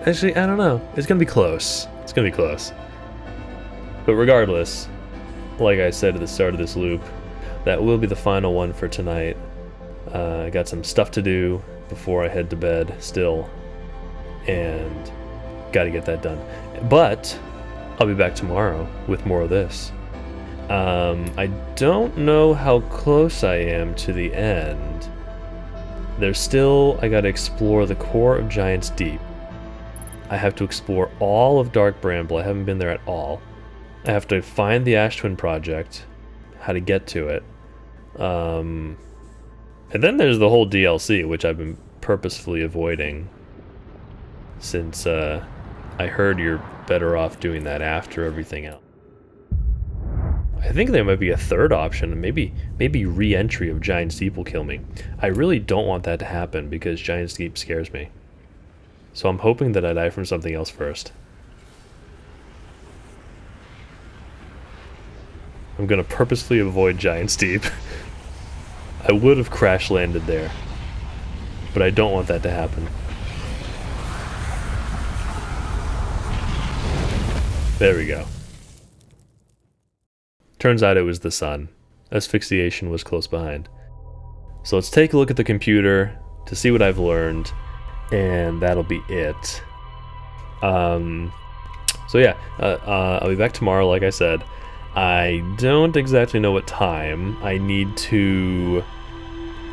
Actually, I don't know. It's gonna be close. It's gonna be close. But regardless, like I said at the start of this loop, that will be the final one for tonight. I got some stuff to do before I head to bed still, and gotta get that done. But I'll be back tomorrow with more of this. I don't know how close I am to the end. There's still, I gotta explore the core of Giants Deep. I have to explore all of Dark Bramble. I haven't been there at all. I have to find the Ash Twin Project, how to get to it. And then there's the whole DLC, which I've been purposefully avoiding, since I heard you're better off doing that after everything else. I think there might be a third option, maybe re-entry of Giant's Deep will kill me. I really don't want that to happen because Giant's Deep scares me. So I'm hoping that I die from something else first. I'm gonna purposefully avoid Giant's Deep. I would have crash landed there, but I don't want that to happen. There we go. Turns out it was the sun. Asphyxiation was close behind. So let's take a look at the computer to see what I've learned, and that'll be it. So yeah, I'll be back tomorrow, like I said. I don't exactly know what time. I need to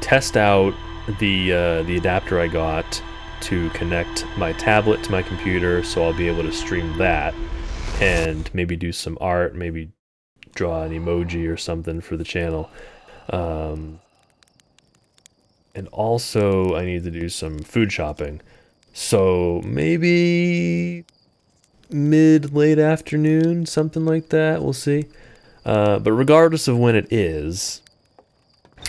test out the adapter I got to connect my tablet to my computer, so I'll be able to stream that and maybe do some art, maybe draw an emoji or something for the channel. And also I need to do some food shopping. So maybe late afternoon, something like that, we'll see. But regardless of when it is,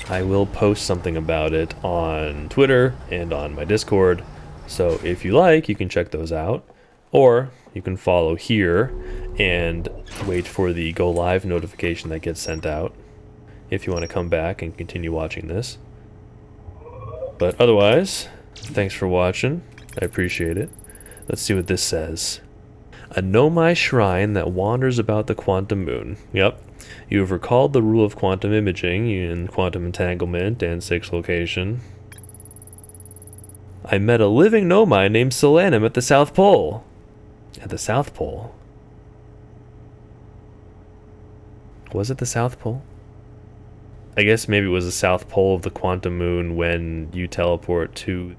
I will post something about it on Twitter and on my Discord. So if you like, you can check those out. Or you can follow here and wait for the go live notification that gets sent out if you want to come back and continue watching this. But otherwise, thanks for watching. I appreciate it. Let's see what this says. A Nomai shrine that wanders about the quantum moon. Yep. You have recalled the rule of quantum imaging in quantum entanglement and 6 location. I met a living Nomai named Solanum at the South Pole. At the South Pole? Was it the South Pole? I guess maybe it was the South Pole of the quantum moon when you teleport to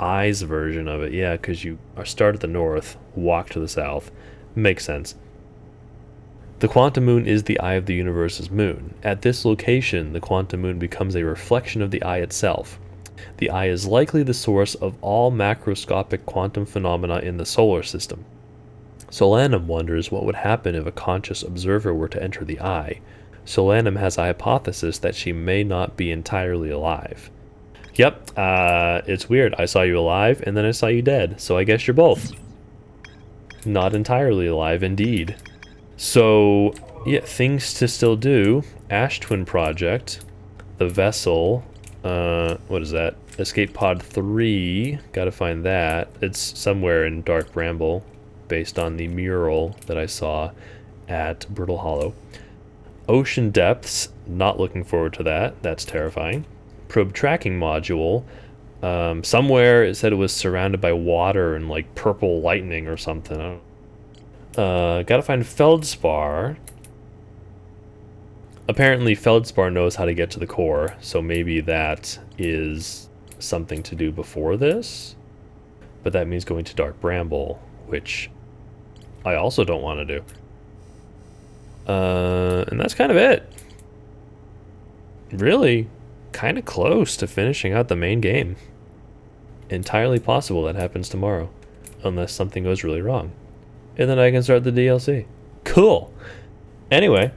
I's version of it. Yeah, because you start at the north, walk to the south. Makes sense. The quantum moon is the eye of the universe's moon. At this location, the quantum moon becomes a reflection of the eye itself. The eye is likely the source of all macroscopic quantum phenomena in the solar system. Solanum wonders what would happen if a conscious observer were to enter the eye. Solanum has a hypothesis that she may not be entirely alive. Yep, it's weird. I saw you alive, and then I saw you dead, so I guess you're both. Not entirely alive, indeed. So, Yeah, things to still do. Ash Twin Project. The vessel. What is that? Escape Pod 3. Gotta find that. It's somewhere in Dark Bramble, based on the mural that I saw at Brittle Hollow. Ocean Depths. Not looking forward to that. That's terrifying. Probe Tracking Module. Somewhere it said it was surrounded by water and like purple lightning or something. Gotta find Feldspar. Apparently Feldspar knows how to get to the core, so maybe that is something to do before this. But that means going to Dark Bramble, which I also don't want to do. And that's kind of it. Really kind of close to finishing out the main game. Entirely possible that happens tomorrow, unless something goes really wrong. And then I can start the DLC. Cool. Anyway,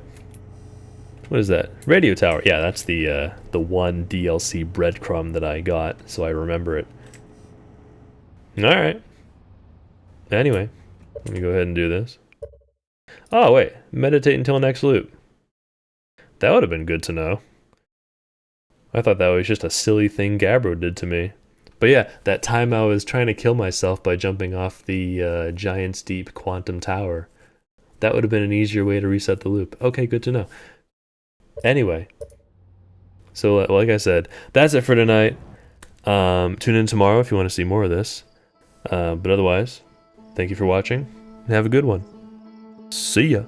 what is that? Radio tower. Yeah, that's the one DLC breadcrumb that I got, so I remember it. Alright. Anyway, let me go ahead and do this. Oh, wait. Meditate until next loop. That would have been good to know. I thought that was just a silly thing Gabbro did to me. But yeah, that time I was trying to kill myself by jumping off the Giant's Deep Quantum Tower. That would have been an easier way to reset the loop. Okay, good to know. Anyway, so like I said, that's it for tonight. Tune in tomorrow if you want to see more of this. But otherwise, thank you for watching, and have a good one. See ya.